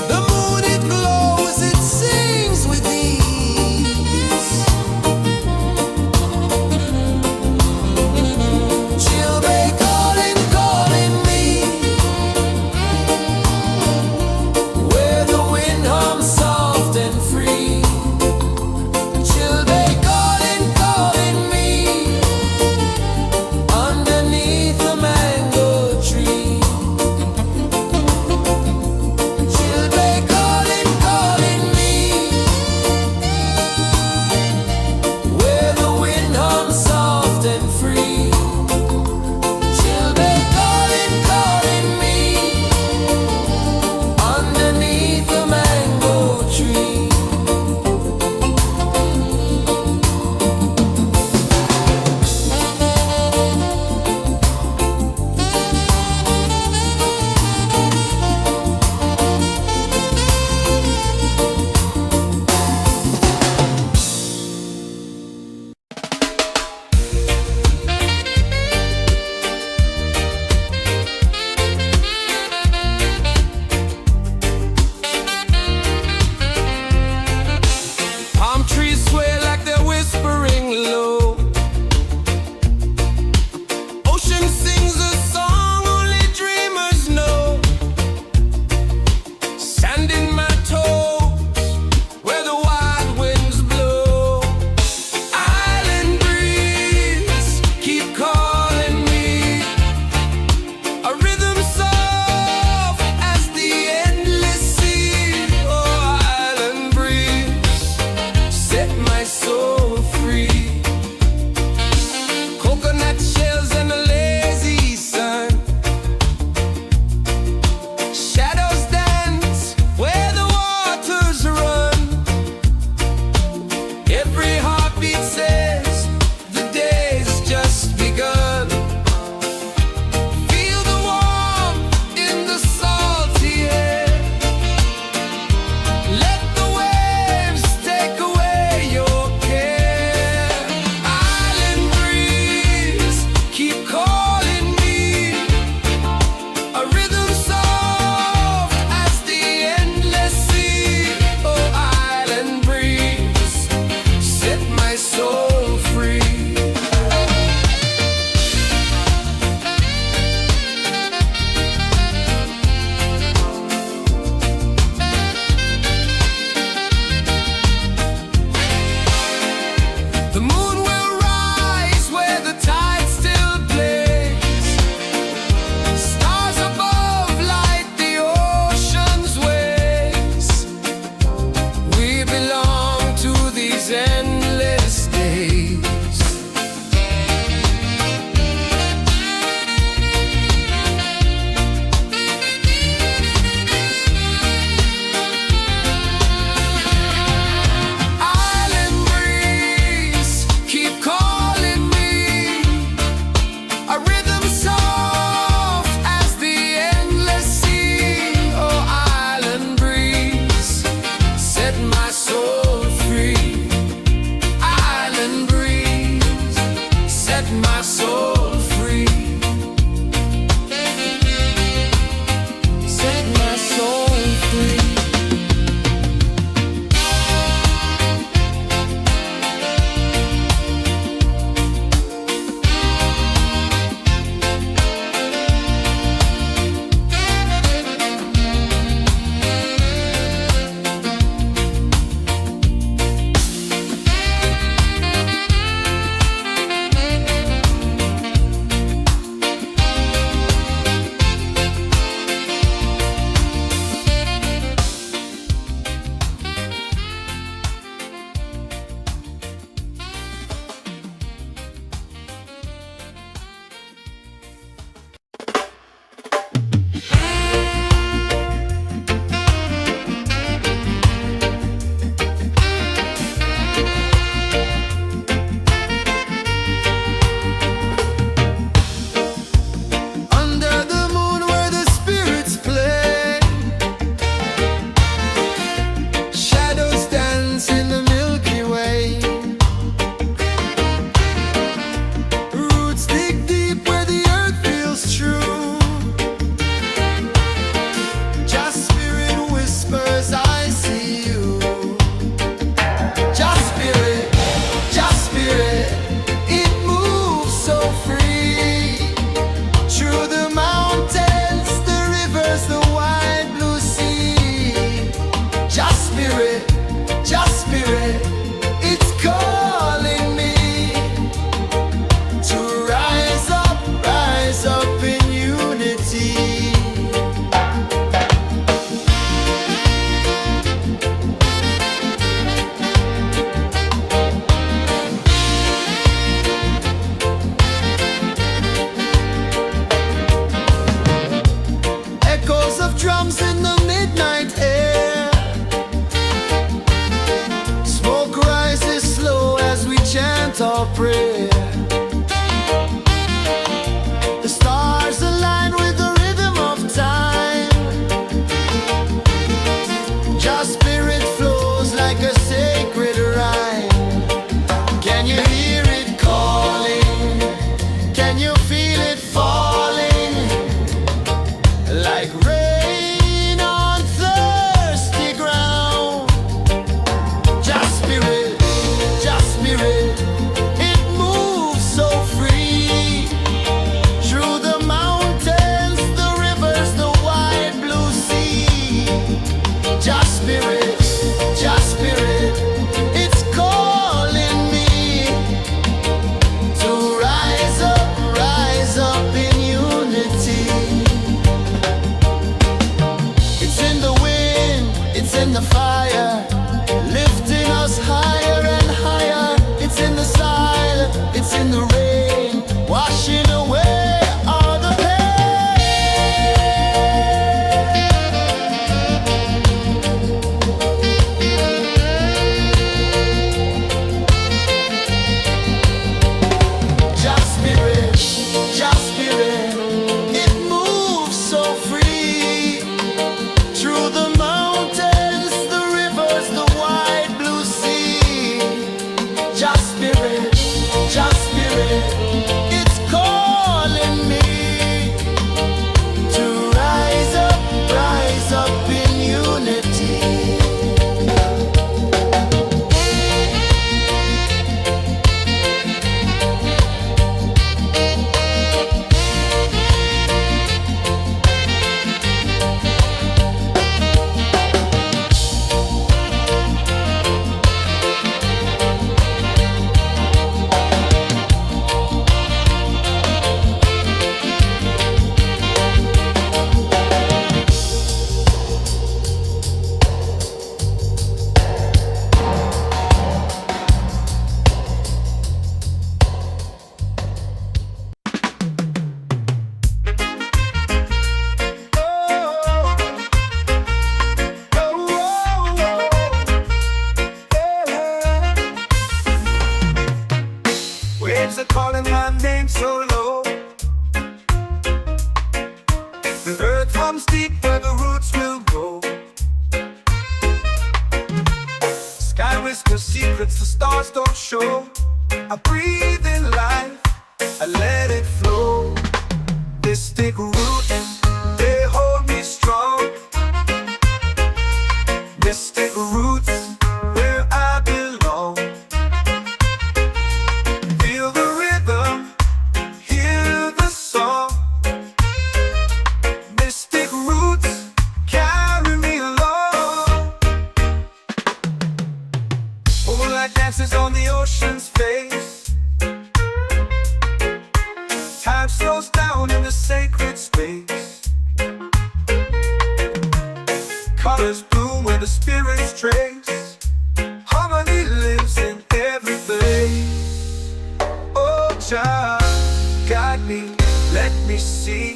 The moon, it glows, it sings with ease. Children calling, calling me, where the wind hums soft and free. Children calling, calling me, underneath the mango tree. Children calling, calling me, where the wind hums soft and free. Children calling, calling me, underneath the mango tree. Palm trees sway like they're whispering low. Ocean sings a song only dreamers know. Sand in my toes, where the wild winds blow. Island breeze, keep calling me. A rhythm soft as the endless sea. Oh, island breeze, set my soul free. Coconut shells and a lazy sun. Shadows dance where the waters run. Every heartbeat says the day's just begun. Feel the warmth in the salty air. Let the waves take away your care. Island breeze, keep calling me. A rhythm soft as the endless sea. Oh, island breeze, set my soul free. The moon will rise where the tide still plays. Stars above light the ocean's waves. We belong to these endless days. Island breeze, keep calling me. A rhythm soft as the endless sea. Oh, island breeze, set my soul free. Island breeze, set my soul free. Set my soul free. my name so low. The earth runs deep where the roots will grow. Sky whispers secrets the stars don't show. I breathe in life, I let it flow. Mystic roots, they hold me strong. Mystic roots, where I belong. Feel the rhythm, hear the song. Mystic roots, carry me along. Moonlight dances on the ocean's face. Time slows down in the sacred space. Colors bloom where the spirits trace. Harmony lives in every place. Oh, child, guide me, let me see.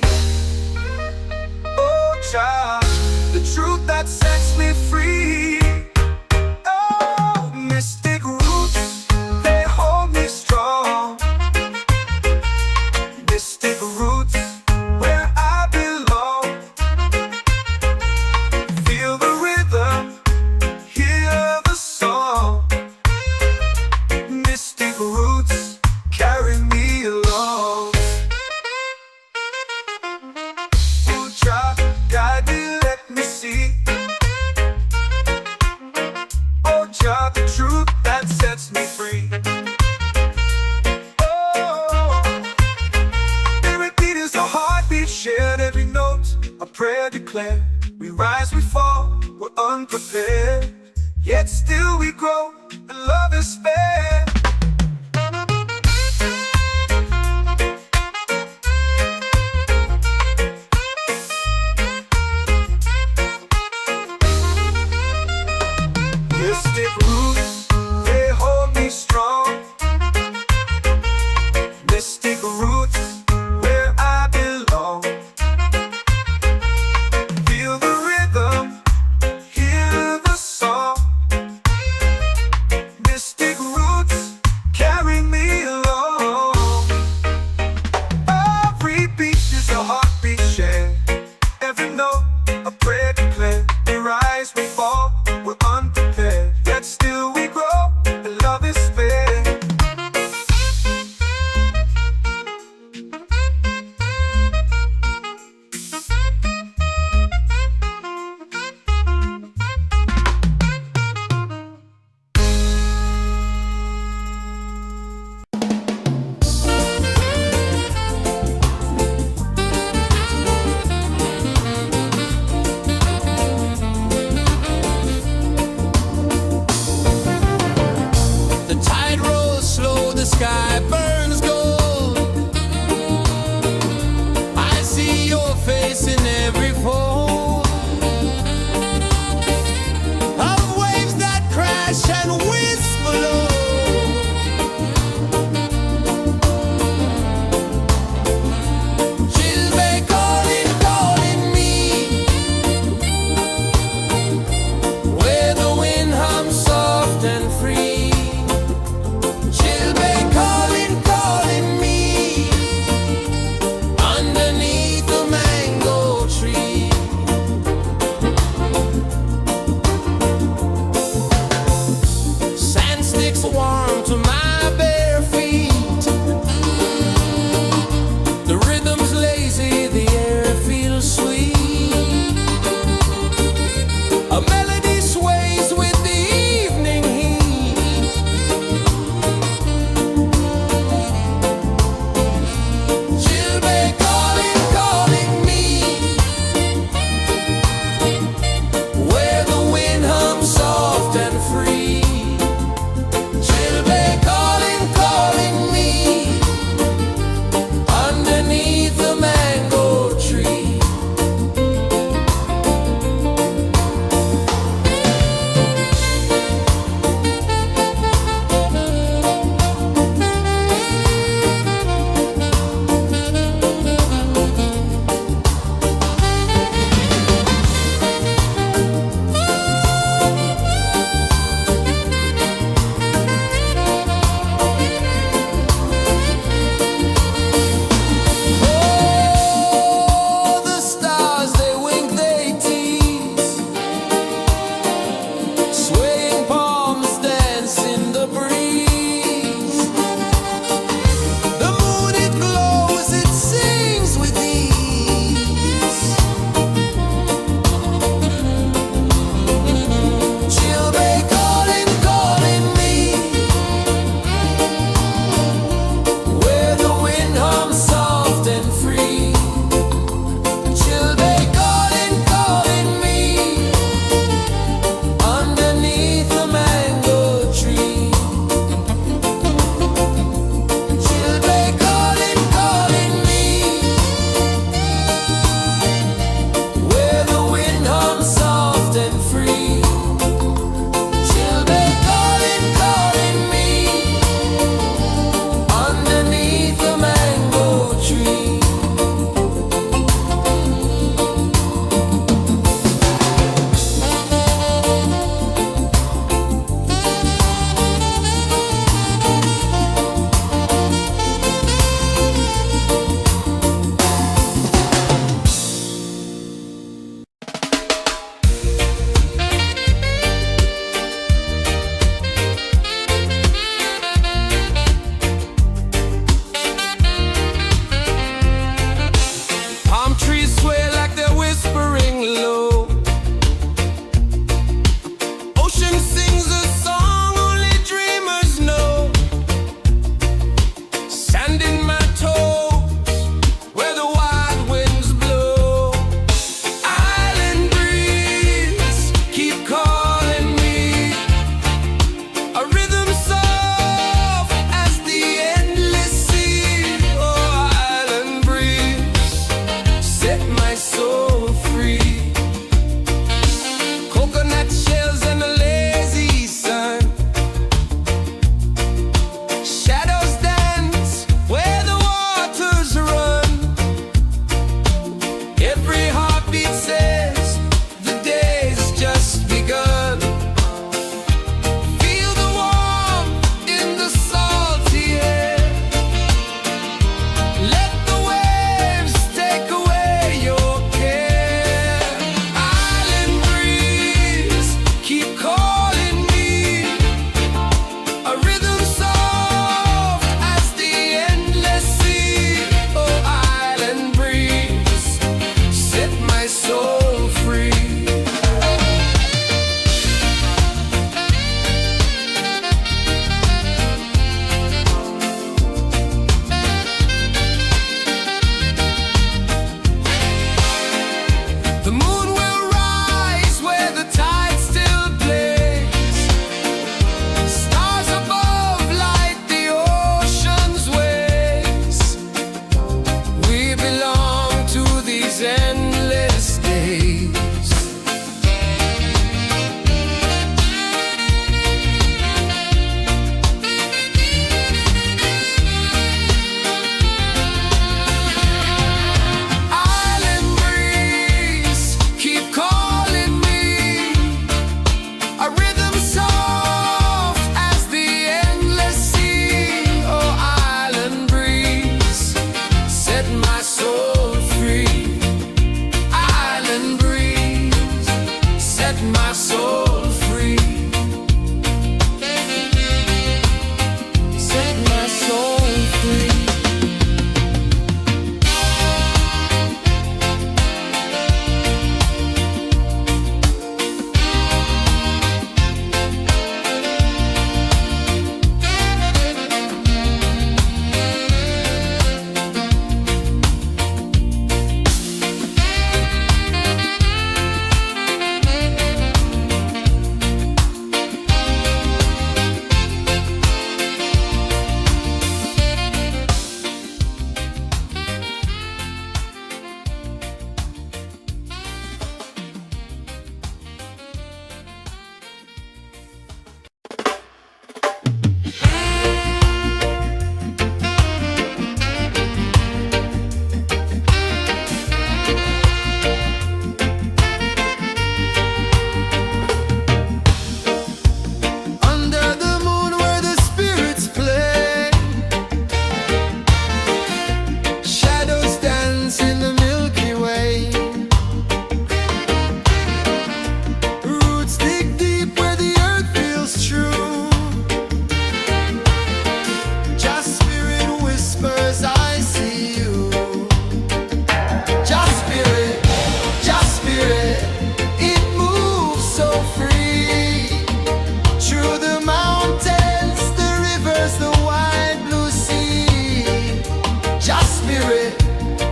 Oh, child, the truth that sets me free. Oh, mystic roots, they hold me strong. Mystic roots, where I belong. Feel the rhythm, hear the song. Mystic roots, carry me along. Oh, child, guide me, let me see. Oh, child, the truth that sets me free. Shared every note, a prayer declared. We rise, we fall, we're unprepared. Yet still we grow, and love is fair. Mystic roots, they hold me strong. Mystic roots, where I belong. Feel the rhythm, hear the song. Mystic roots,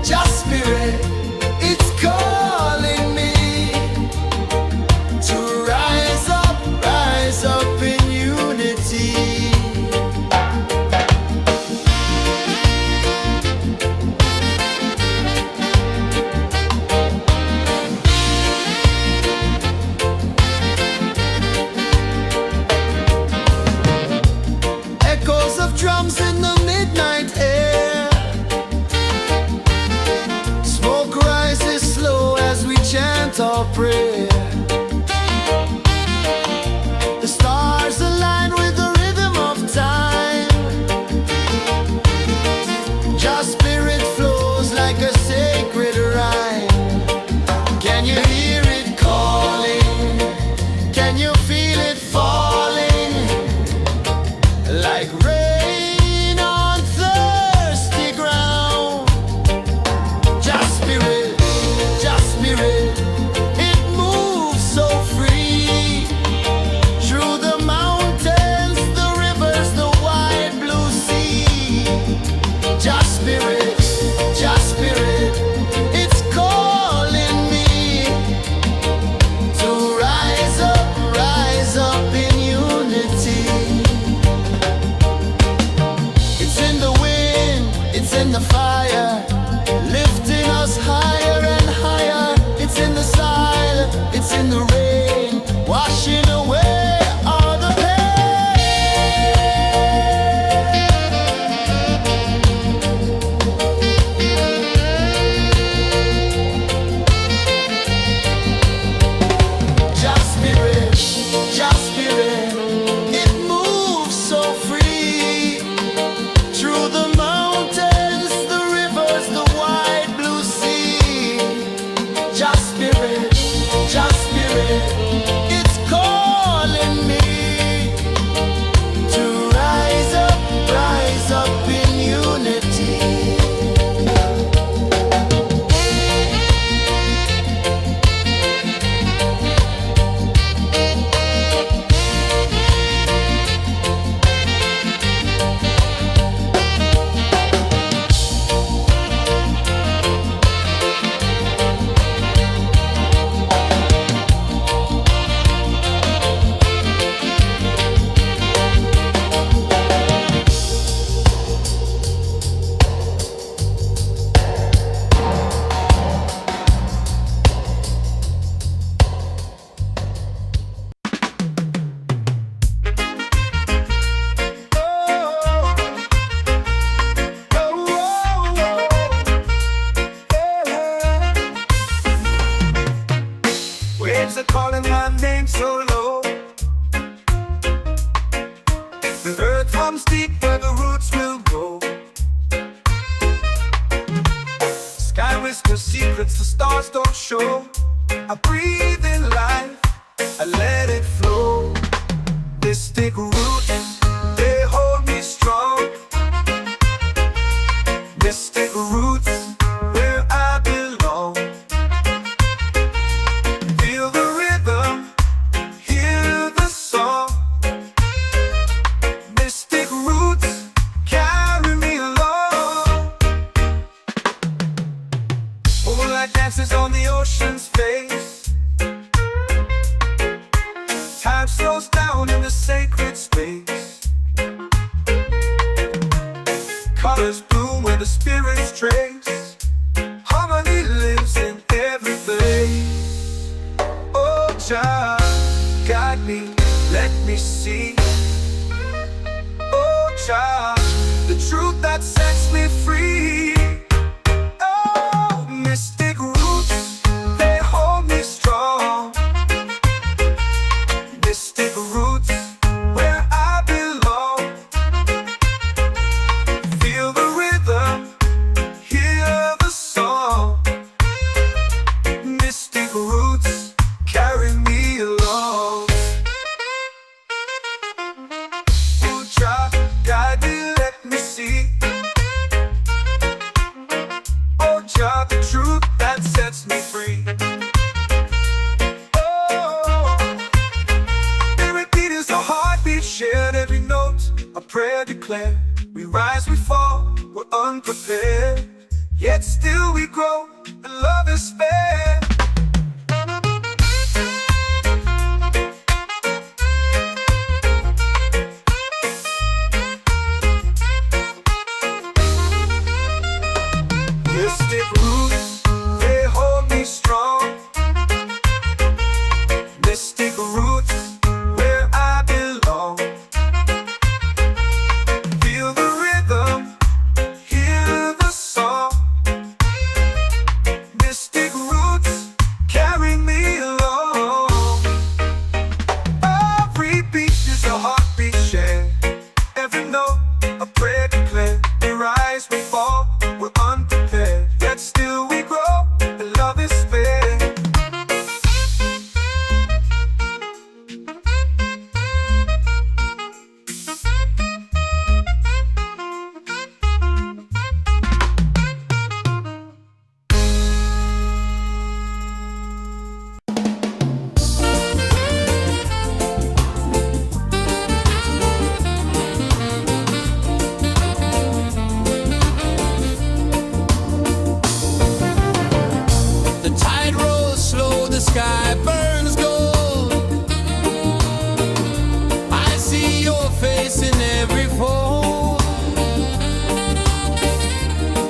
just spirit, it's calling me to rise up in unity. Echoes of drums in the midnight air. Smoke rises slow as we chant our prayer. The stars align with the rhythm of time. Just spirit flows like a sacred rhyme. Can you hear it calling? Can you feel it falling? Like rain on thirsty ground. Just spirit, it moves so free. Through the mountains, the rivers, the wide blue sea. Just spirit, it's calling me to rise up in unity. It's in the wind, it's in the fire, lifting us higher and higher. It's in the silence, it's in the rain, washing away all the Just spirit, it moves so free. Through the mountains, the rivers, the wide blue sea. Just spirit, it's calling me to rise up in unity. Waves are calling my name so low. The earth hums deep where the roots will go. Sky whispers secrets the stars don't show. I breathe in life, I let it flow. Mystic roots, they hold me strong. Mystic roots, where I belong. Feel the rhythm, hear the song. Mystic roots, carry me along. Moonlight dances on the ocean's face. Time slows down in the sacred space. Colors bloom where the spirits trace. Harmony lives in every face. Oh, child, guide me, let me see. Oh, child, the truth that sets me free. Oh, mystic roots, they hold me strong. Mystic roots, where I belong. Feel the rhythm, hear the song. Mystic roots, carry me along. yet still we grow, and love is fair. Mystic roots, they hold me strong. Mystic roots, where I belong. Feel the rhythm, hear the song. Mystic roots, carry me along. Every beat is a heartbeat shared. Every note, a prayer declared. We rise, we fall, we're unprepared, yet still we grow, and love is fair. The tide rolls slow, the sky burns gold. I see your face in every fold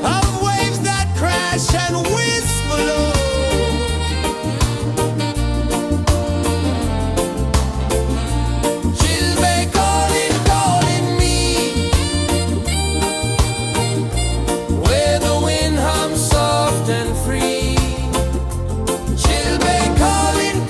of waves that crash and whisper low. She'll be calling, calling me, where the wind hums soft and free. She'll be calling,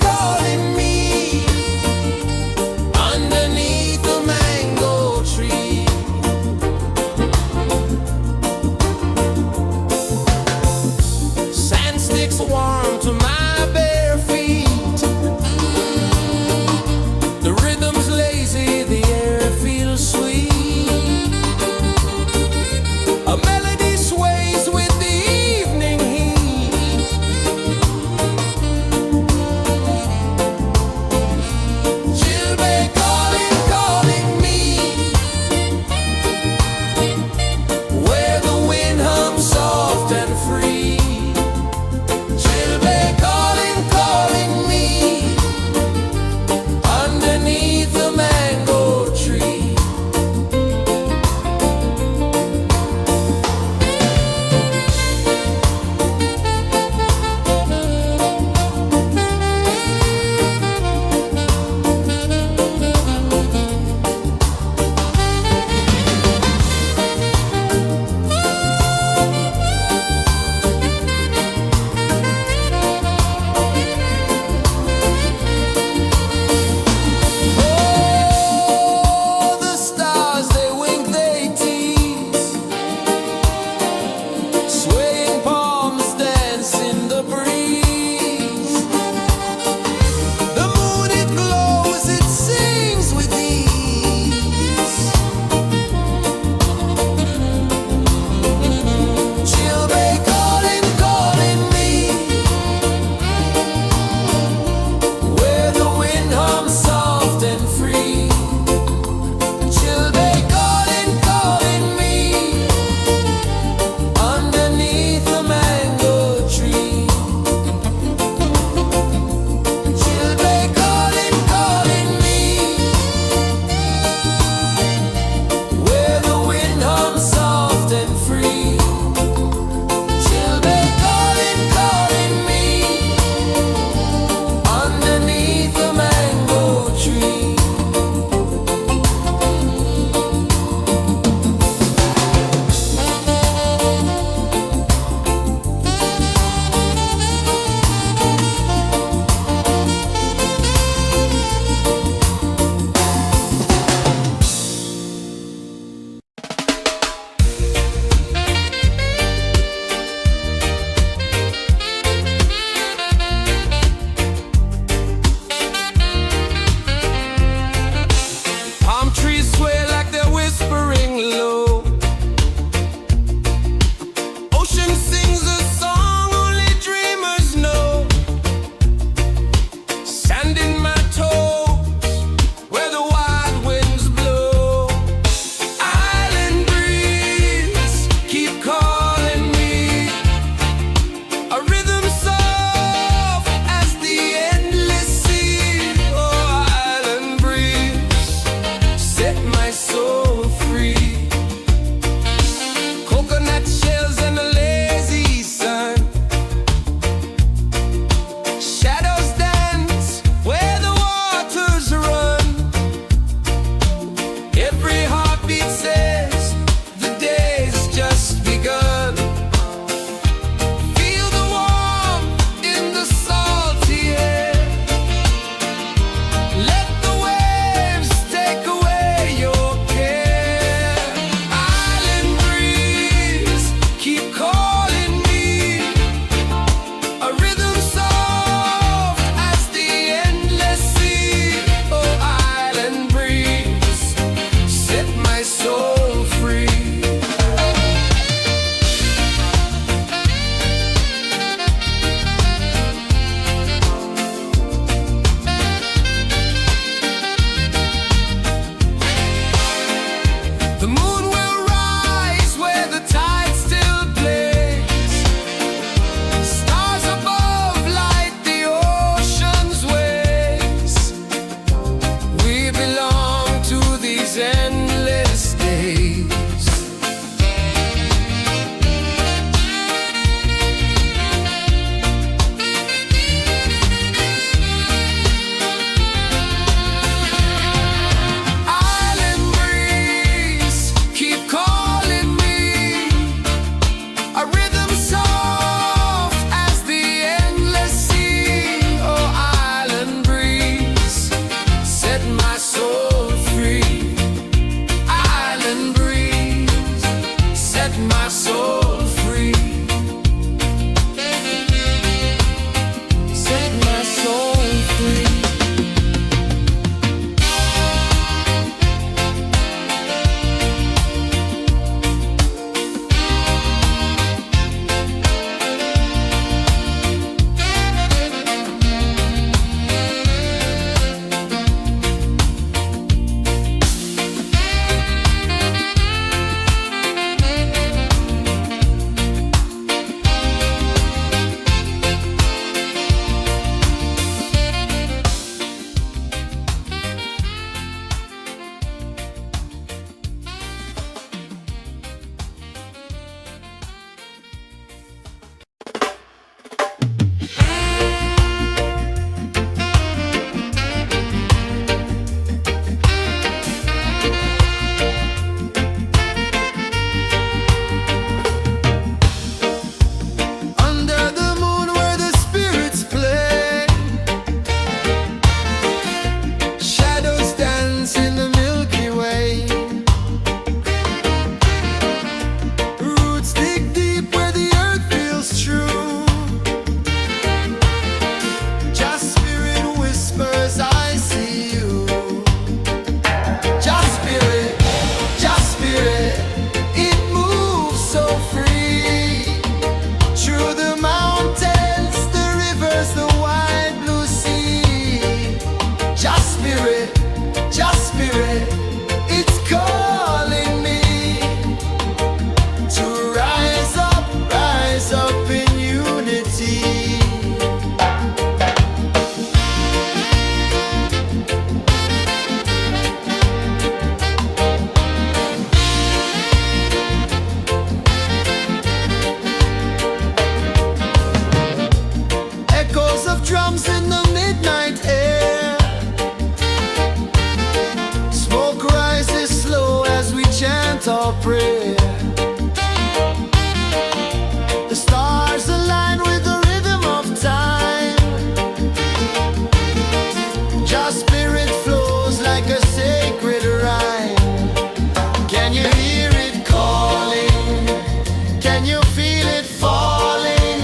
feel it falling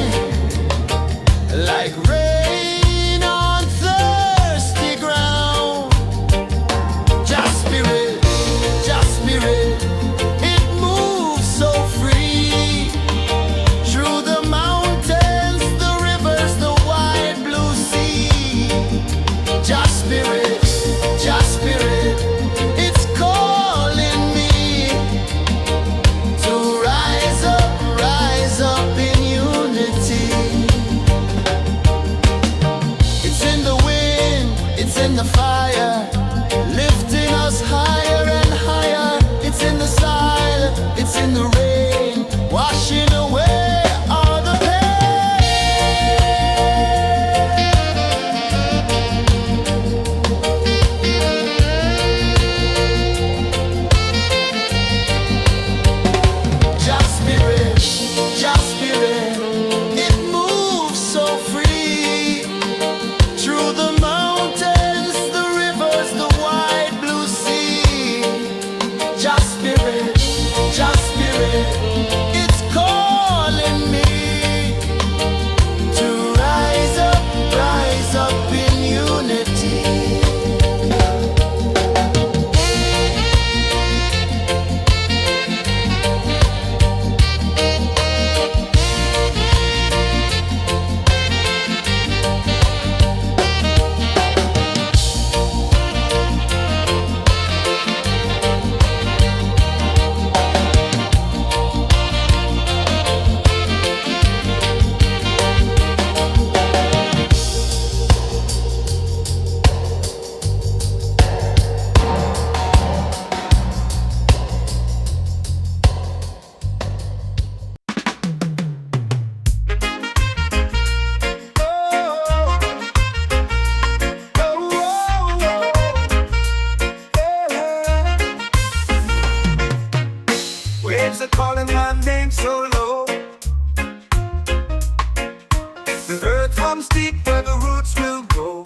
like rain on thirsty ground. Just spirit, it moves so free through the mountains, the rivers, the wide blue sea. Just spirit, it's calling me to rise up in unity. It's in the wind, it's in the fire, lifting us higher and higher. It's in the silence, it's in the rain, washing away all the Just spirit, it moves so free through the mountains, the rivers, the wide blue sea. Just spirit, it's calling me to rise up in unity. Waves are calling my name so low. The earth hums deep where the roots will grow.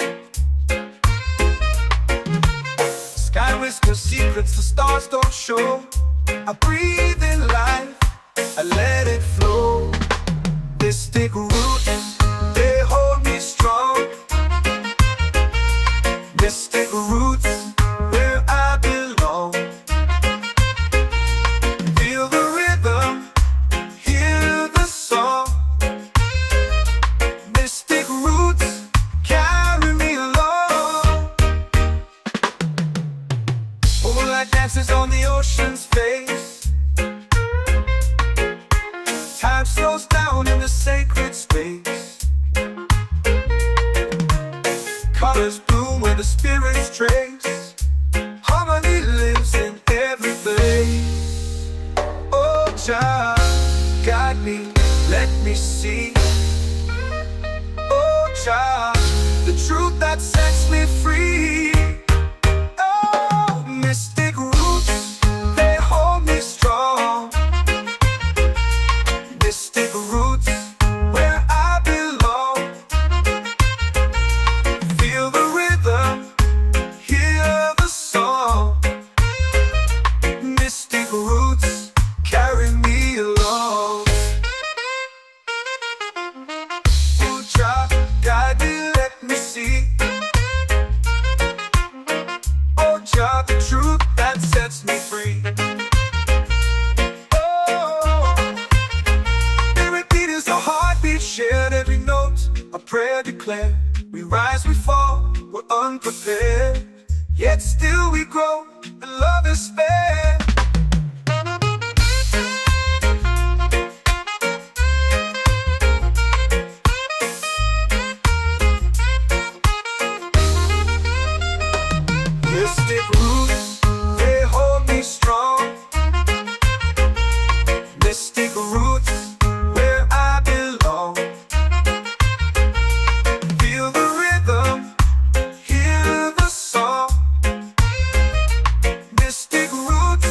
Sky whispers secrets the stars don't show. I breathe in life, I let it flow. Mystic roots, they hold me strong. Mystic roots, where I belong. Feel the rhythm, hear the song. Mystic roots, carry me along. Moonlight dances on the ocean's face. Time slows down in the sacred space. Colors bloom where the spirits trace. Harmony lives in every place. Oh, child, guide me, let me see. Oh, child, the truth that sets me free. Oh, mystic roots, they hold me strong. Mystic roots, where I belong. Feel the rhythm, hear the song. Mystic roots, carry me along. Oh, child, guide me, let me see. Oh, child, the truth that sets me free. Oh, every beat is a heartbeat shared, every note a prayer declared. We rise, we fall, we're unprepared, yet still we grow, and love is spared. Mystic roots, they hold me strong. Mystic roots, where I belong. Feel the rhythm, hear the song. Mystic roots,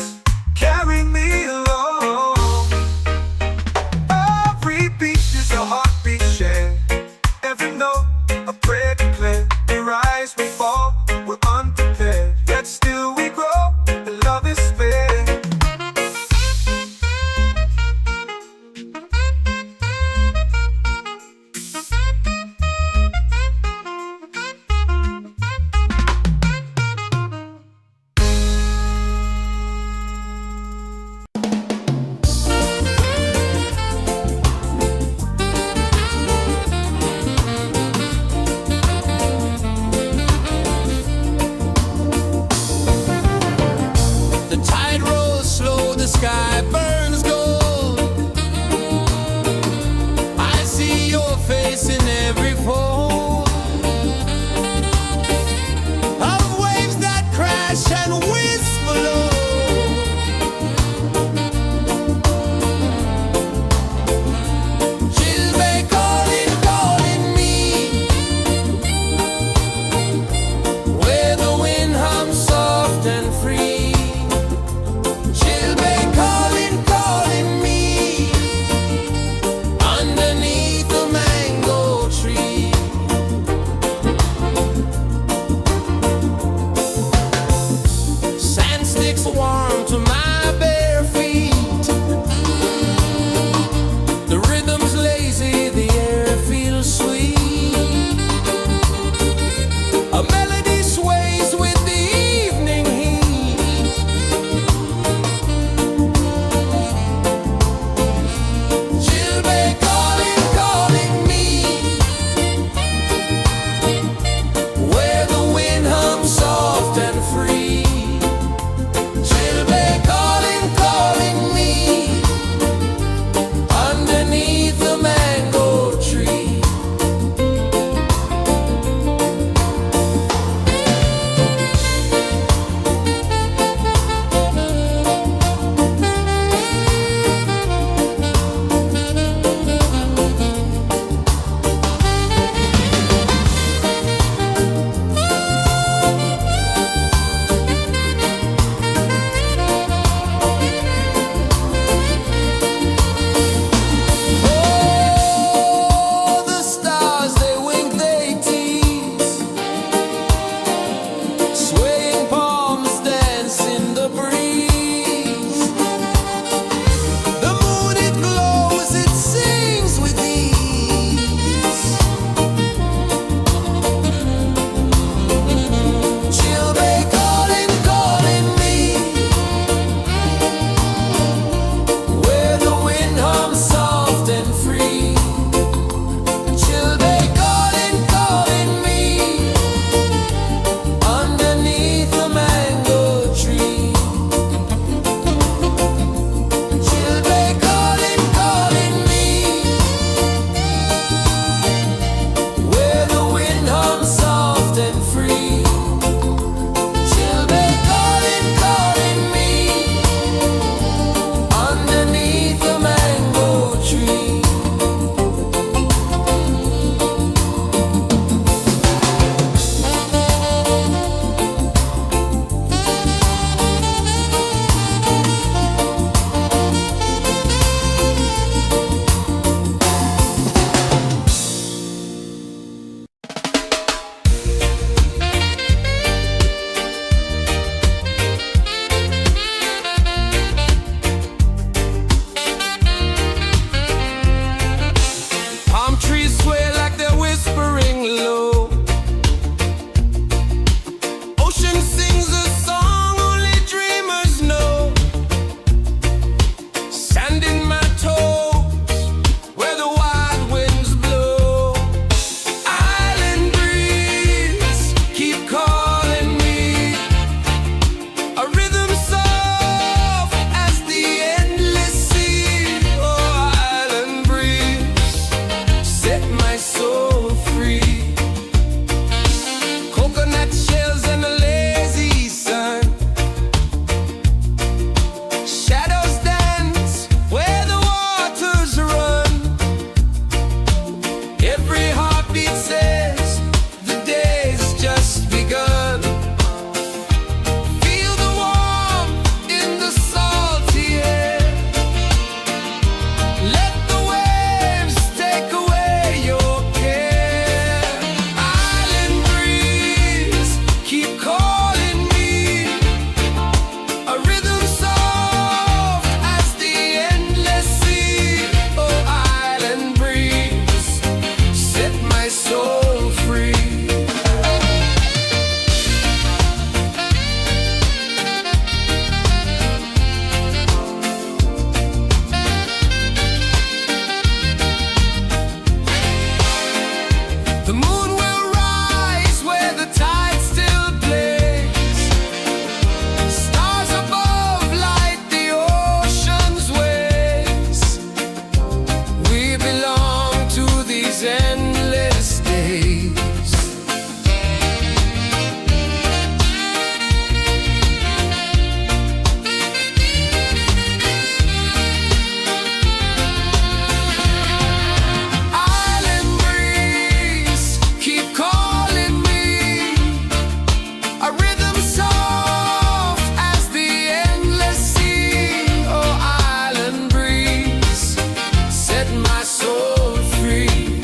my soul free.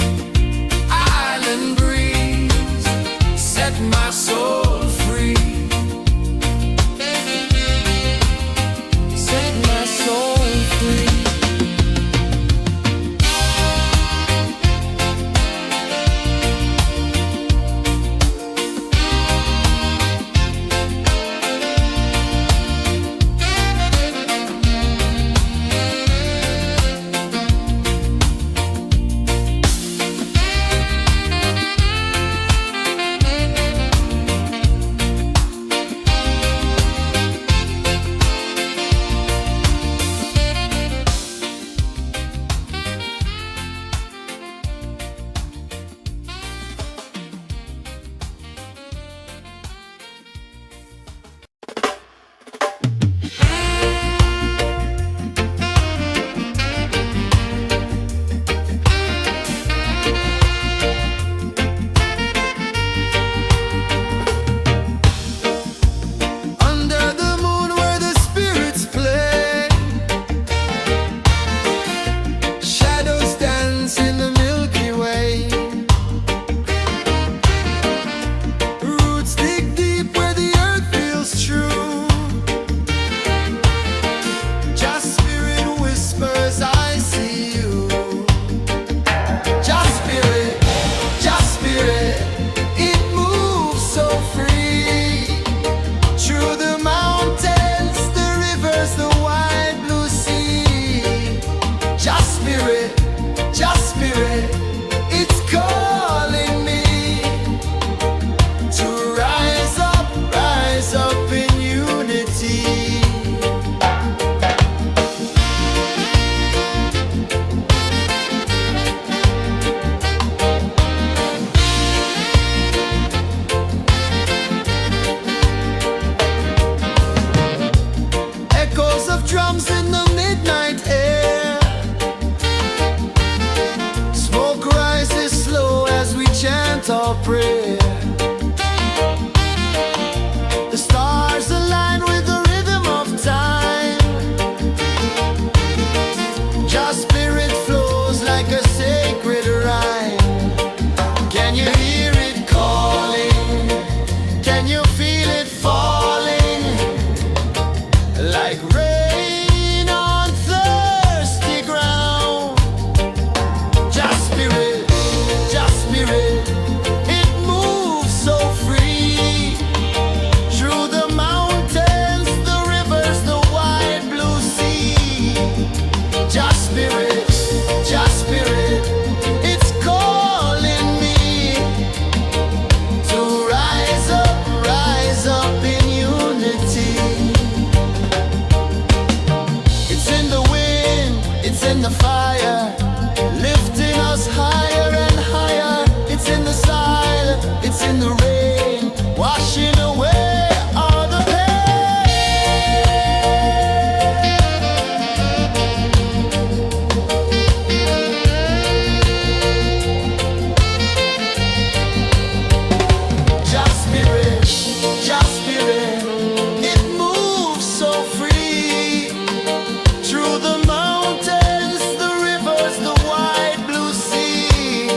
Island breeze, set my soul free. Set my soul free. Drums in the midnight air. Smoke rises slow as we chant our prayer. The stars align with the rhythm of time. Your spirit flows like a sacred rhyme. Can you hear it calling? Can you feel it falling? Like rain the fire, lifting us higher and higher. It's in the silence, it's in the rain, washing away all the Just spirit, it moves so free through the mountains, the rivers, the wide blue sea.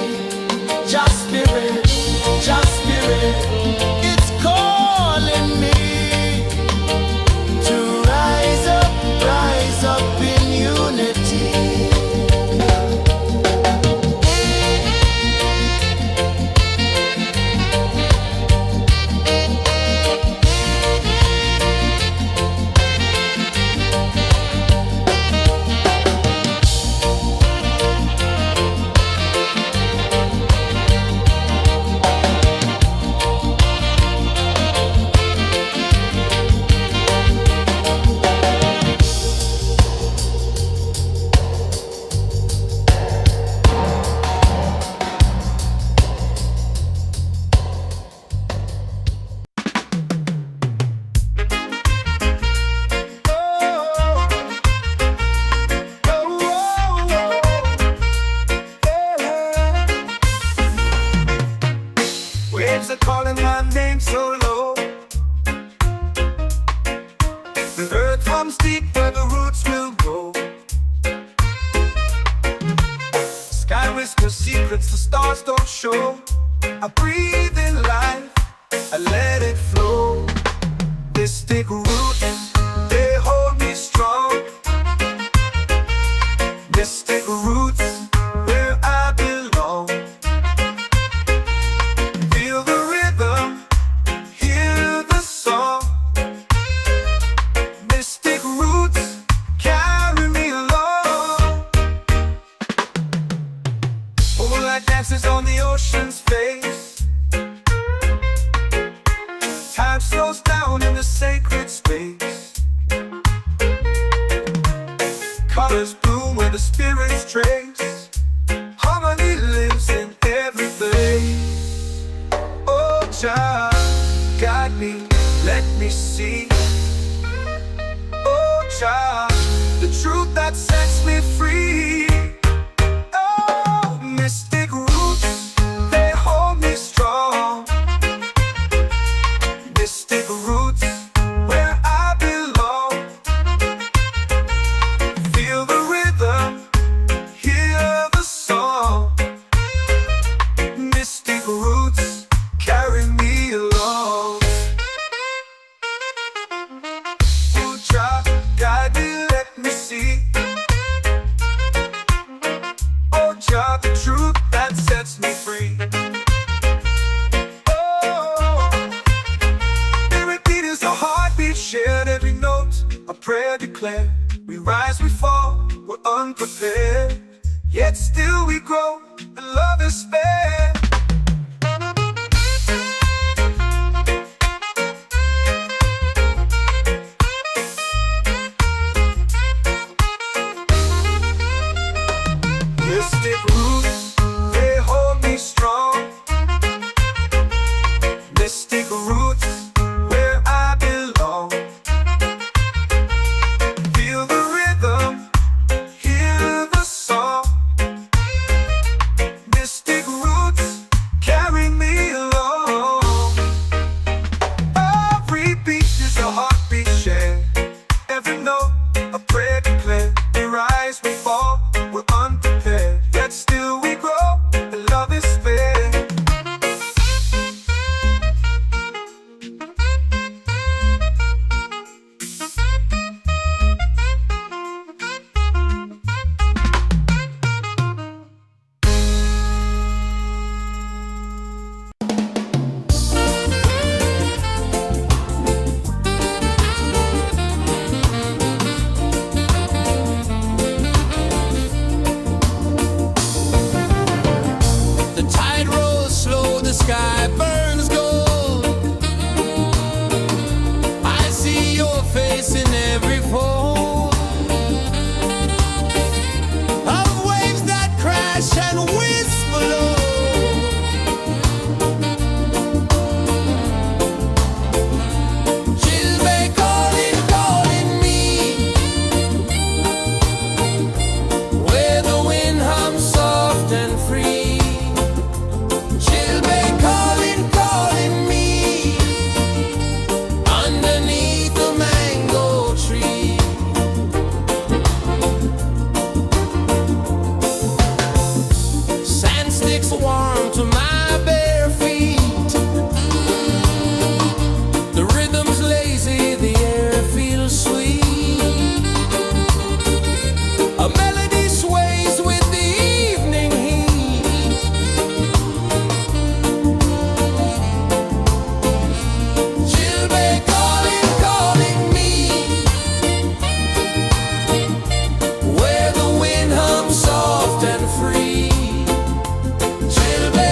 Just spirit, it's calling me to rise up in unity. Waves are calling my name so low. The earth hums deep where the roots will go. whisper secrets the stars don't show. I breathe in life, I let it flow. Mystic roots, they hold me strong. Mystic roots, where I belong. Feel the rhythm, hear the song. Mystic roots, carry me along. Moonlight dances on the ocean's face. Time slows down in the sacred space. Colors bloom where the spirits trace. Harmony lives in every place. Oh, child, guide me, let me see. Oh, child, the truth that sets me free. Oh, mystic roots, they hold me strong. Mystic roots, where I belong. Feel the rhythm, hear the song. Mystic roots, carry me along. Oh, child, guide me, let me see. Oh, child, the truth that sets me free. Oh, every beat is a heartbeat shared, every note a prayer declared. We rise, we fall, we're unprepared, yet still we grow, and love is spared. Mystic roots, they hold me strong. Mystic roots, where I belong. Feel the rhythm, hear the song. Mystic roots, carry me along. Every beat is a heartbeat shared, every note a prayer declared. We rise, we fall, we're unprepared, yet still we grow, and love is spared. The tide rolls slow, the sky burns gold. I see your face in every fold of waves that crash and whisper low. She'll be calling, calling me, where the wind hums soft and free. She'll be calling, calling me, underneath the mango tree. Sand sticks warm to my bare feet. The rhythm's lazy, the air feels sweet. A melody sways with the evening heat. She'll be calling, calling me, where the wind hums soft and free. She'll be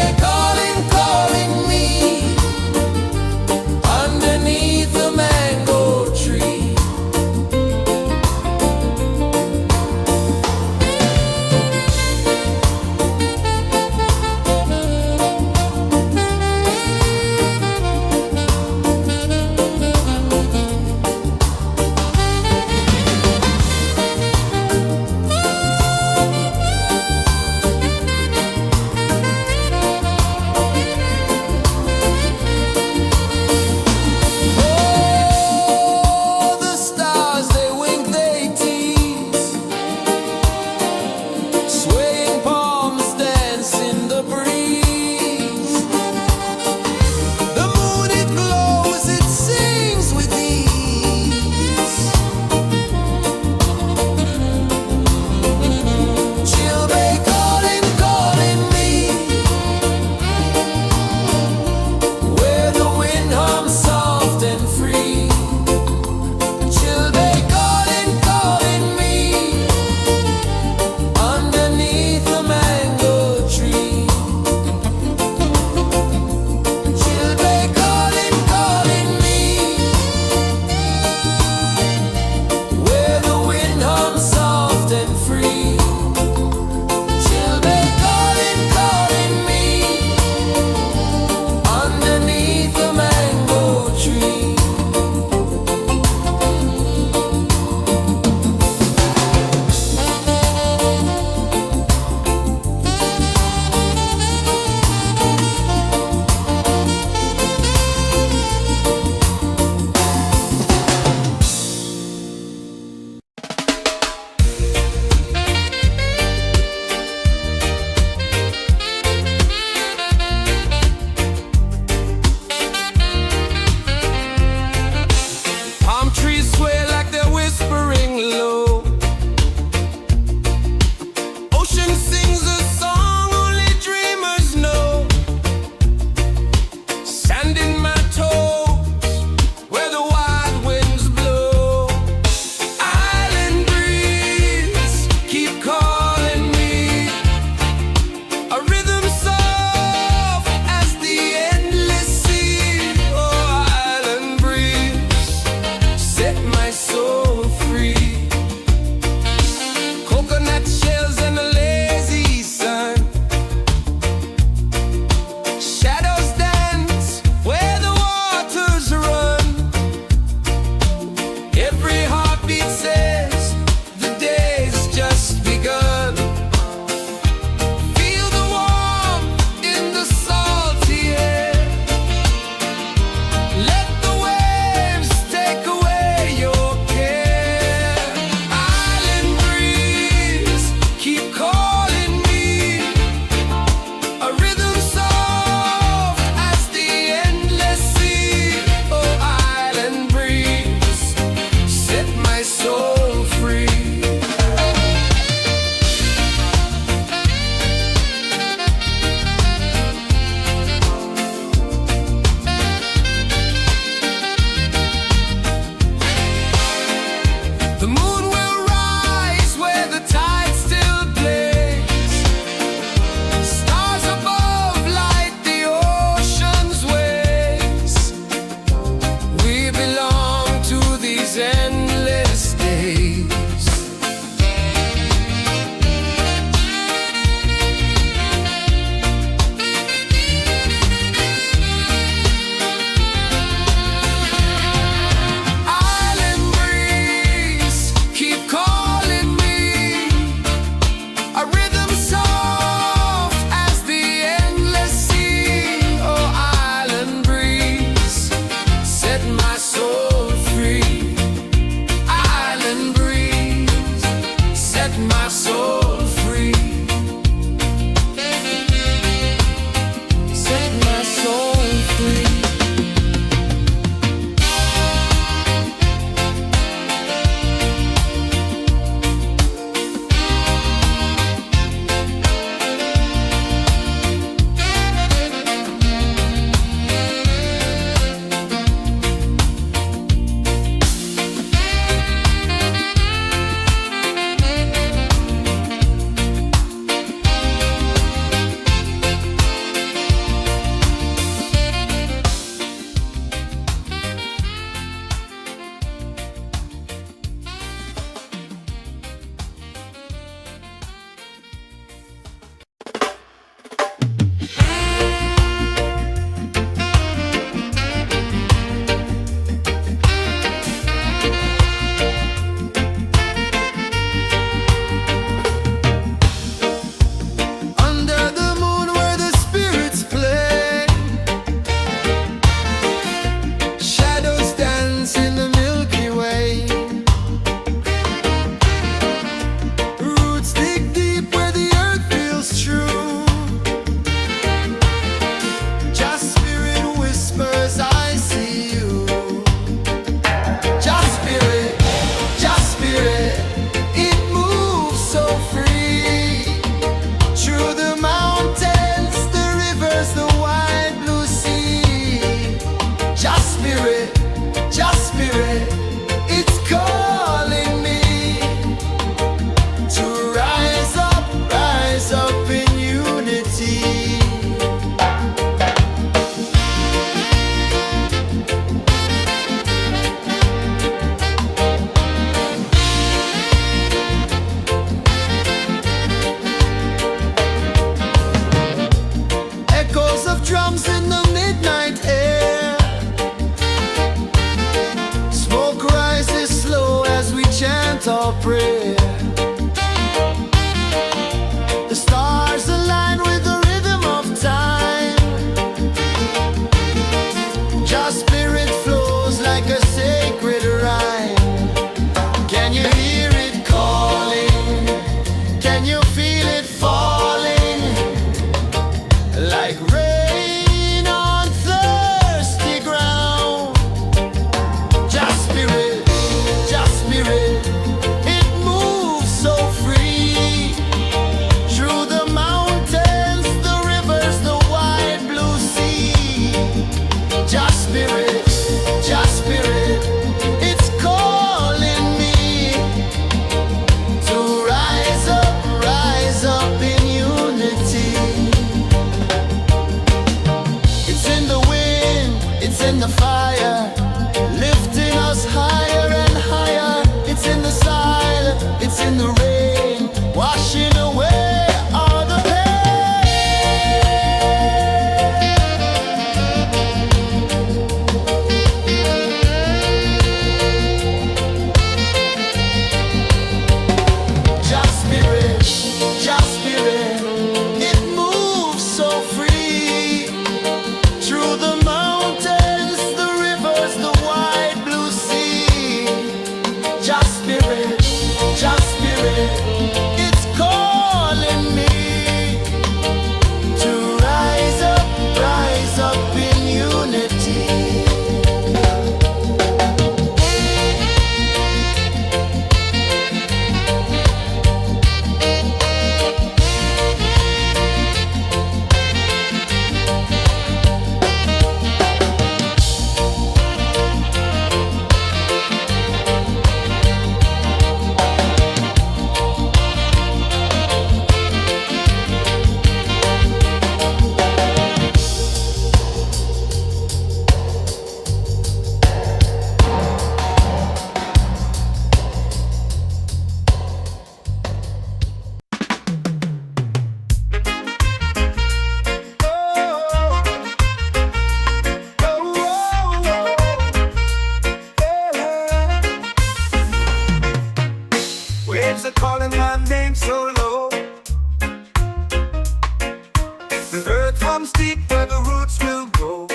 The earth runs deep where the roots will grow.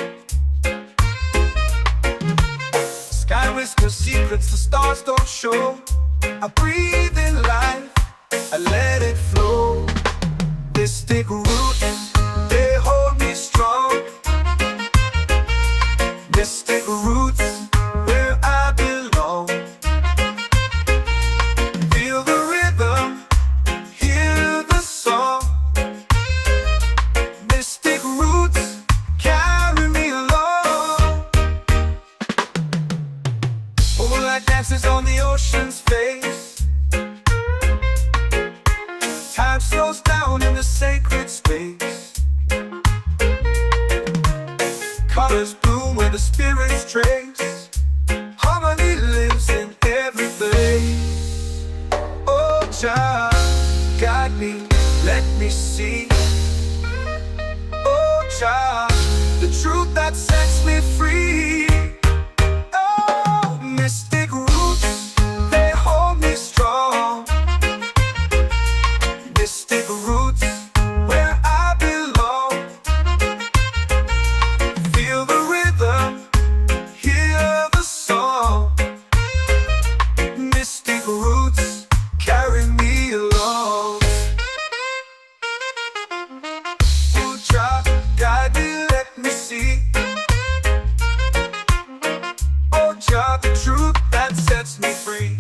Sky whispers secrets the stars don't show. I breathe in life, I let it flow. Mystic roots, they hold me strong. Mystic roots, where I belong. Feel the rhythm, hear the song. Mystic roots, carry me along. Moonlight dances on the ocean's face. Time slows down in the sacred space. Colors bloom where the spirits trace. Harmony lives in every place. Oh, Jah, guide me, let me see. Oh, Jah, the truth that sets me free. Oh, mystic roots, they hold me strong. Mystic roots, where I belong. Feel the rhythm, hear the song. Mystic roots, carry me along. Oh, Jah, guide me, let me see. Oh, Jah, the truth that sets me free.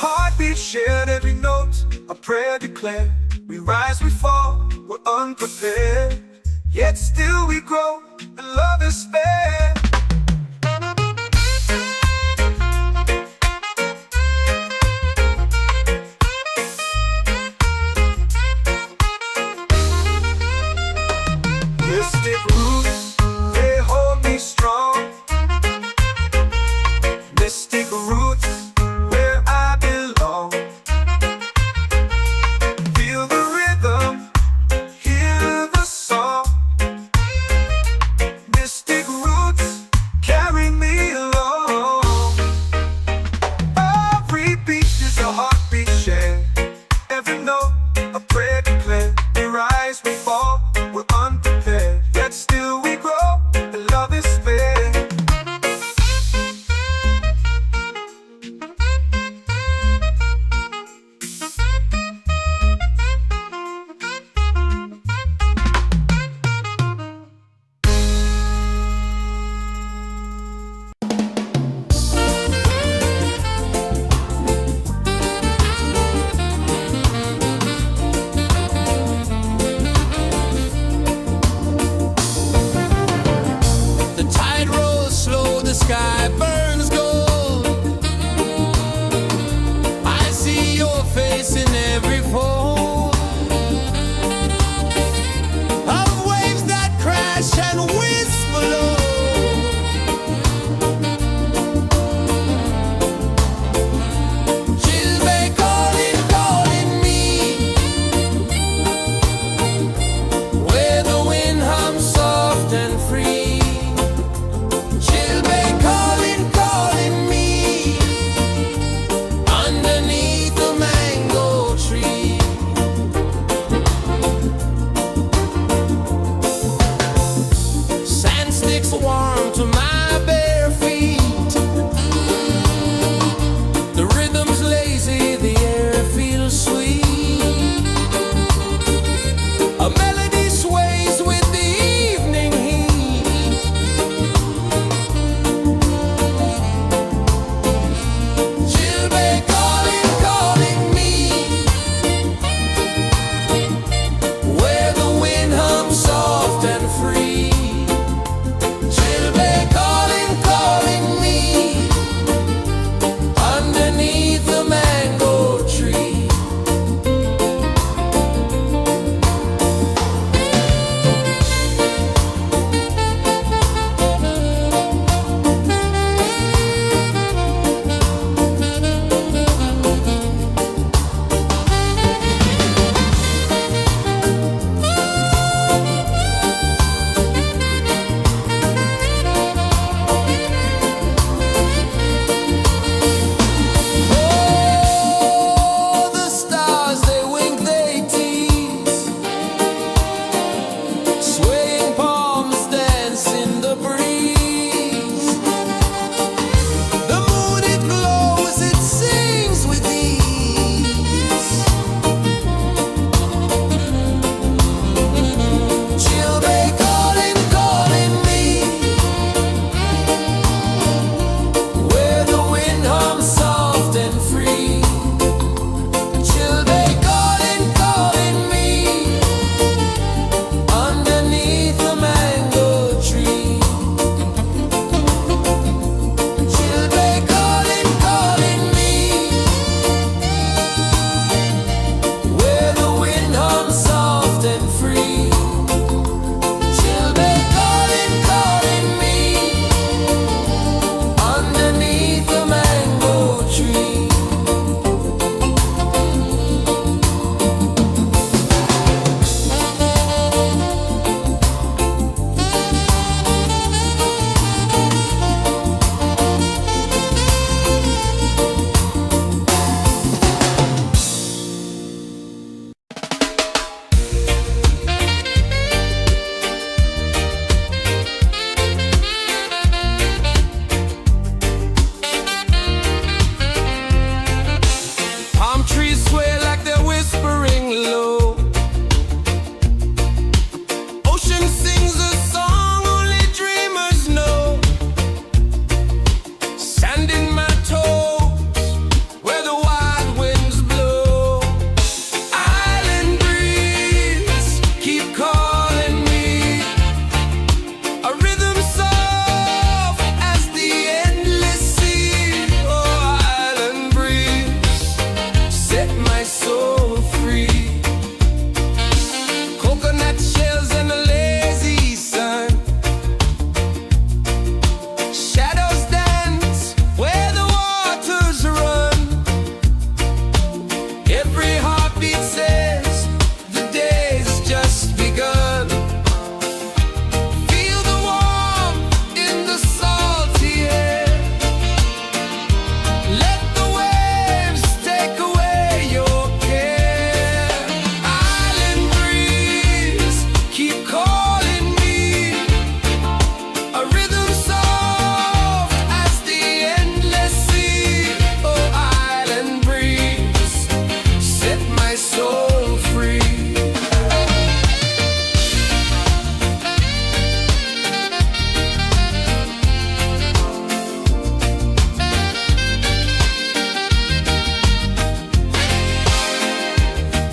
Heartbeat shared, every note a prayer declared. We rise, we fall, we're unprepared, yet still we grow, and love is spared. Mystic roots, they hold me strong. Mystic roots, where I belong. Feel the rhythm, hear the song. Mystic roots,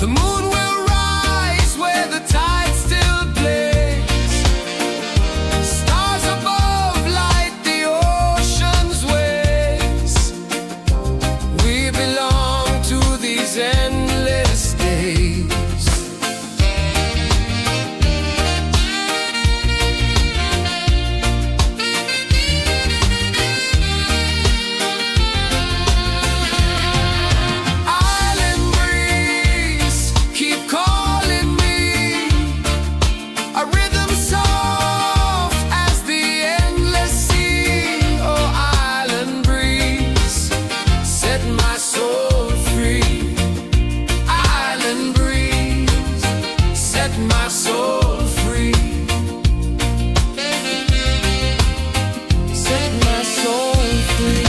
The moon will rise where the tide still plays. Stars above light the ocean's waves. We belong to these endless days. My soul free. Set my soul free.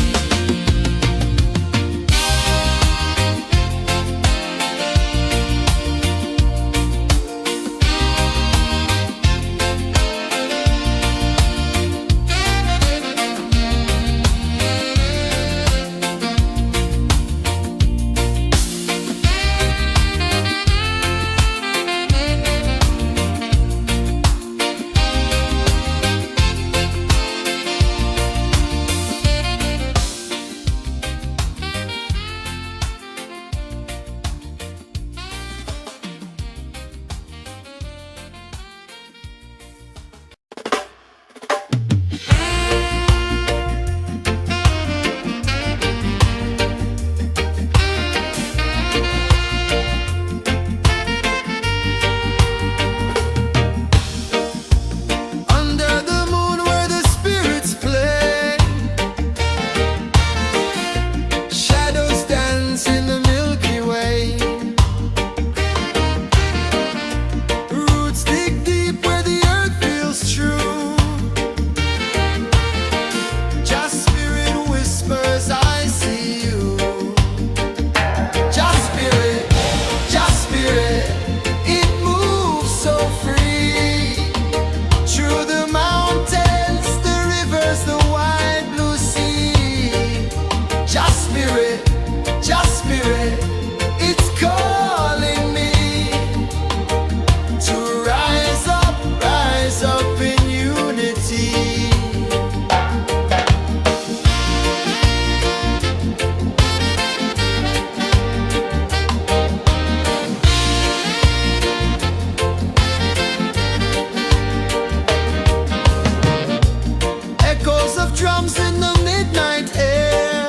Drums in the midnight air.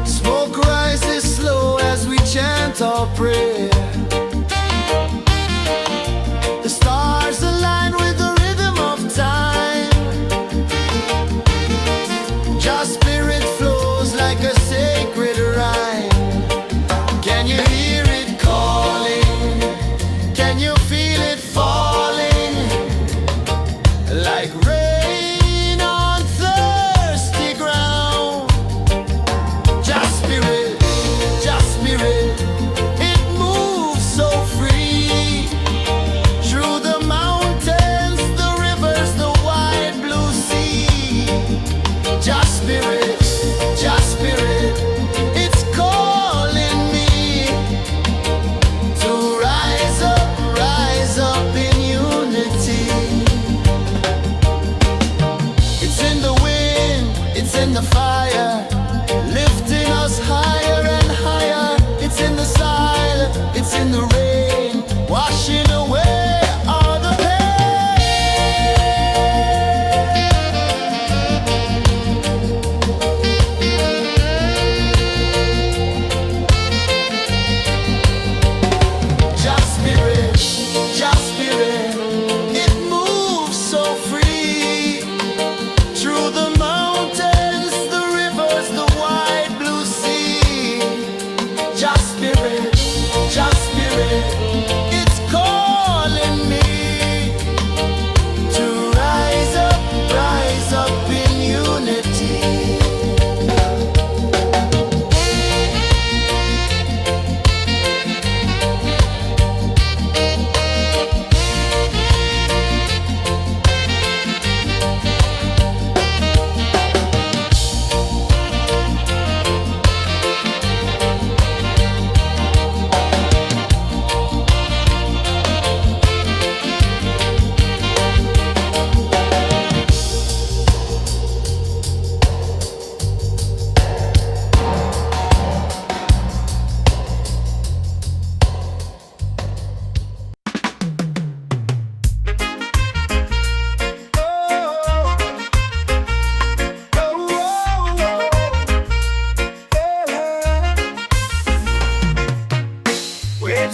Smoke rises slow as we chant our prayer. The stars align with the rhythm of time. Your spirit flows like a sacred rhyme. Can you hear it calling? Can you feel it falling? Like rain it moves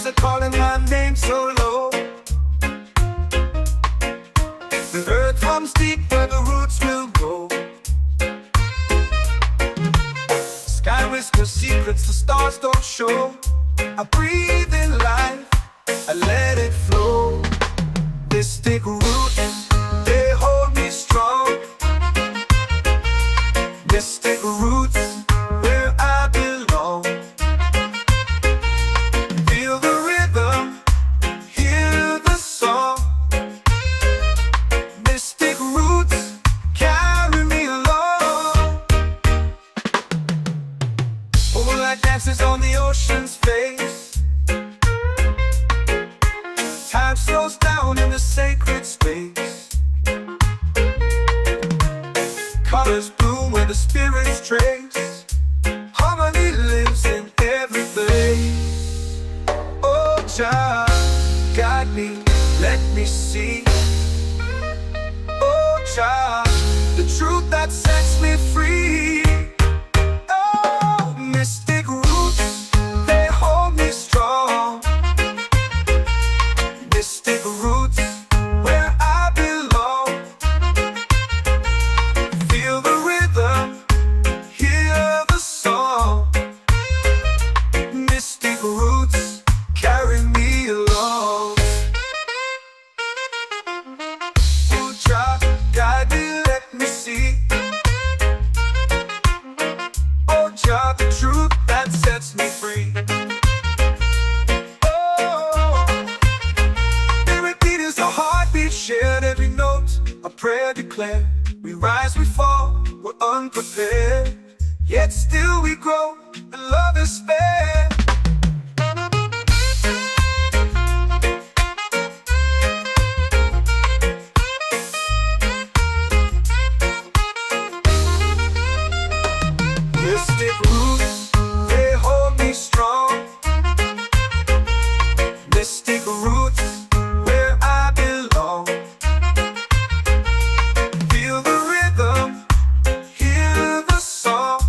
are calling my name so low. The earth hums deep where the roots will grow. Sky whispers secrets the stars don't show. I breathe in life, I let it flow. Mystic roots, they hold me strong. Mystic roots, where I belong. Feel the rhythm, hear the song. Mystic roots, carry me along. Moonlight dances on the ocean's face. Time slows down in the sacred space. Colors bloom where the spirits trace. Harmony lives in every place. Oh, Jah, guide me, let me see. Oh, Jah, the truth that sets me free. Oh, mystic roots, they hold me strong. Mystic roots, where I belong. Feel the rhythm, hear the song. Mystic roots, carry me along. Oh, Jah, guide me, let me see. Oh, Jah, the truth that sets me free. A heartbeat shared, every note a prayer declared. We rise, we fall, we're unprepared, yet still we grow, and love is spared. Mystic roots, they hold me strong. Mystic roots, where I belong. Feel the rhythm, hear the song.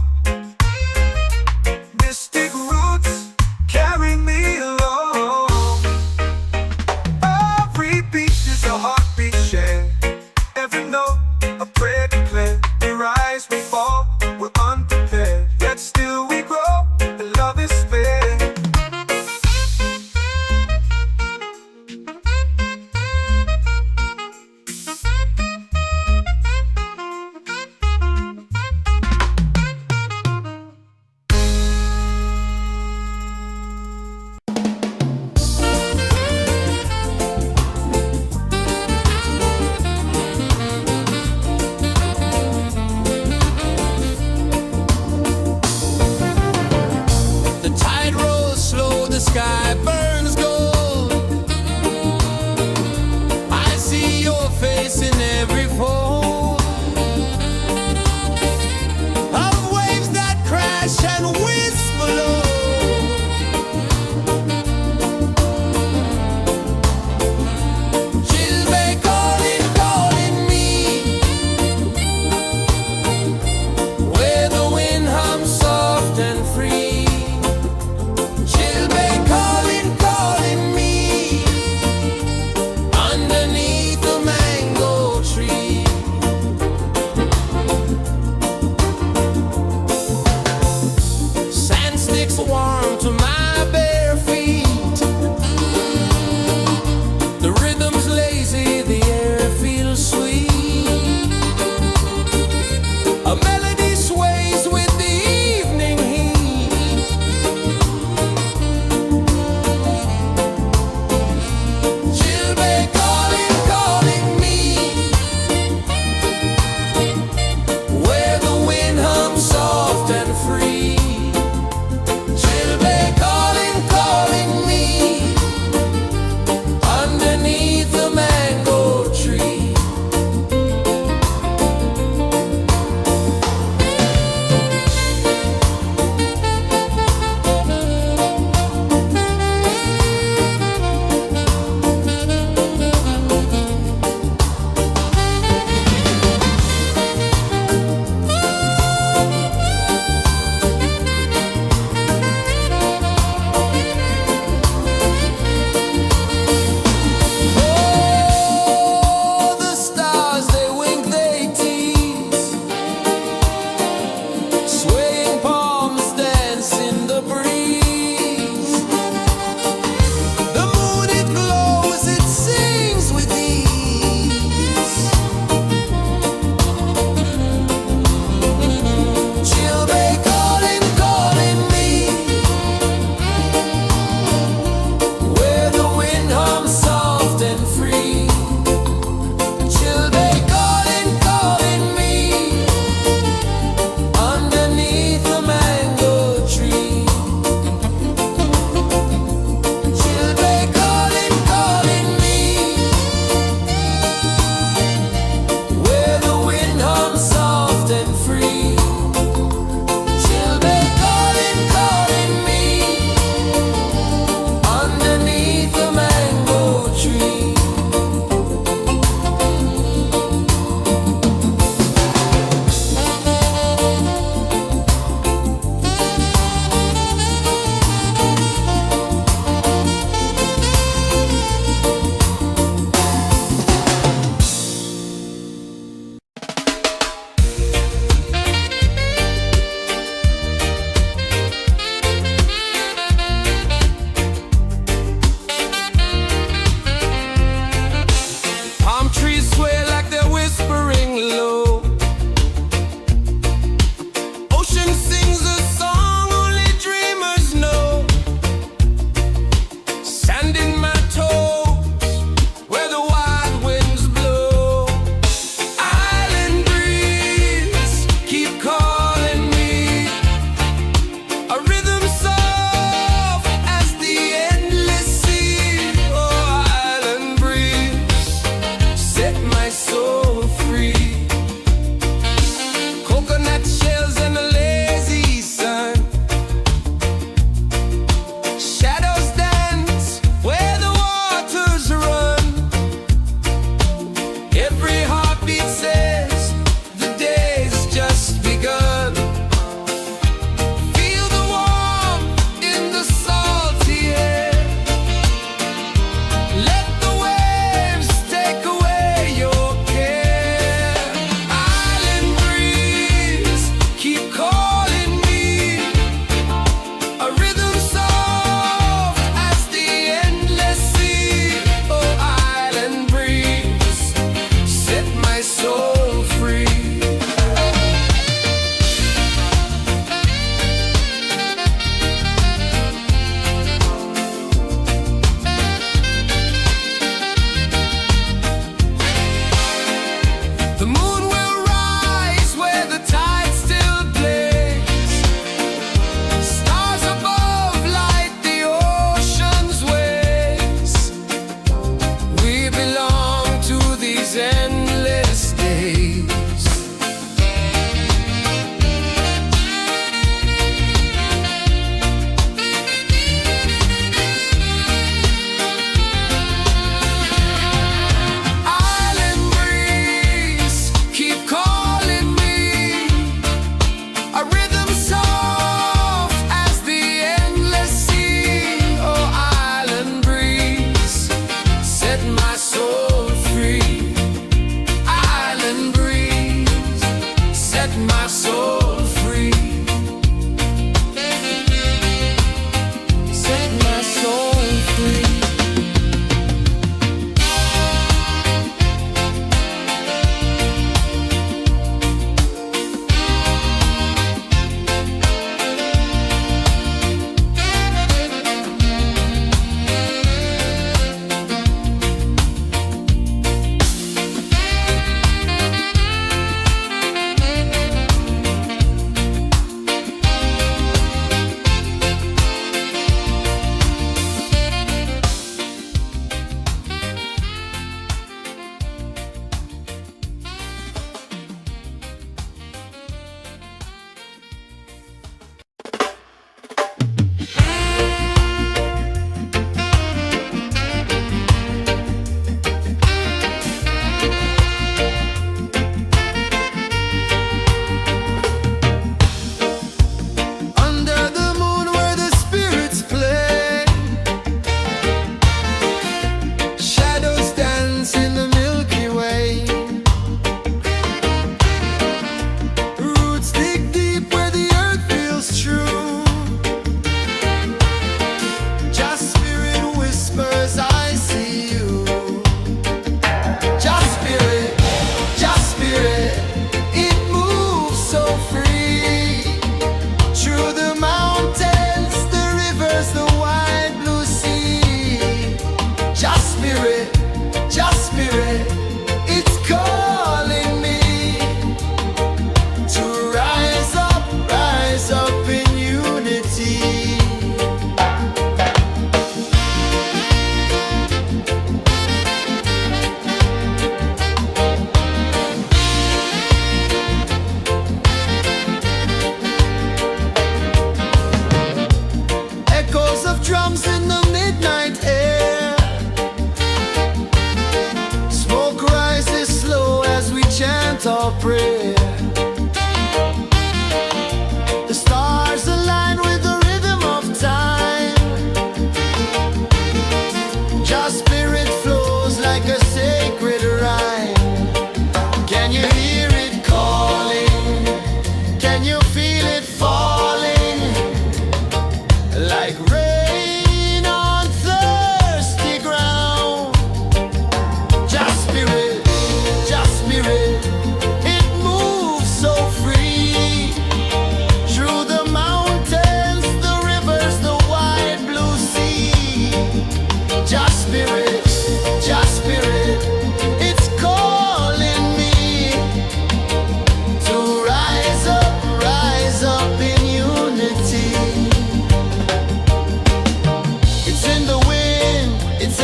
Mystic roots, carry me along. Every beat is a heartbeat shared. Every note a prayer declared. We rise, we fall, we're unprepared, yet still we grow, and love is spared. The tide rolls slow, the sky burns gold. I see your face in every fold of waves that crash and whisper low. She'll be calling, calling me, where the wind hums soft and free. She'll be calling, calling me, underneath the mango tree. Sand sticks warm to my bare feet. The rhythm's lazy, the air feels sweet. A melody sways with the evening heat. She'll be calling, calling me, where the wind hums soft and free. She'll be calling.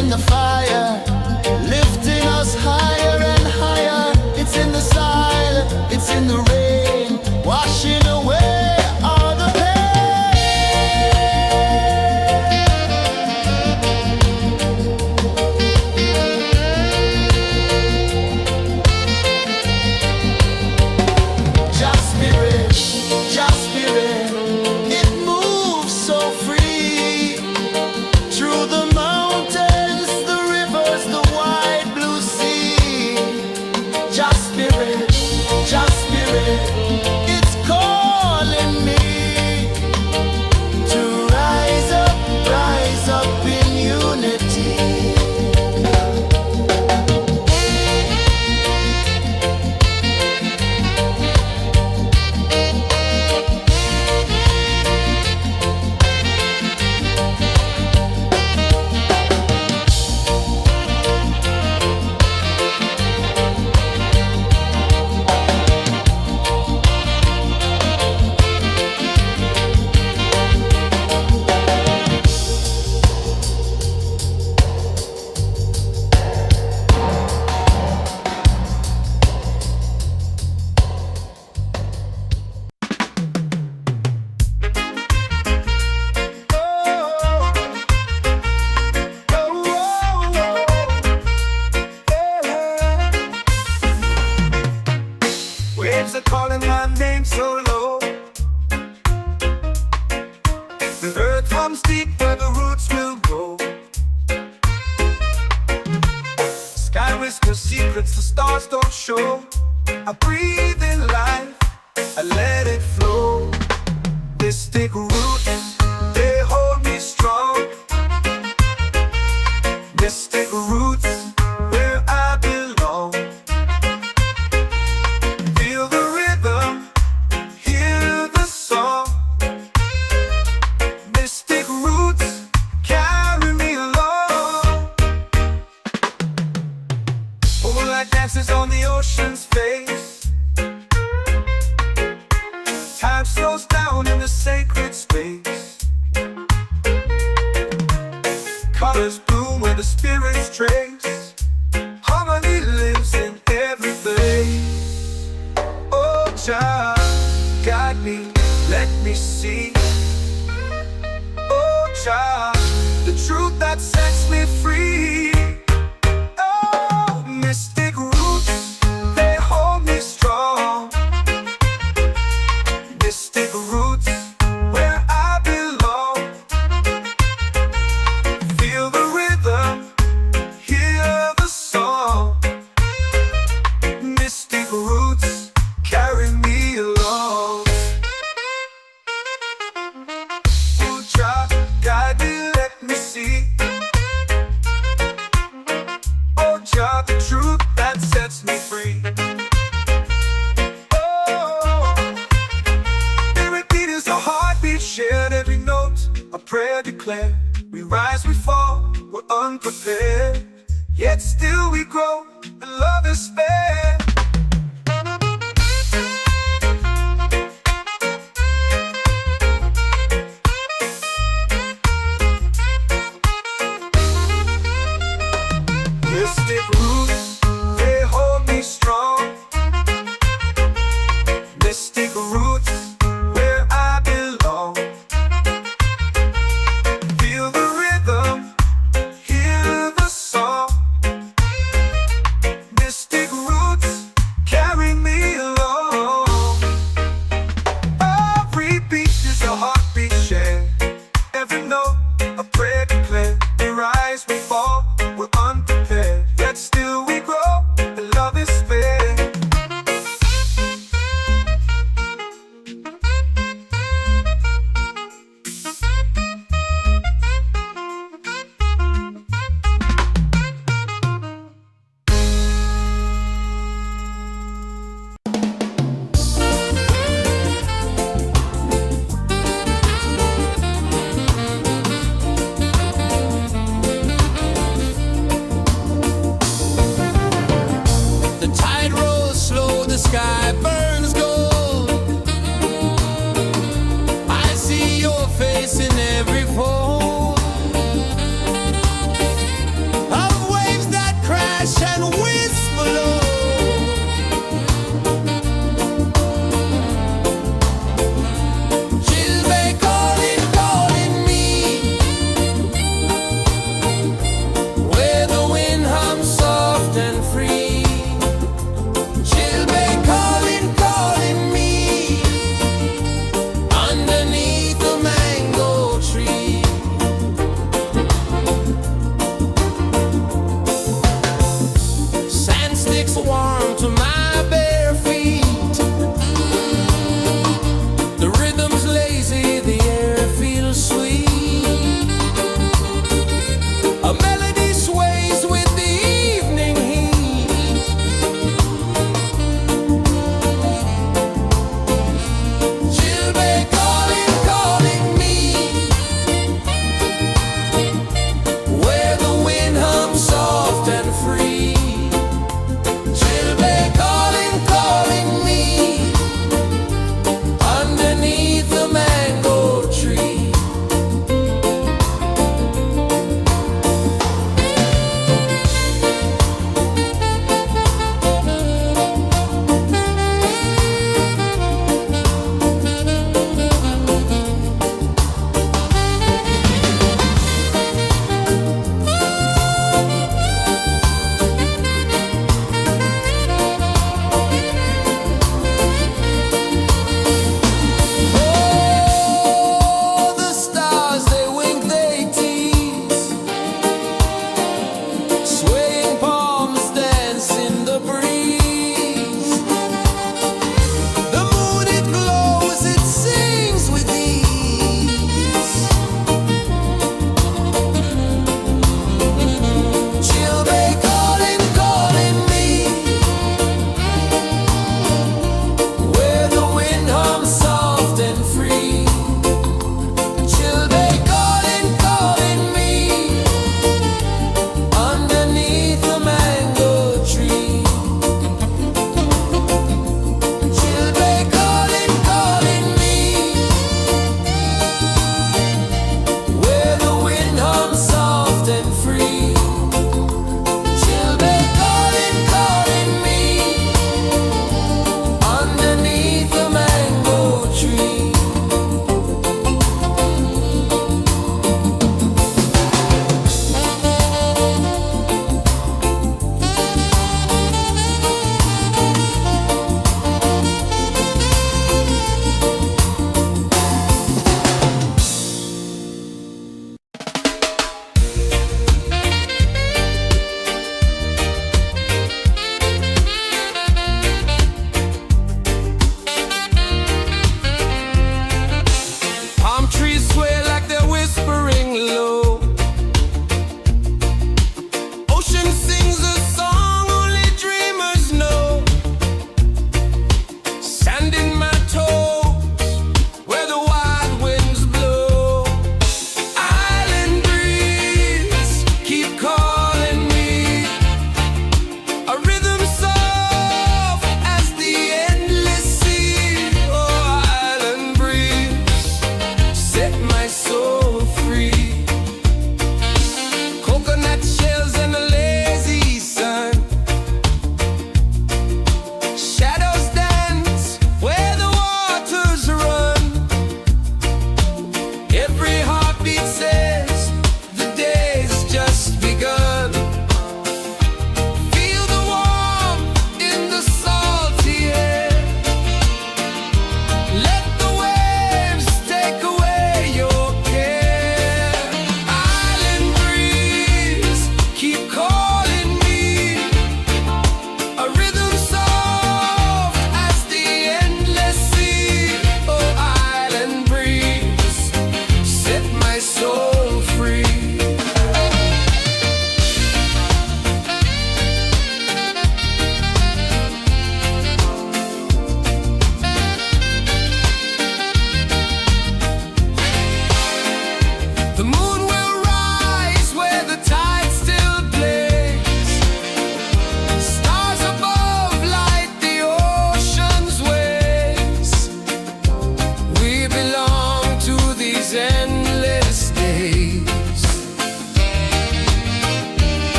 in the fire, lifting us higher and higher. It's in the silence, it's in the rain, washing away all the pain. Just spirit, it moves so free through the mountains, the rivers, the wide blue sea. Just spirit, it's calling me to rise up in unity. Waves are calling my name so low. The earth hums deep where the roots will grow. Sky whispers secrets the stars don't show. I breathe in life, I let it flow. Mystic roots, they hold me strong. Mystic roots, where I belong. Feel the rhythm, hear the song. Mystic roots, carry me along. Moonlight dances on the ocean's face. Time slows down in the sacred space. Colors bloom where the spirits trace. Harmony lives in every place. Oh, Jah, guide me, let me see. Oh, Jah, the truth that sets me free. Oh, mystic roots, they hold me strong. Mystic roots, where I belong. Feel the rhythm, hear the song. Mystic roots, carry me along. Oh, Jah, guide me, let me see. Oh, Jah, the truth that sets me free. Oh, every beat is a heartbeat shared, every note a prayer declared. We rise, we fall, we're unprepared, yet still we grow, and love is fair. Mystic roots, they hold me strong. Mystic roots, where I belong. Feel the rhythm, hear the song. Mystic roots, carry me along. Every beat is a heartbeat shared, every note a prayer declared. We rise, we fall, we're unprepared, yet still we grow, and love is fair.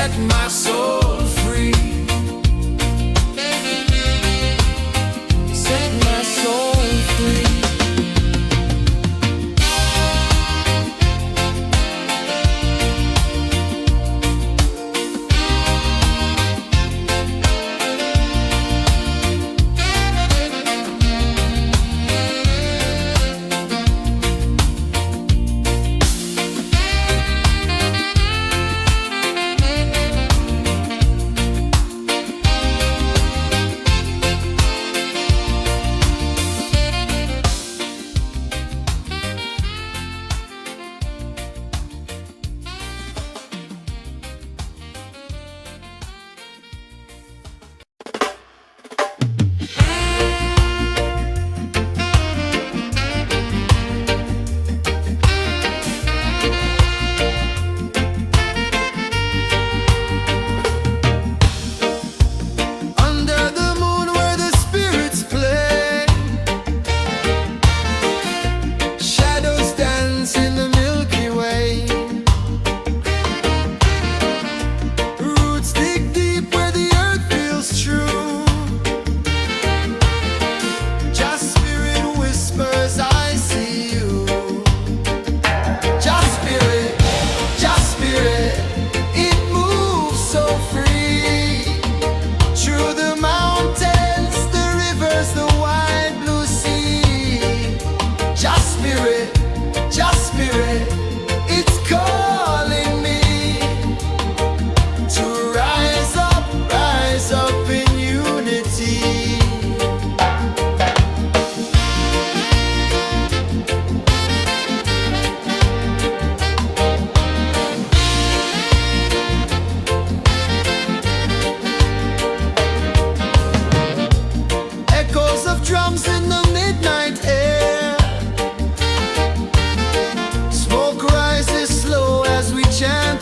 set my soul free. Set my soul free.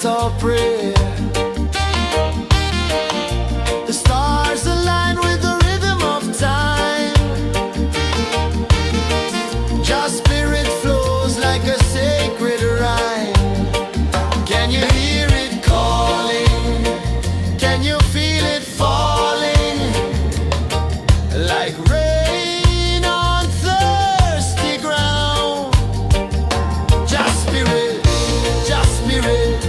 Our prayer. The stars align with the rhythm of time. Your spirit flows like a sacred rhyme. Can you hear it calling? Can you feel it falling? Like rain on thirsty ground. Just spirit, just spirit.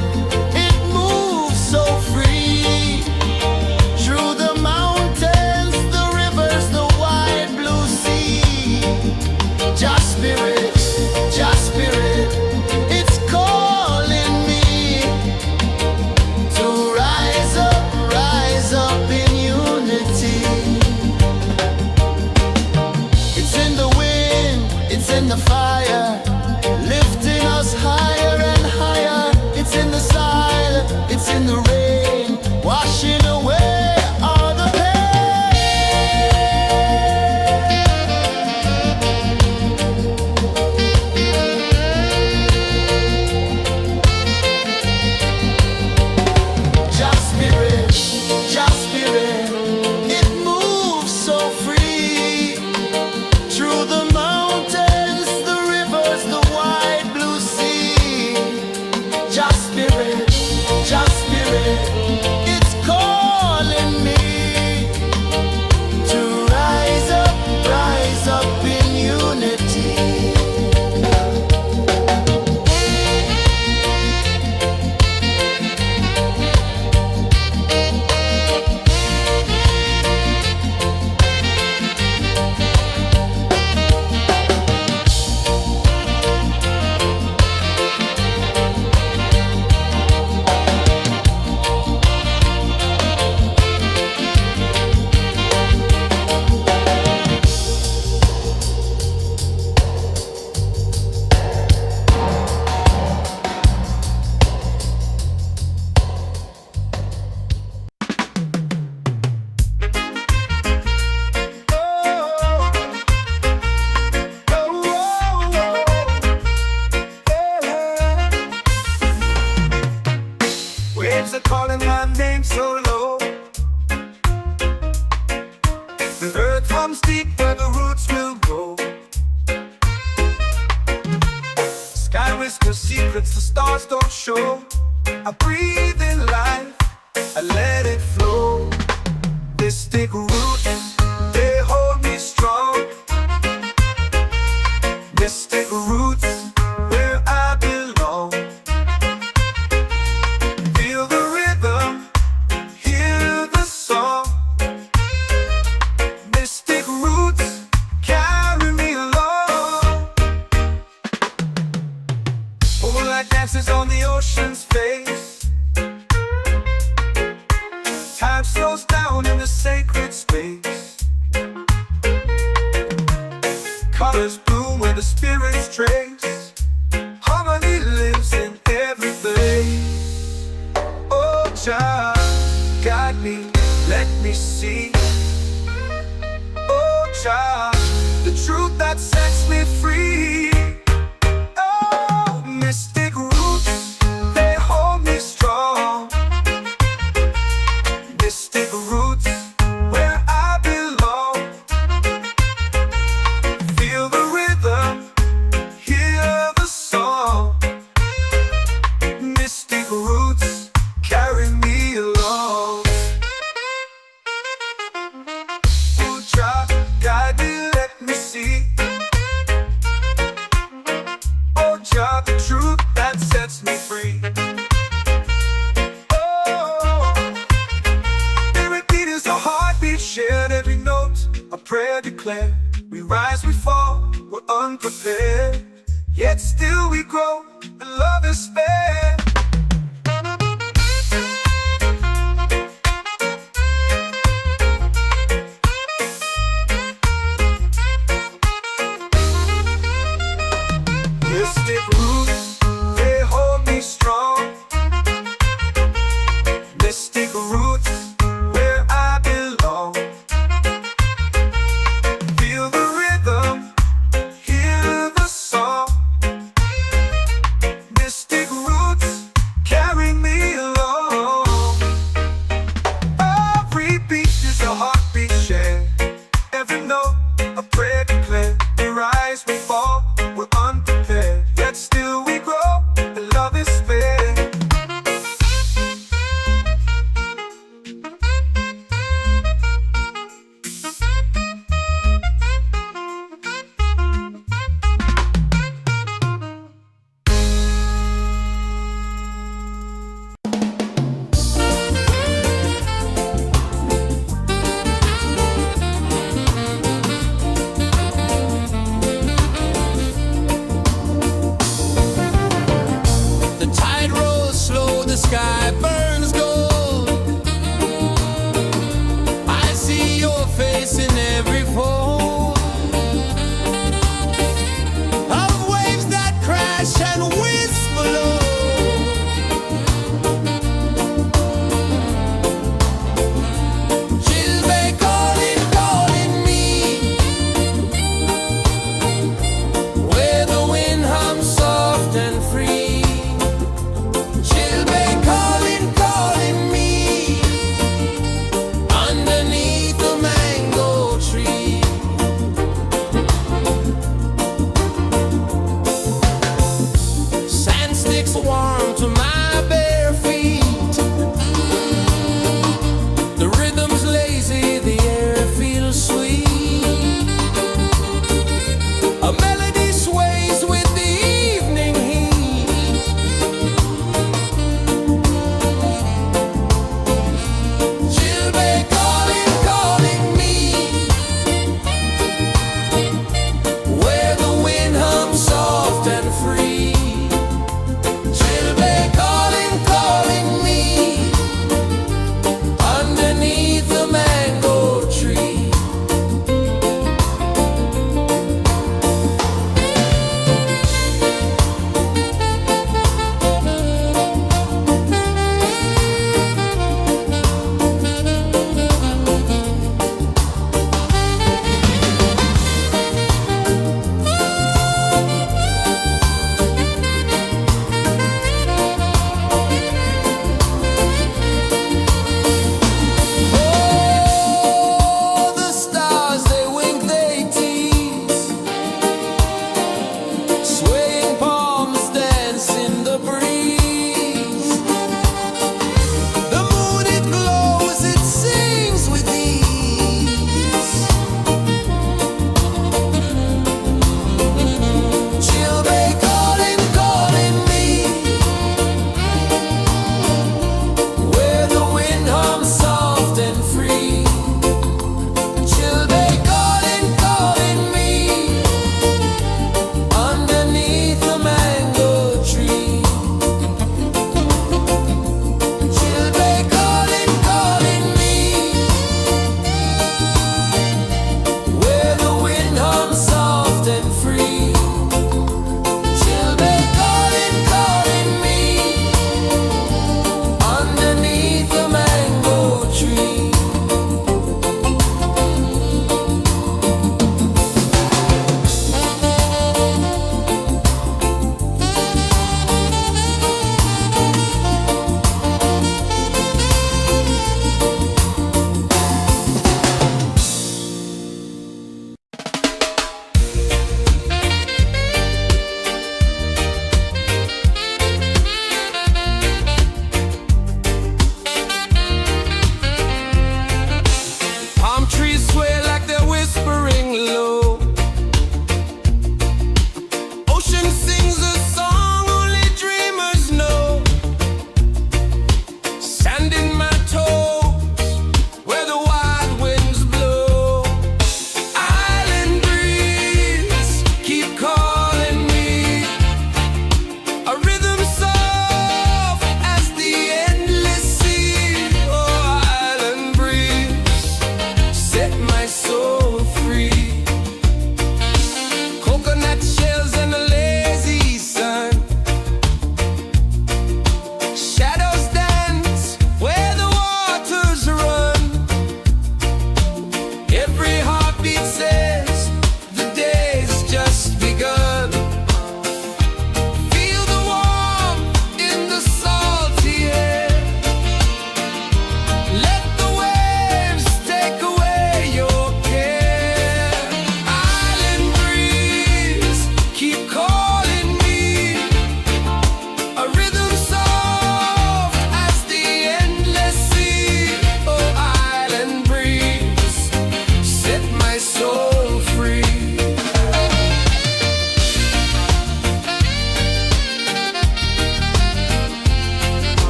In the fire, lifting us higher and higher. It's in the silence, it's in the rain, washing away all the pain. Just spirit, it moves so free through the mountains, the wide blue sea. Just spirit, it's calling me to rise up in unity. Waves are calling my name so low. The earth runs deep where the roots will grow. Sky whispers secrets the stars don't show. I breathe in life, I let it flow. Mystic roots, they hold me strong. Mystic roots, where I belong. Feel the rhythm, hear the song. Mystic roots, carry me along. Moonlight dances on the ocean's face. Time slows down in the sacred space. Colors bloom where the spirits trace. Harmony lives in every place. Oh, child, guide me, let me see. Oh, child, the truth that sets me free. Oh, mystic roots, they hold me strong. Mystic roots, where I belong. Feel the rhythm, hear the song. Mystic roots, carry me along. Oh, child, guide me, let me see. Oh, child, the truth that sets me free. Oh, every beat is a heartbeat shared, every note a prayer declared. We rise, we fall, we're unprepared, yet still we grow, and love is spared. Mystic roots, they hold me strong. Mystic roots, where I belong. Feel the rhythm, hear the song.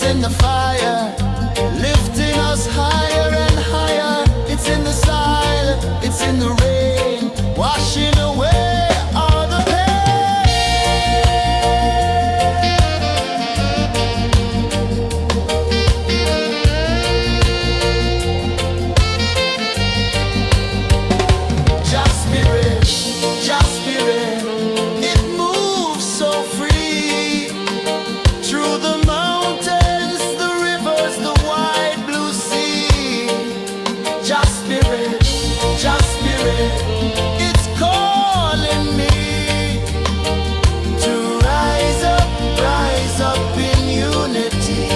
in the fire, lifting us higher and higher. It's in the silence, it's in the rain, washing away all the Just spirit, just spirit, it moves so free through the mountains, the rivers, the wide blue sea. Just spirit, it's calling me to rise up in unity.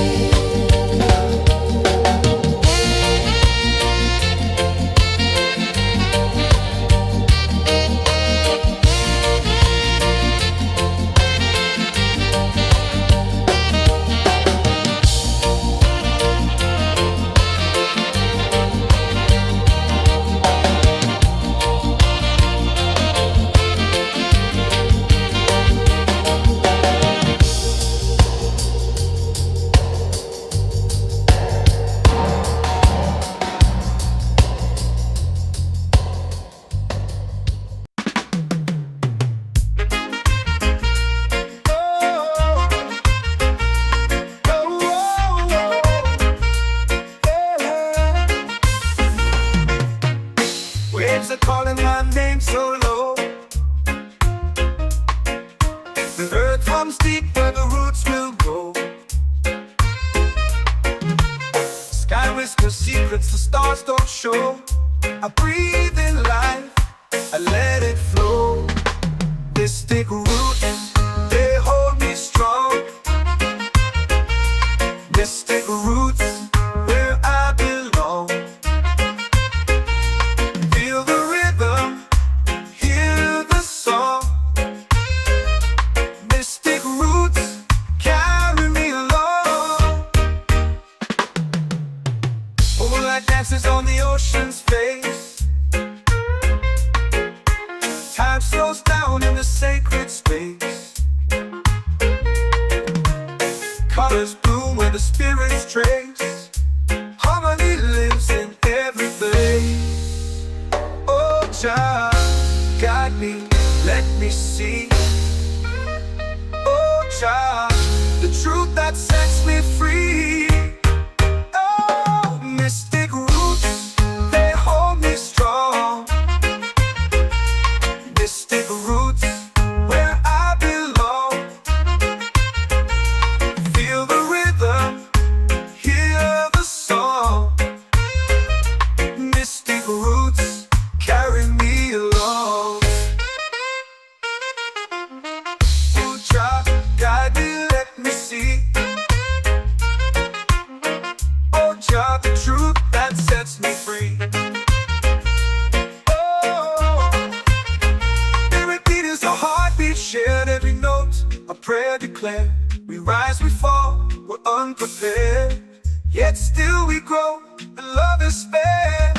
Waves are calling my name so low. The earth comes deep where the roots will grow. Sky whispers secrets the stars don't show. I breathe in life, I let it flow. Mystic roots, they hold me strong. Mystic roots, where I belong. Feel the rhythm, hear the song. Mystic roots, carry me along. Moonlight dances on the ocean's face. Time slows down in the sacred space. Colors bloom where the spirits trace. Harmony lives in every face. Oh, Jah, guide me, let me see. Oh, Jah, the truth that sets me free. Oh, mystic roots, they hold me strong. Mystic roots, where I belong. Feel the rhythm, hear the song. Mystic roots, carry me along. Oh, Jah, guide me, let me see. Oh, Jah, the truth that sets me free. Oh, spirit beat is a heartbeat, shared every note, a prayer declared. We rise, we fall, we're unprepared, yet still we grow, and love is spared.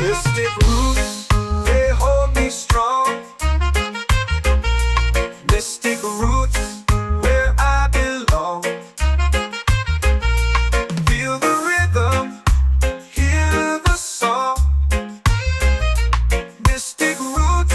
Mystic roots, they hold me strong. Mystic roots, where I belong. Feel the rhythm, hear the song. Mystic roots,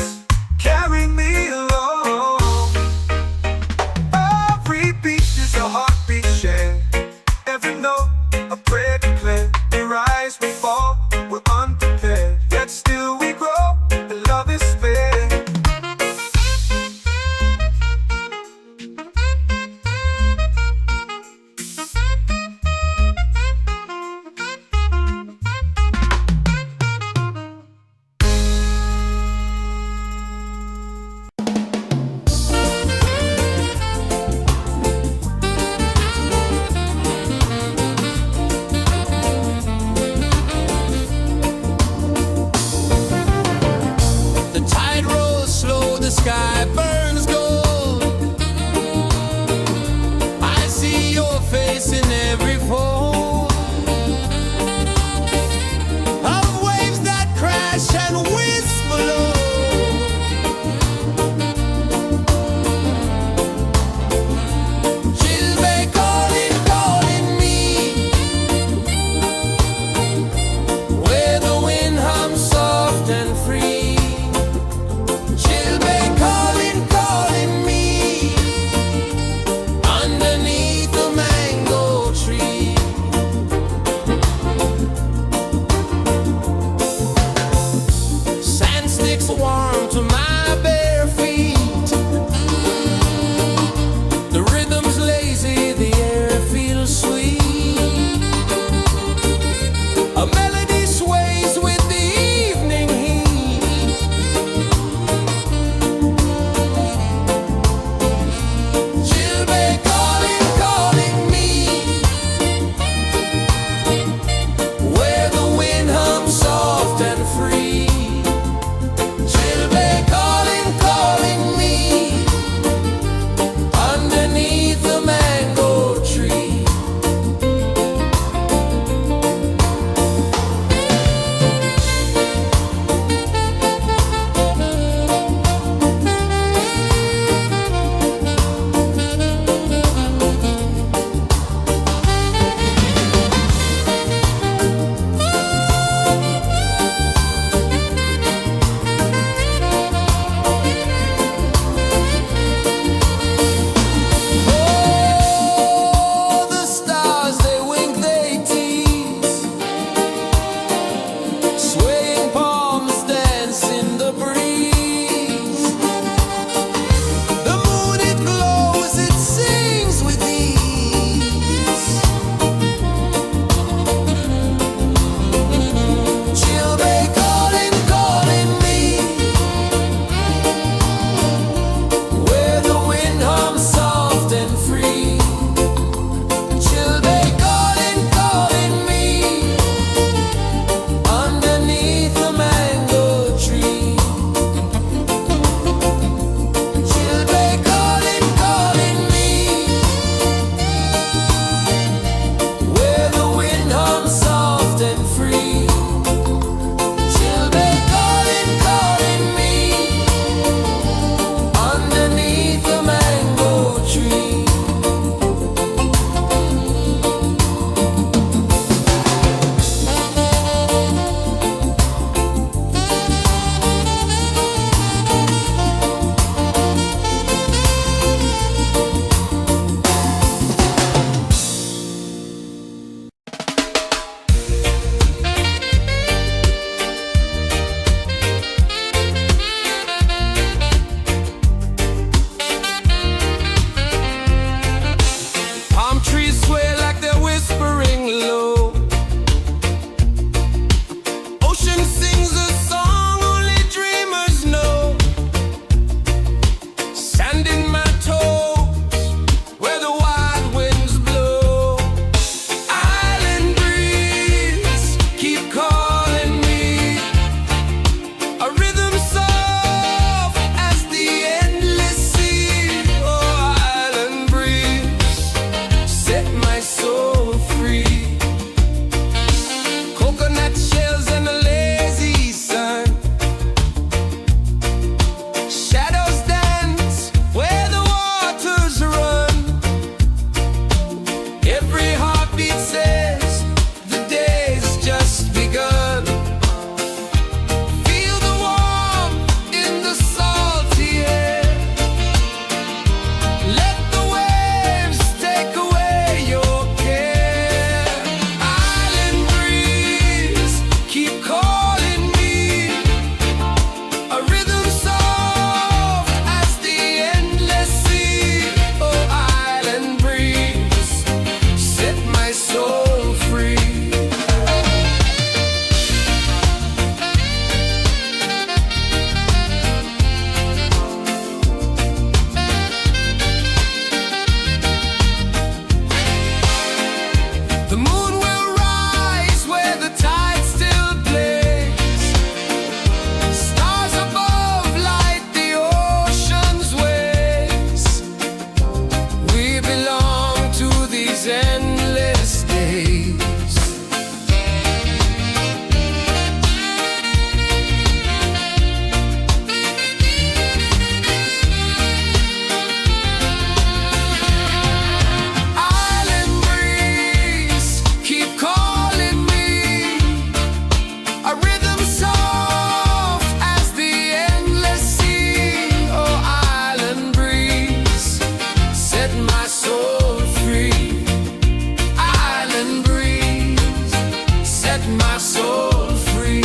soul free.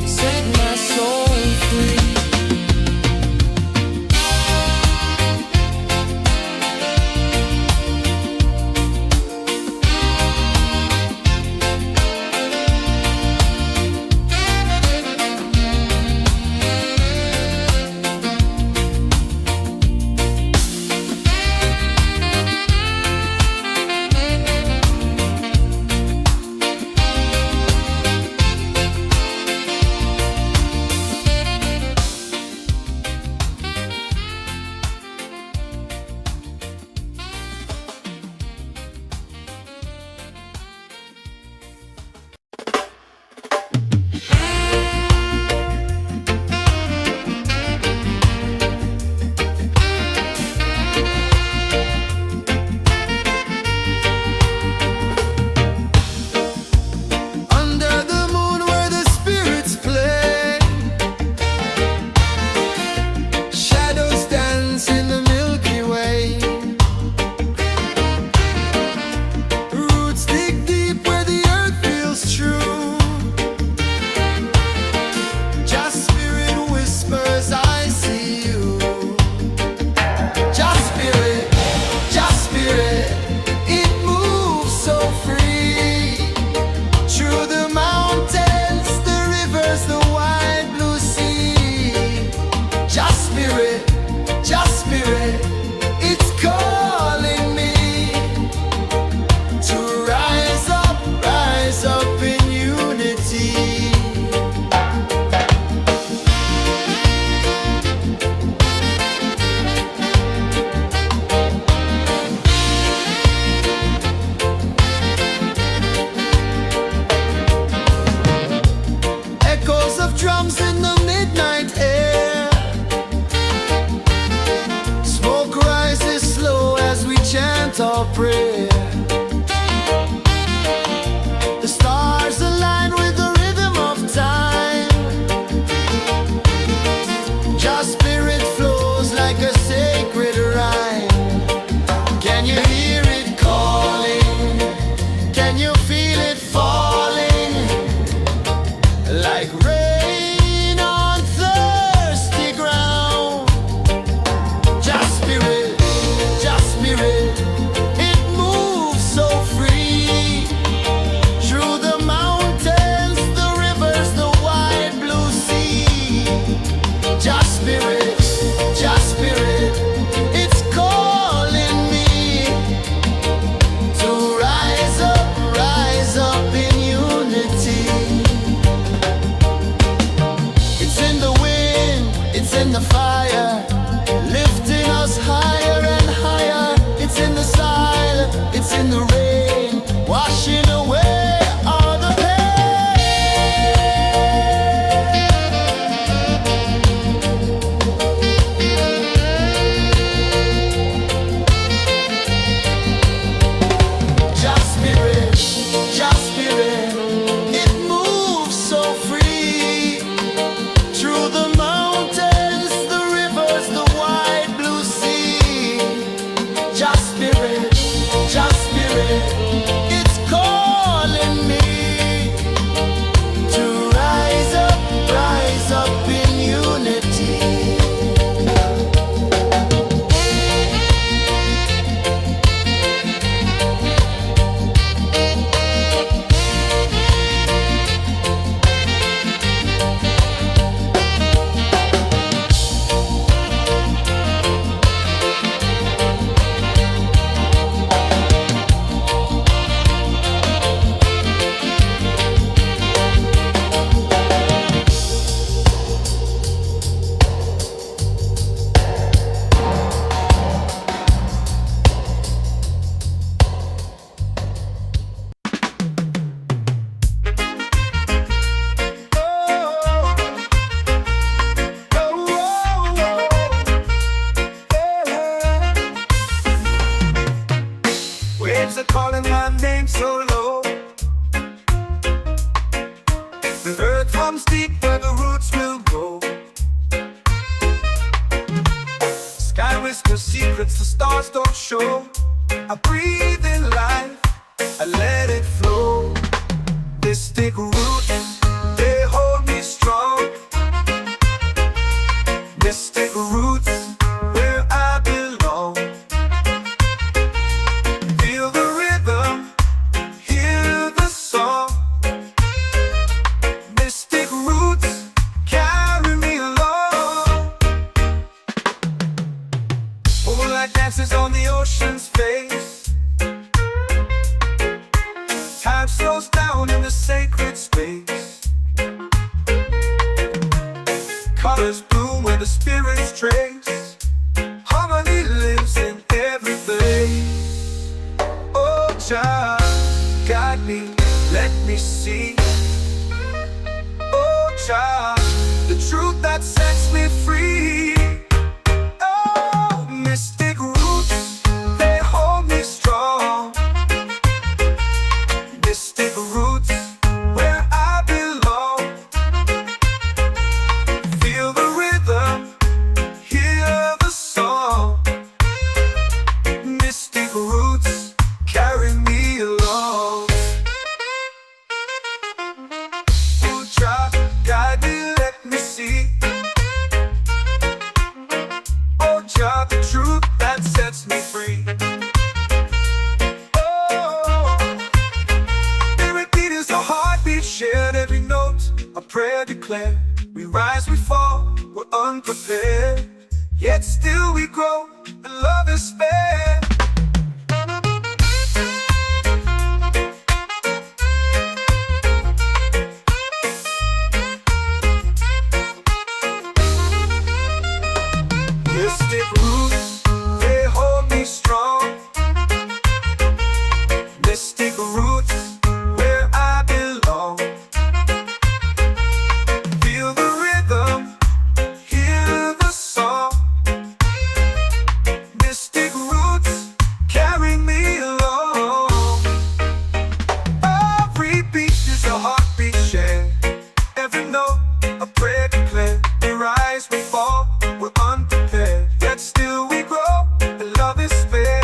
Set my soul free. Our prayer. The stars align with the rhythm of time. Just spirit flows like a sacred rhyme. Can you hear it calling? Can you feel it falling? Like rain on thirsty ground. Just spirit, just spirit. In the fire, lifting us higher and higher. It's in the silence, it's in the rain, washing away all the pain. Just spirit, it moves so free through the mountains. It's calling me to rise up in unity. Calling my name so low. The earth comes deep where the roots will go. Sky whispers secrets the stars don't show. I breathe in life, I let it flow. Mystic roots, they hold me strong. Mystic roots, where I belong. Feel the rhythm, hear the song. Mystic roots, carry me along. Moonlight dances on the ocean's face. Time slows down in the sacred space. Colors bloom where the spirits trace. Harmony lives in every place. Oh, child, guide me, let me see. Oh, child, the truth that sets me free. Oh, mystic roots, they hold me strong. Mystic roots, where I belong. Feel the rhythm, hear the song. Mystic roots, carry me along. Oh, child, guide me, let me see. Oh, child, the truth that sets me free. Shared every note, a prayer declared. We rise, we fall, we're unprepared. Yet still we grow, and love is spared. Mystic roots, they hold me strong. Mystic roots, where I belong. Feel the rhythm, hear the song. Mystic roots, carry me along. Every beat is a heartbeat shared. Every note, a prayer declared. We rise, we fall, we're unprepared. Yet still we grow, and love is fair.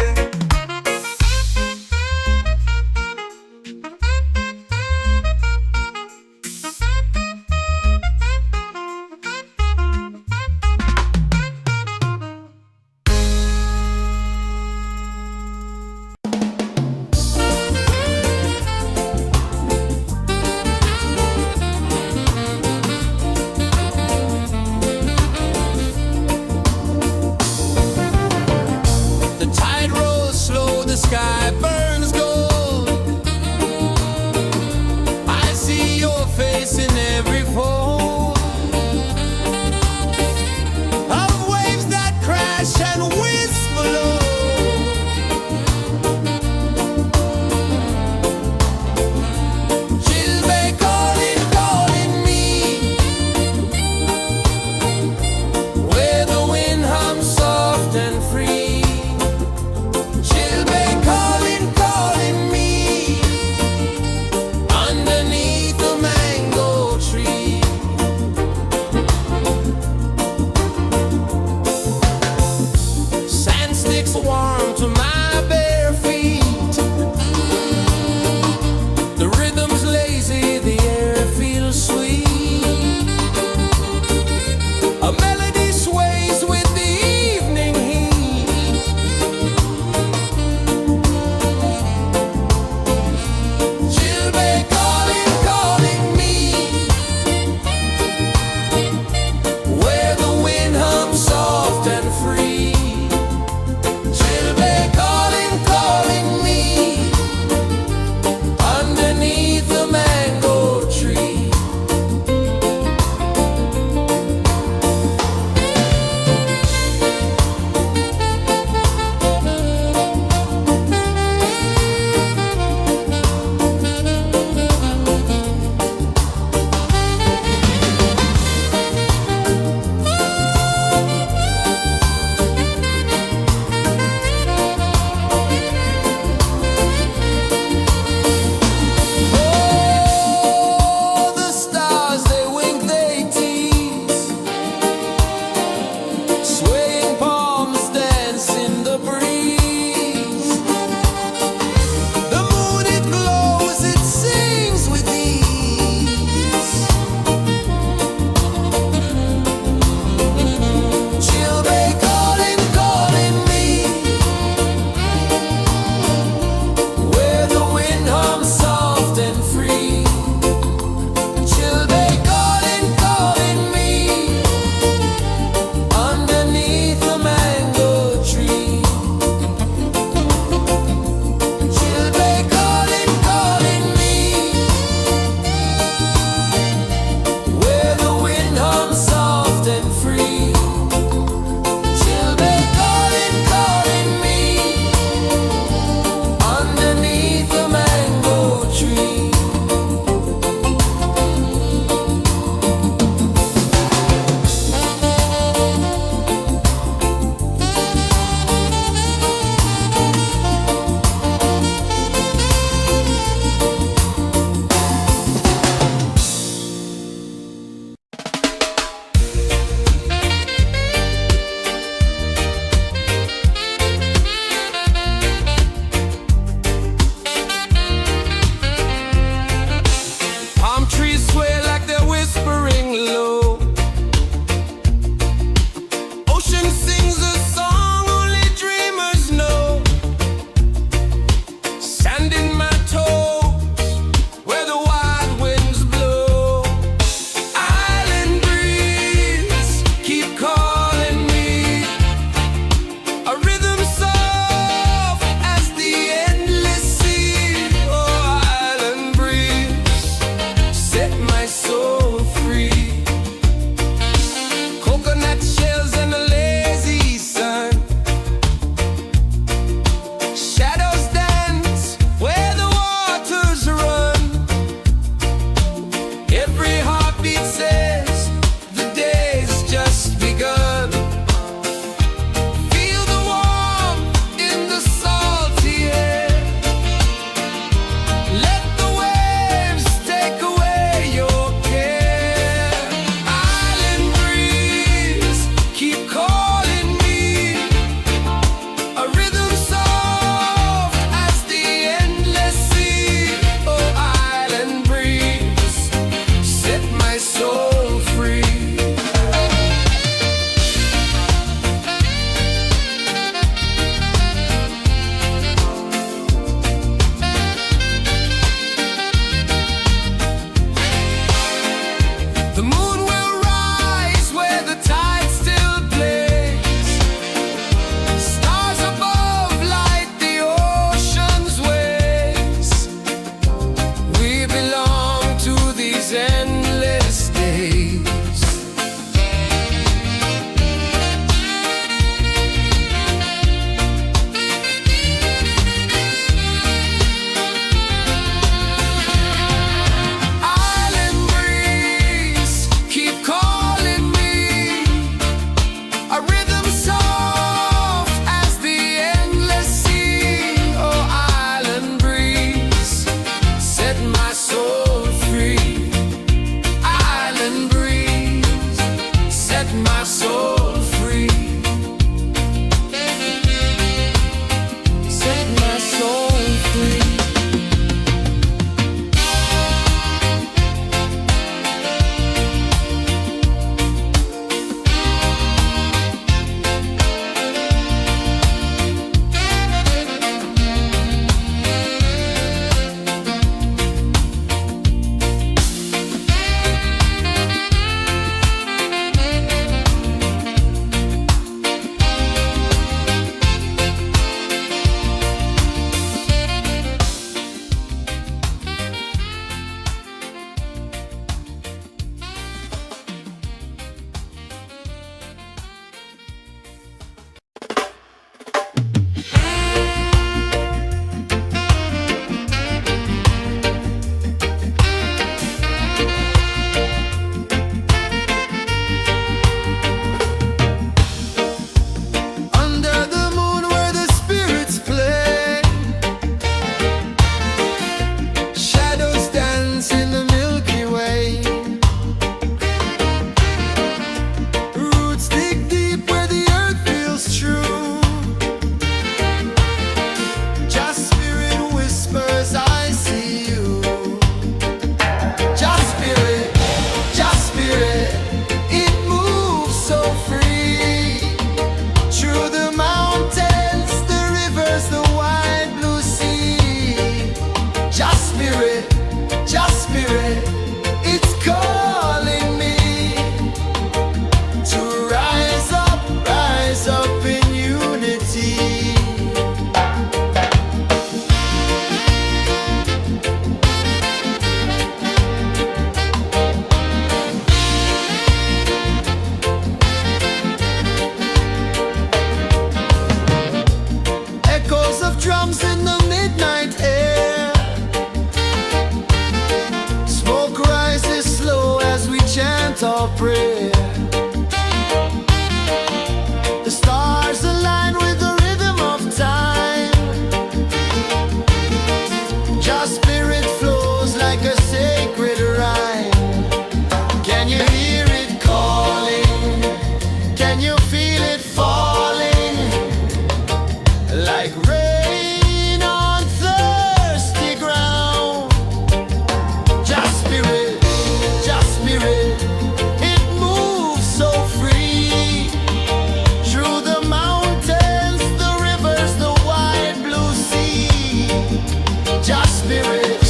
spirit, just spirit, it's calling me to rise up in unity. Echoes of drums in the midnight air. Smoke rises slow as we chant our prayer. The stars align with the rhythm of time. Just spirit flows like a sacred rhyme. Can you hear it calling? Can you feel it falling? Like rain on thirsty ground. Just spirit, it moves so free. Through the mountains, the rivers, the wide blue sea. Just spirit,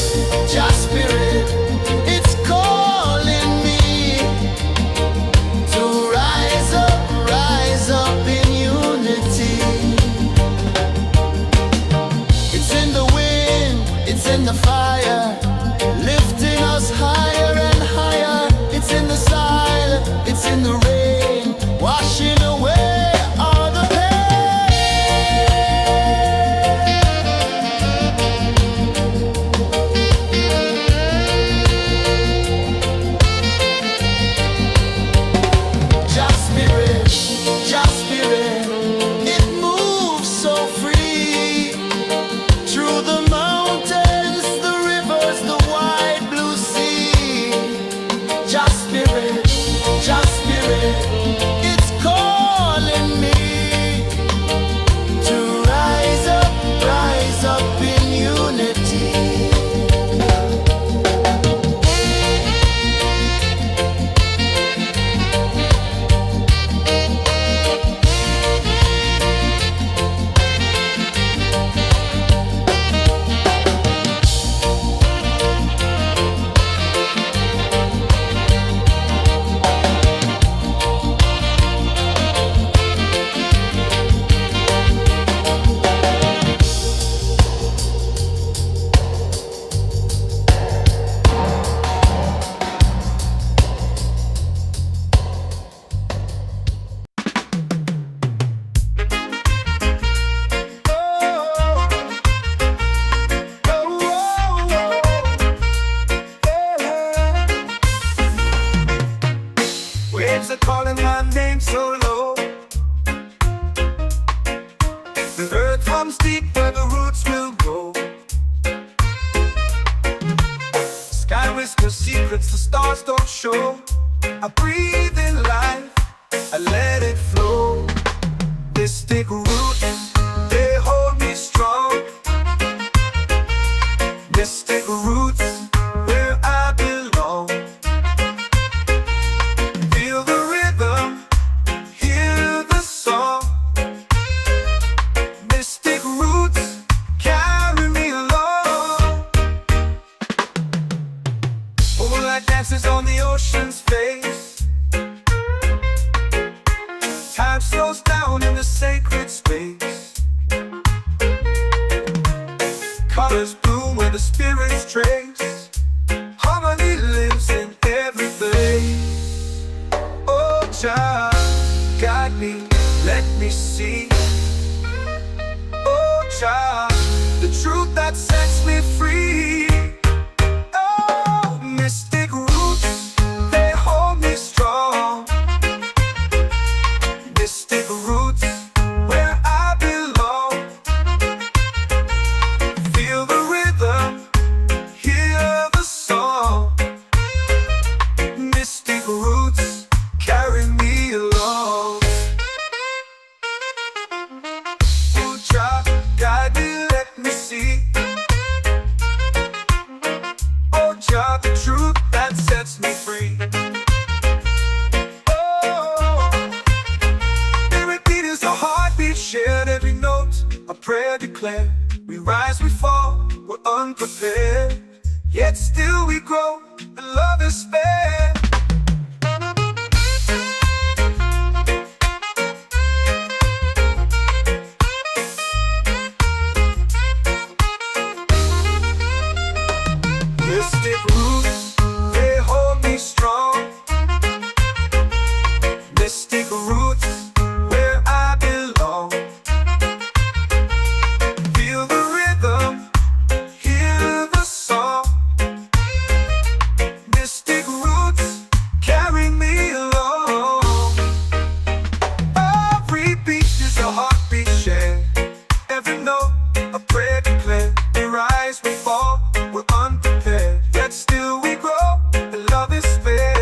it's calling me to rise up in unity. It's in the wind, it's in the fire, lifting us higher and higher. It's in the silence, it's in the rain, washing away all the pain. Just spirit, it moves so free. Through the mountains, the rivers, the wide blue sea. Just spirit, it's calling me to rise up in unity. Waves are calling my name so low. The earth comes deep where the roots will grow. Sky whispers secrets the stars don't show. I breathe in life, I let it flow. Mystic roots, they hold me strong. Mystic roots, where I belong. Feel the rhythm, hear the song. Mystic roots, carry me along. Moonlight dances on the ocean's face. Time slows down in the sacred space. Colors bloom where the spirits trace. Harmony lives in every place. Oh, child, guide me, let me see. Oh, child, the truth that sets me free. Oh, mystic roots, they hold me strong. Mystic roots, where I belong. Feel the rhythm, hear the song. Mystic roots, carry me along. Oh, child, guide me, let me see. Oh, child, the truth that sets me free. Oh, spirit beat is the heartbeat, shared every note. A prayer declared. We rise, we fall, we're unprepared. yet still we grow, and love is fair. Mystic roots, they hold me strong. Mystic roots, where I belong. Feel the rhythm, hear the song. Mystic roots, carry me along. Every beat is a heartbeat shared. Every note, a prayer declared. We rise, we fall, we're unprepared, yet still we grow, and love is fair.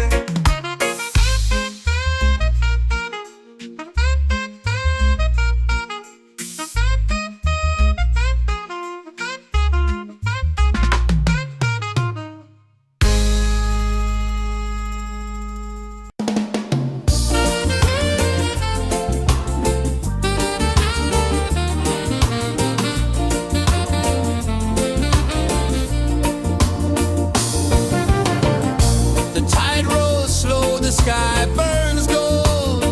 The tide rolls slow, the sky burns gold.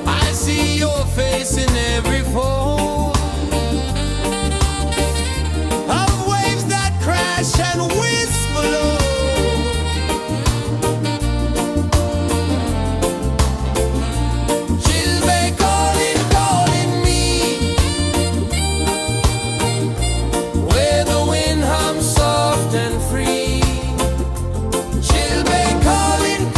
I see your face in every fold of waves that crash and whisper low. She'll be calling, calling me, where the wind hums soft and free. She'll be calling,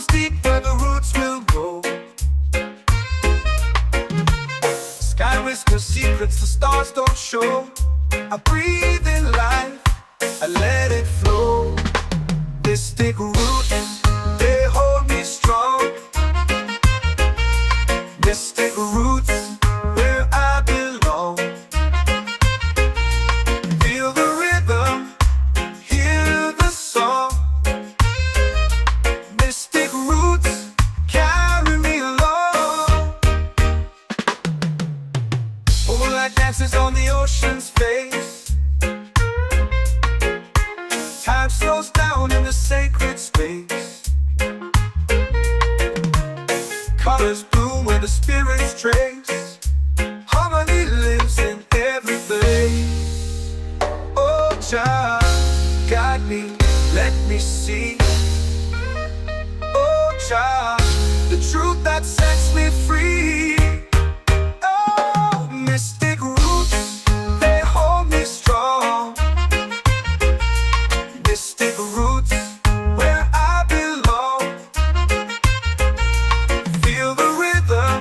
runs deep where the roots will grow. Sky whispers secrets the stars don't show. I breathe in life, I let it flow. Mystic roots, they hold me strong. Mystic roots, where I belong. Feel the rhythm, hear the song. Mystic roots, carry me along. Moonlight dances on the ocean's face. Time slows down in the sacred space. Colors bloom where the spirits trace. Harmony lives in every place. Oh, Jah, guide me, let me see. Oh, Jah, the truth that sets me free. Oh, mystic roots, they hold me strong. Mystic roots, where I belong. Feel the rhythm,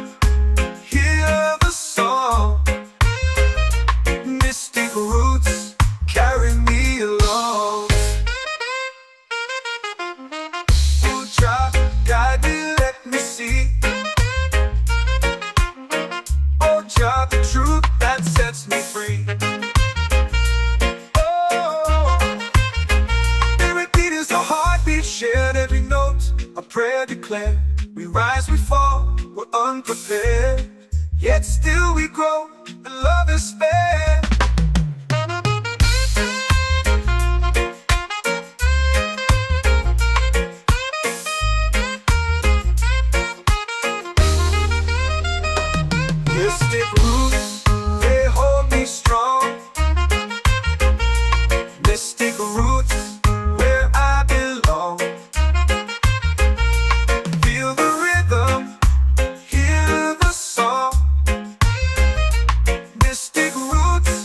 hear the song. Mystic roots, carry me along. Oh, Jah, guide me, let me see. Oh, Jah, the truth that sets me free. Oh, Irie beat is a heartbeat, shared every note, a prayer declared. We rise, we fall, we're unprepared, yet still we grow, and love is spared. Mystic roots, they hold me strong. Mystic roots, where I belong. Feel the rhythm, hear the song. Mystic roots,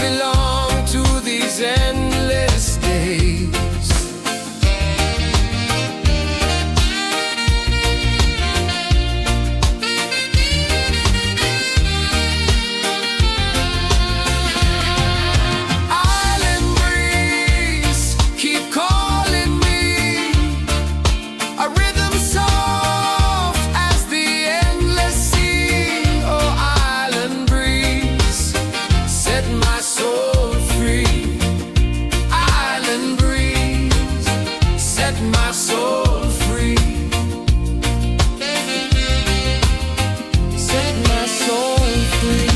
belong to these endless days. Island breeze, keep calling me, a rhythm soft as the endless sea. Oh, island breeze, set my soul free. Island breeze, set my soul free. Set my soul free.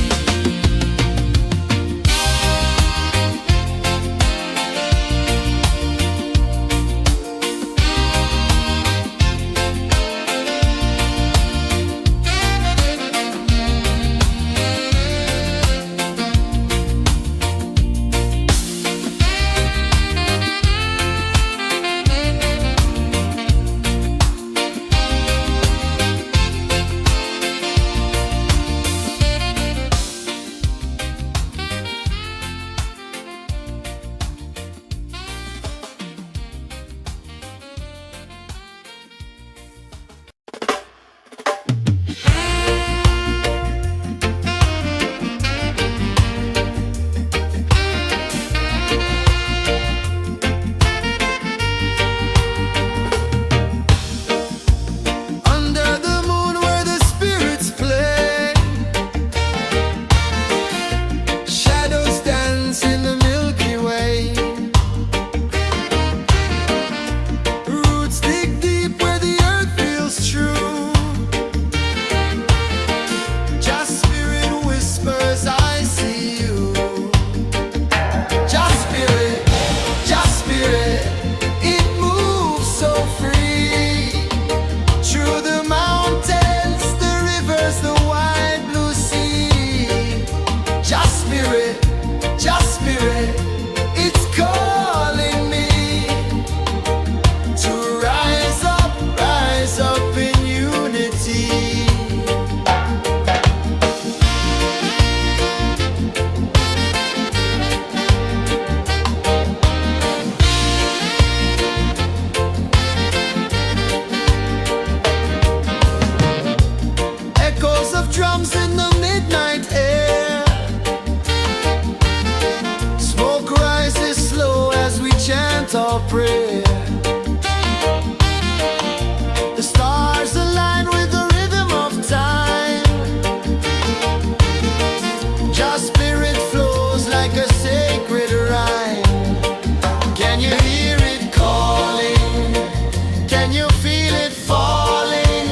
Under the moon where the spirits play, shadows dance in the Milky Way. Roots dig deep where the earth feels true. Just spirit whispers, I see you. Just spirit, it moves so free. Through the mountains, the rivers, the wide blue sea. Just spirit, it's calling me to rise up in unity. Echoes of drums in the midnight air. Smoke rises slow as we chant our prayer. The stars align with the rhythm of time. Just spirit flows like a sacred rhyme. Can you hear it calling? Can you feel it falling?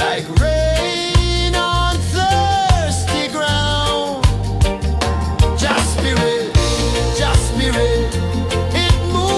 Like rain on thirsty ground. Just spirit, it moves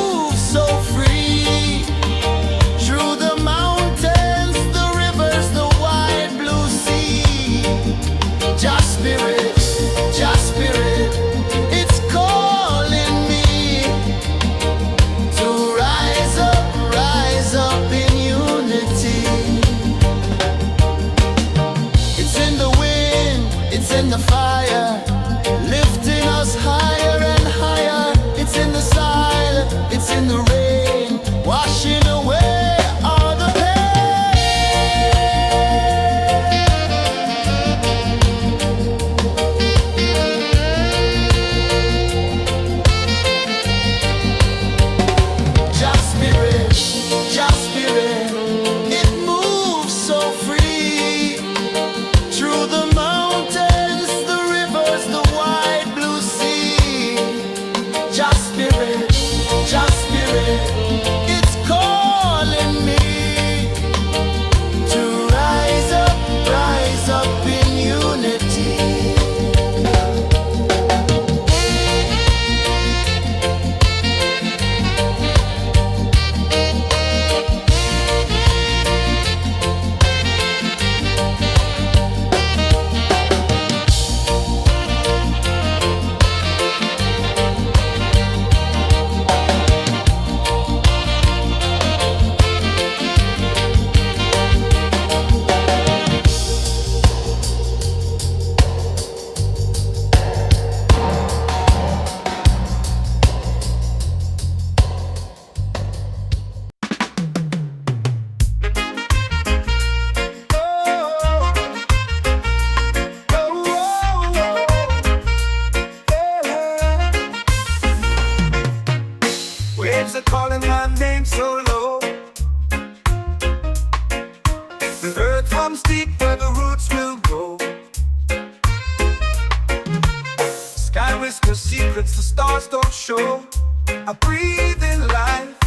whisper secrets the stars don't show. I breathe in life,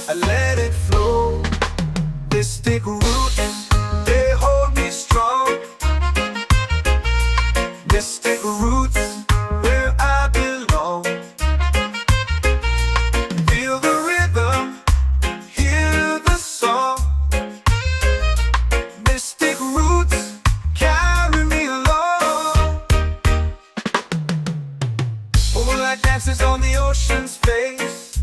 I let it flow. Mystic roots, they hold me strong. Mystic roots, where I belong. Feel the rhythm, hear the song. Mystic roots, carry me along. Moonlight dances on the ocean's face.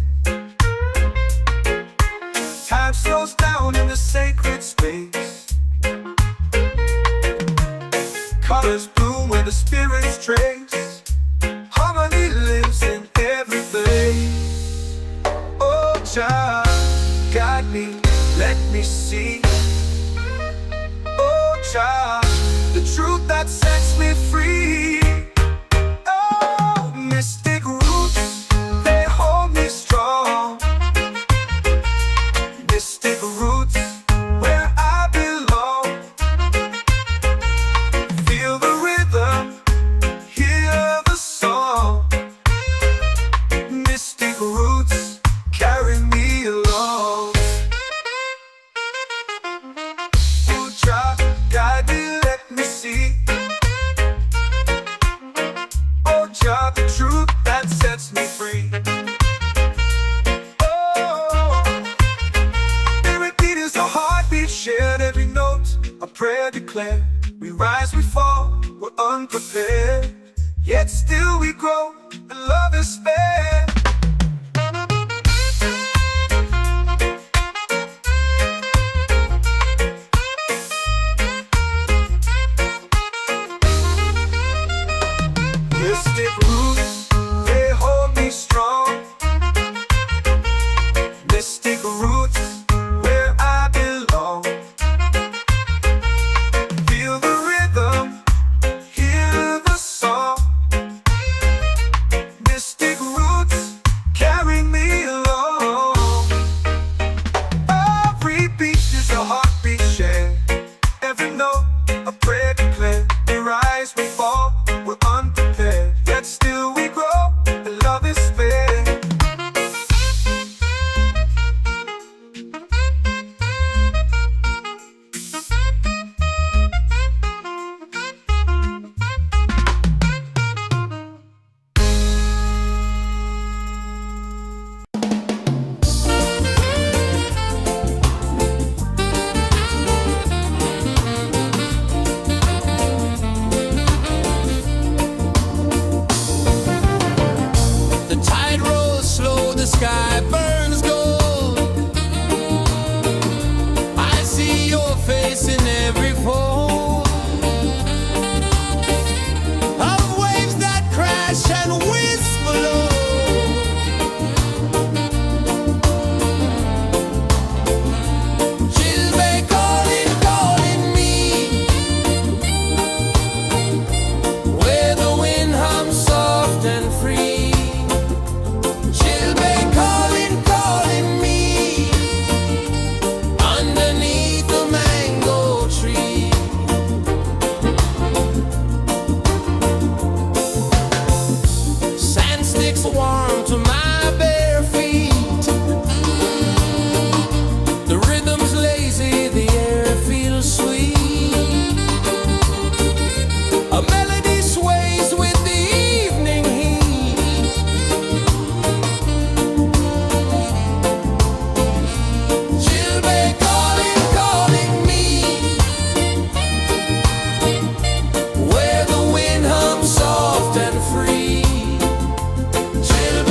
Time slows down in the sacred space. Colors bloom where the spirits trace. Harmony lives in every place. Oh, child, guide me, let me see. Oh, child, the truth that sets me free. Oh, mystic roots, they hold me strong. Mystic roots, where I belong. Feel the rhythm, hear the song. Mystic roots, carry me along. Oh, child, guide me, let me see. Oh, child, the truth that sets me free. Oh, every beat is a heartbeat shared, every note a prayer declared. We rise, we fall, we're unprepared, yet still we grow, and love is spared. Mystic roots, they hold me strong. Mystic roots, where I belong. Feel the rhythm, hear the song. Mystic roots, carry me along. Every beat is a heartbeat shared, every note a prayer declared. We rise, we fall, we're unprepared, yet still we grow, and love is fair. The tide rolls slow, the sky burns gold. I see your face in every fold of waves that crash and whisk below. She'll be calling, calling me, where the wind hums soft and free. She'll be calling, calling me, underneath the mango tree. Sand sticks warm to my bare feet. The rhythm's lazy, the air feels sweet. A melody sways with the evening heat. She'll be calling, calling me, where the wind hums soft and free. She'll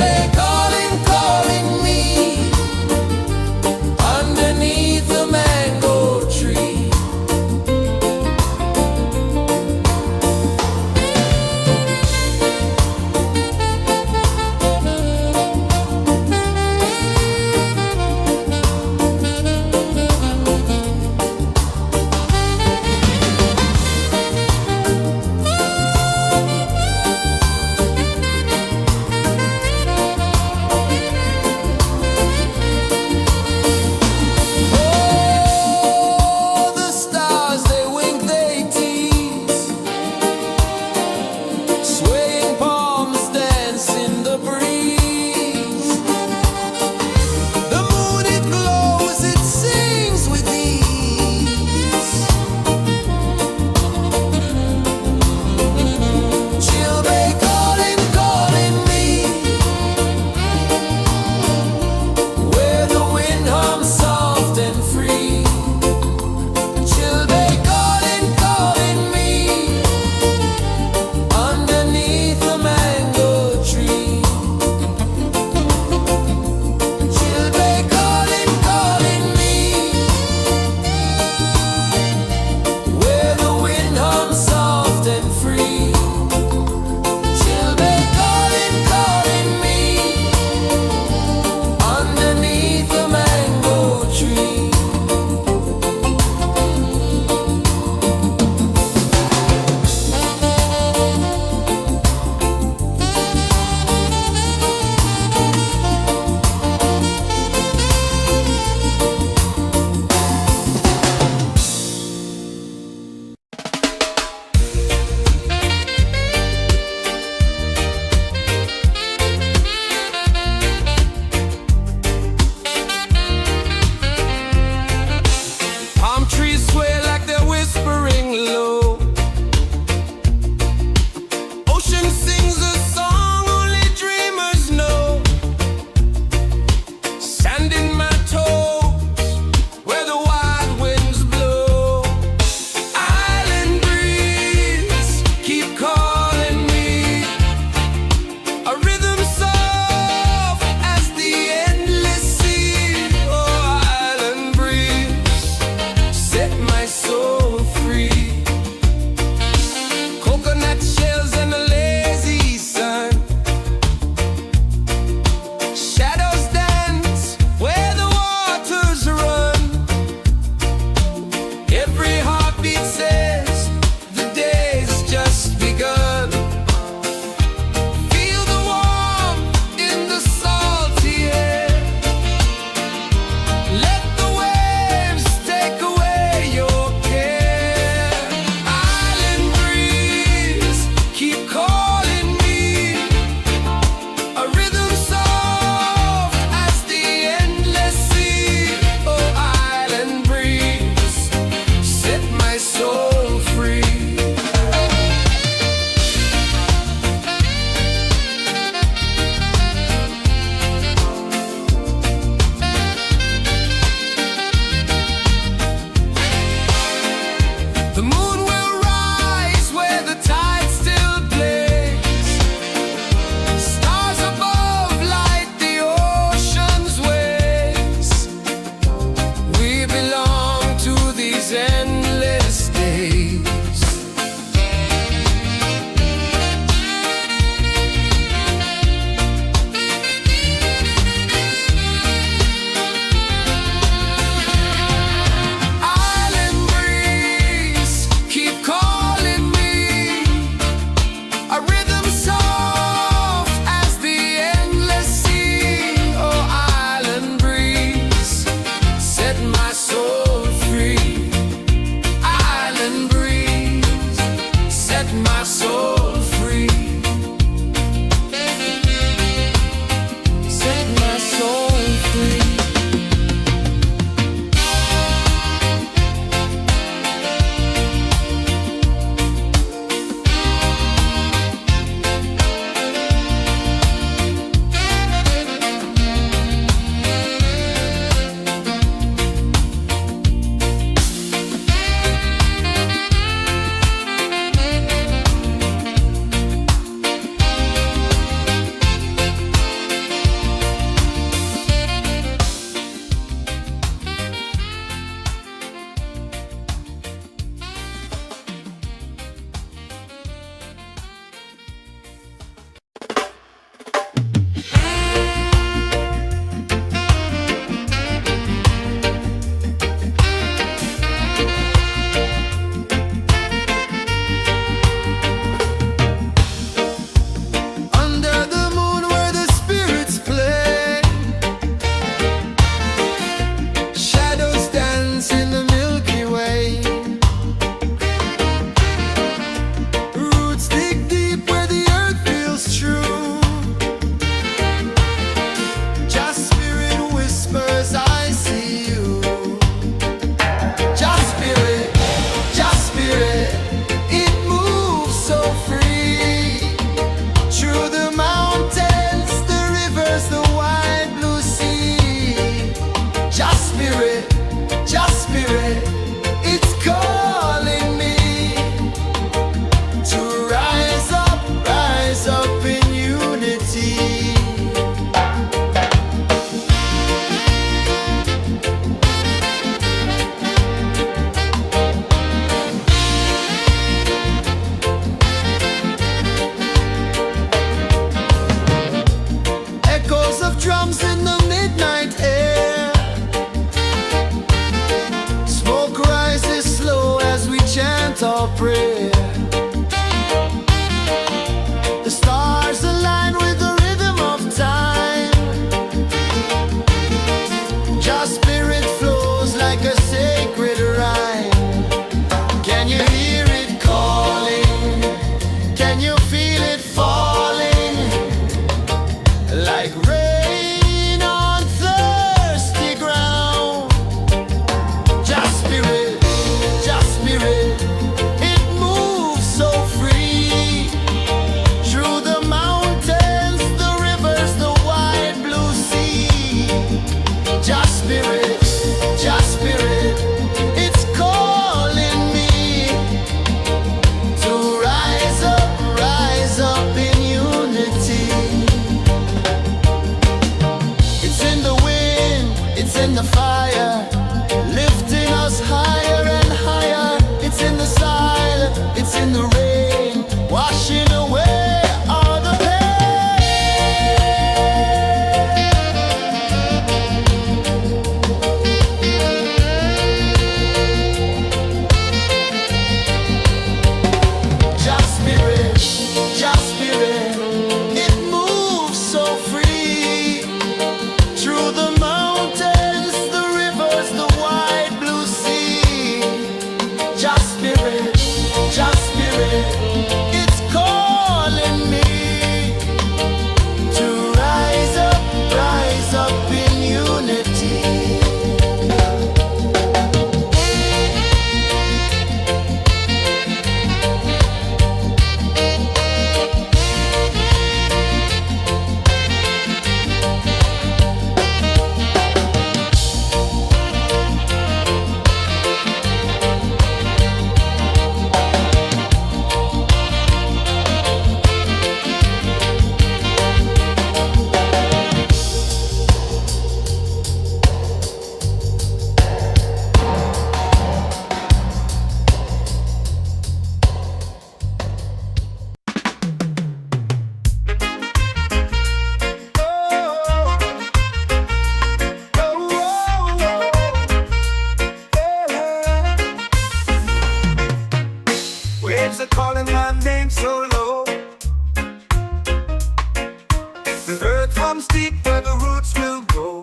comes deep where the roots will grow.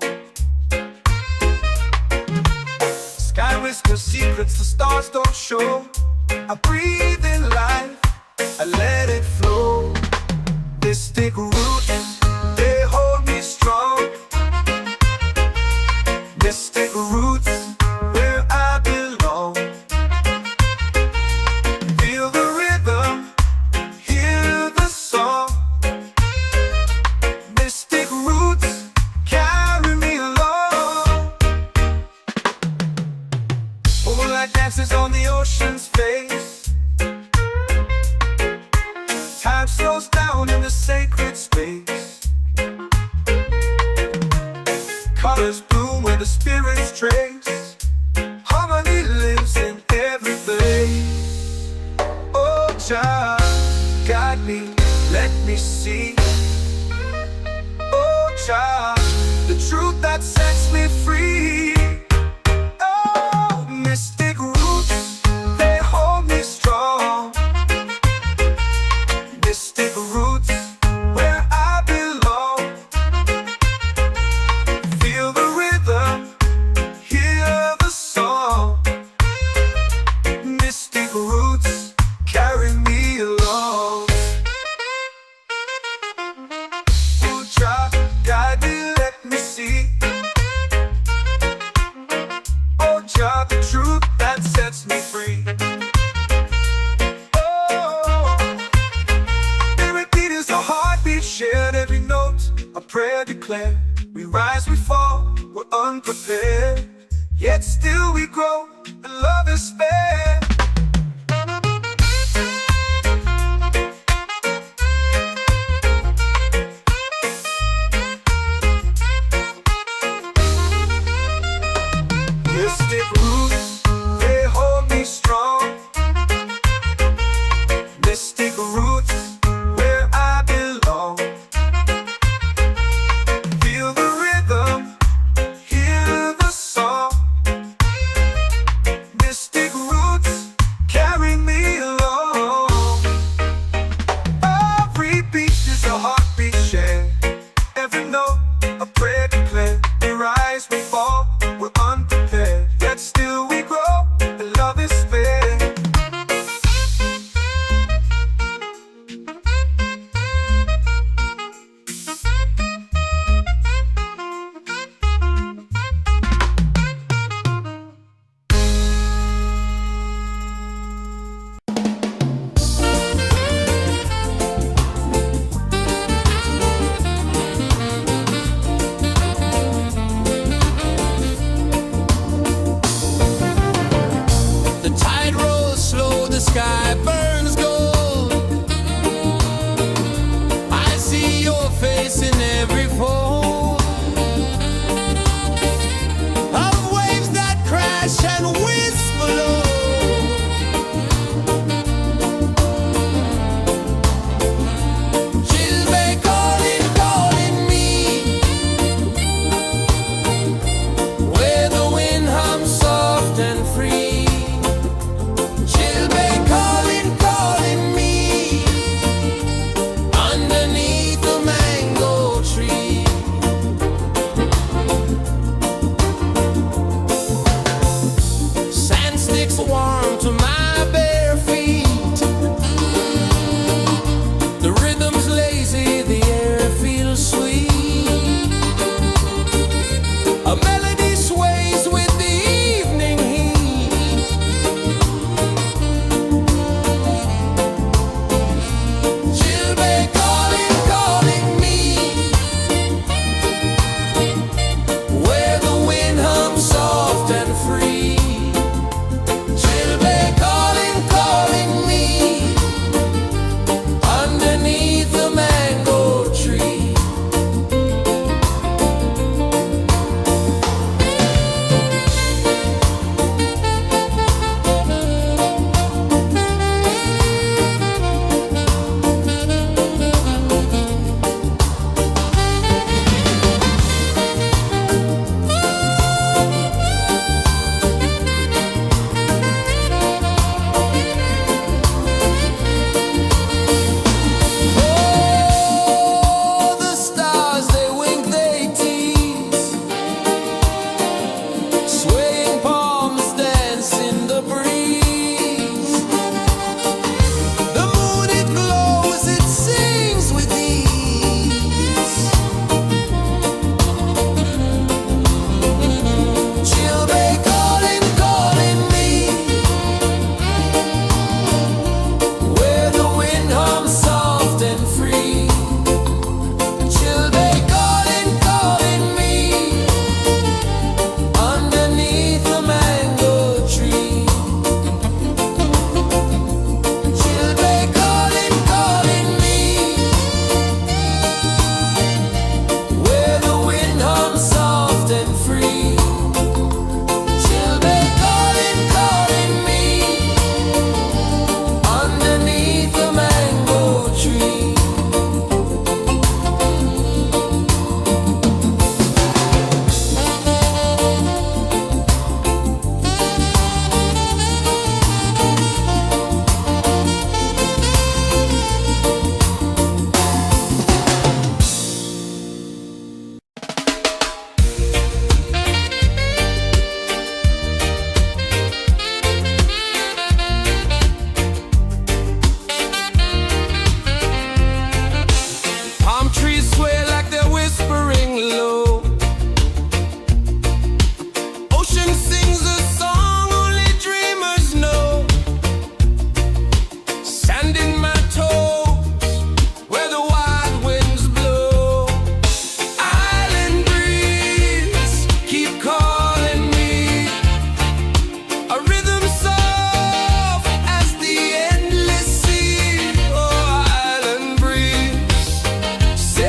Sky whispers secrets the stars don't show. I breathe in life, I let it flow. Mystic roots, they hold me strong. Mystic roots, where I belong. Feel the rhythm, hear the song. Mystic roots, carry me along. Moonlight dances on the ocean's face. Time slows down in the sacred space. Colors bloom where the spirits trace. Harmony lives in every place. Oh, Jah, guide me, let me see. Oh, Jah, the truth that sets me free. Oh, mystic roots, they hold me strong. Mystic roots, where I belong. Feel the rhythm, hear the song. Mystic roots, carry me along. Oh, Jah, guide me, let me see. Oh, Jah, the truth that sets me free. Oh, every beat is a heartbeat shared, every note a prayer declared. We rise, we fall, we're unprepared, yet still we grow, and love is spared. Mystic roots, they hold me strong. Mystic roots, where I belong. Feel the rhythm, hear the song. Mystic roots,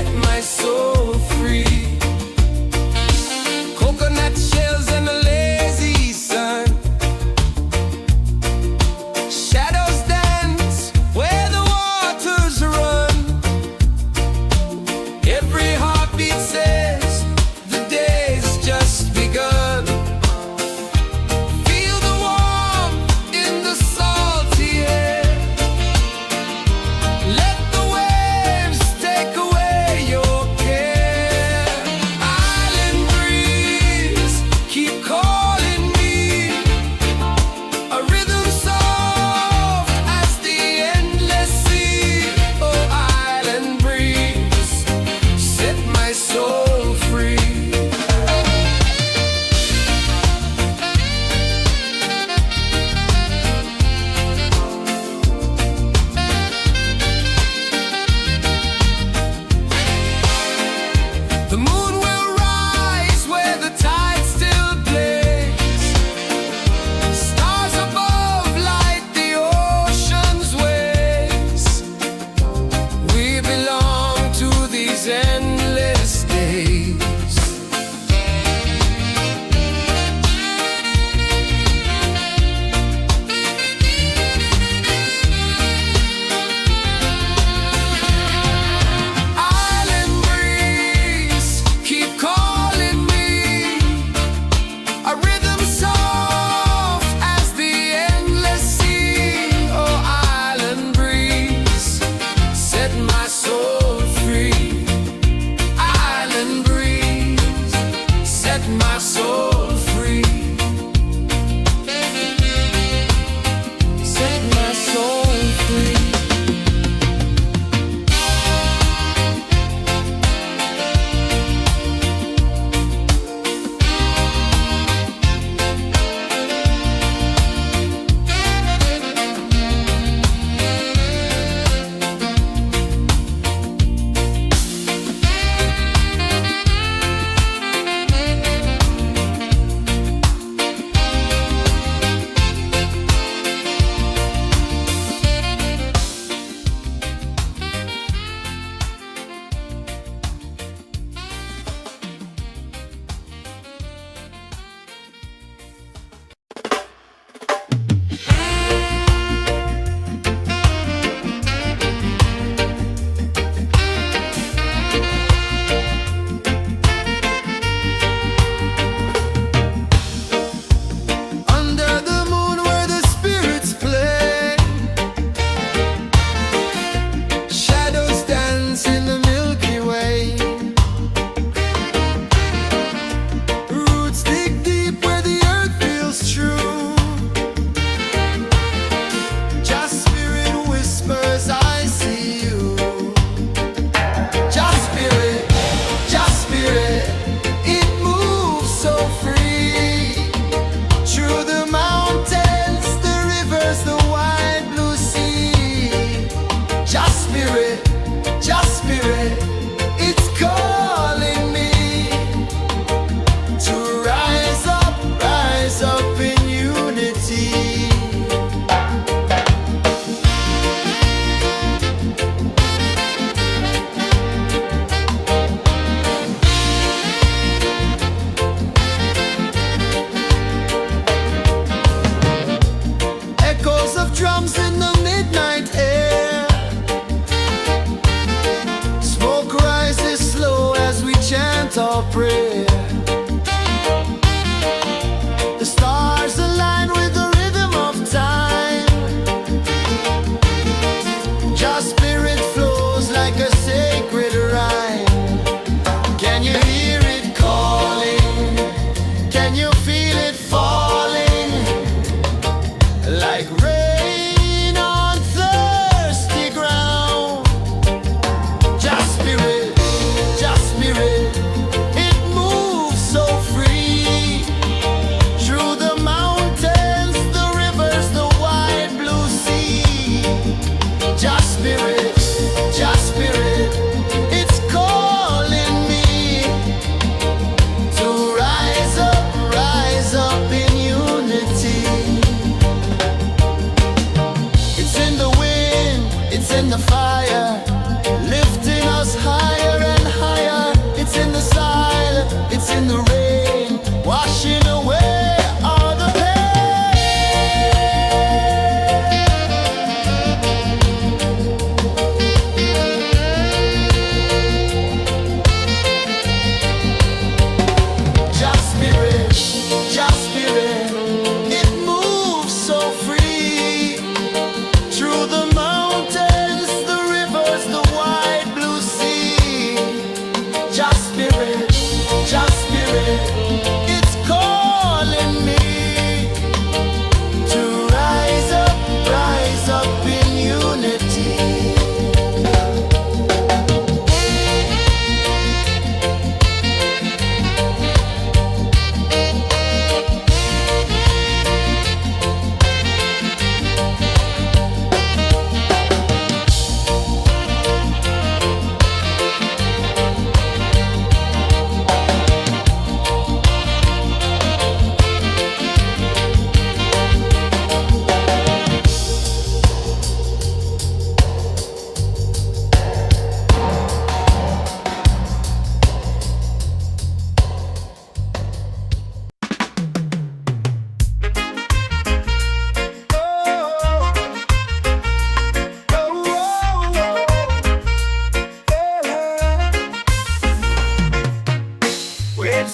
set my soul free. Coconut shells and a lazy sun, shadows dance where the waters run. Every heartbeat says the day's just begun. Feel the warmth in the salty air. Let the waves take away your care. Island breeze, keep calling me. A rhythm soft as the endless sea. Oh, island breeze, set my soul free. The moon will rise where the tide still plays. Stars above light the ocean's waves. We belong to these endless days. Island breeze, keep calling me. A rhythm soft as the endless sea. Oh, island breeze, set my soul free. Island breeze, set my soul free. Set my soul free. Under the moon where the spirits play, shadows dance in the Milky Way. Roots dig deep where the earth feels true. Just spirit whispers, I see you. Just spirit, it moves so free. Through the mountains, the rivers, the wide blue sea. Just spirit, it's calling me to rise up in unity. Echoes of drums in the midnight air. Smoke rises slow as we chant our prayer. The stars align with the rhythm of time. Just spirit flows like a sacred rhyme. Can you hear it calling? Can you feel it falling? Like rain on thirsty ground. Just spirit, it moves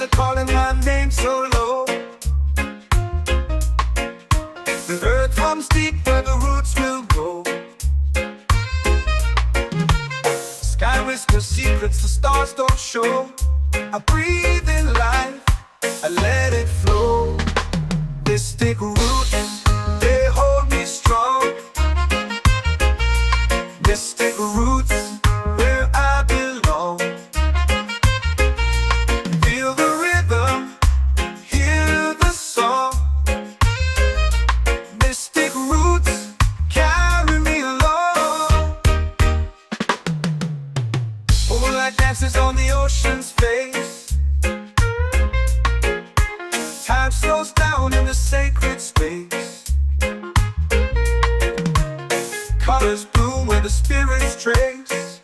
are calling my name so low. The earth runs deep where the roots will grow. Sky whispers secrets the stars don't show. I breathe in life, I let it flow. They stick roots, they hold me strong. They stick roots where I belong. Feel the rhythm, hear the song. Mystic roots carry me along. Moonlight dances on the ocean's face. Time slows down in the sacred space. Colors bloom where the spirits trace.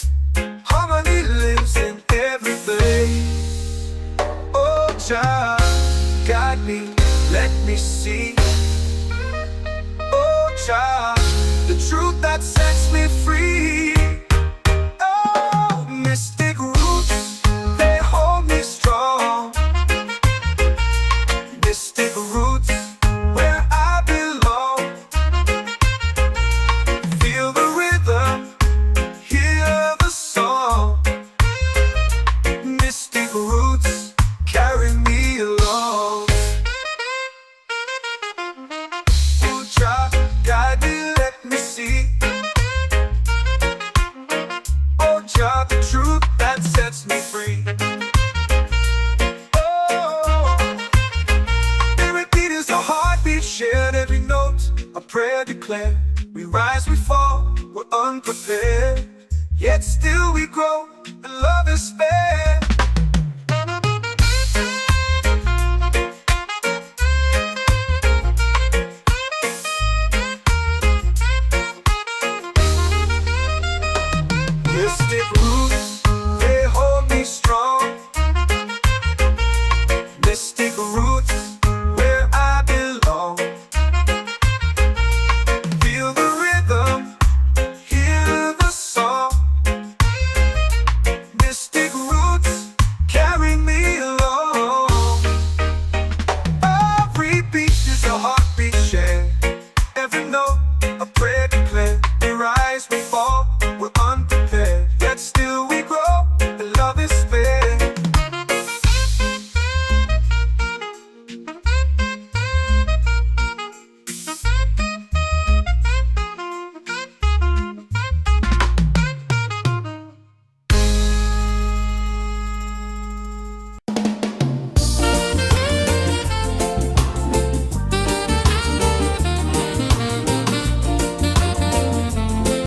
Harmony lives in every place. Oh, child, guide me, let me see. Oh, child, the truth that sets me free. Oh, mystic roots, they hold me strong. Mystic roots, where I belong. Feel the rhythm, hear the song. Mystic roots carry me along. Oh, child, guide me, let me see. Oh, child, the truth that sets me free. Oh, every beat is a heartbeat shared, every note a prayer declared. We rise, we fall, we're unprepared, yet still we grow, and love is spared.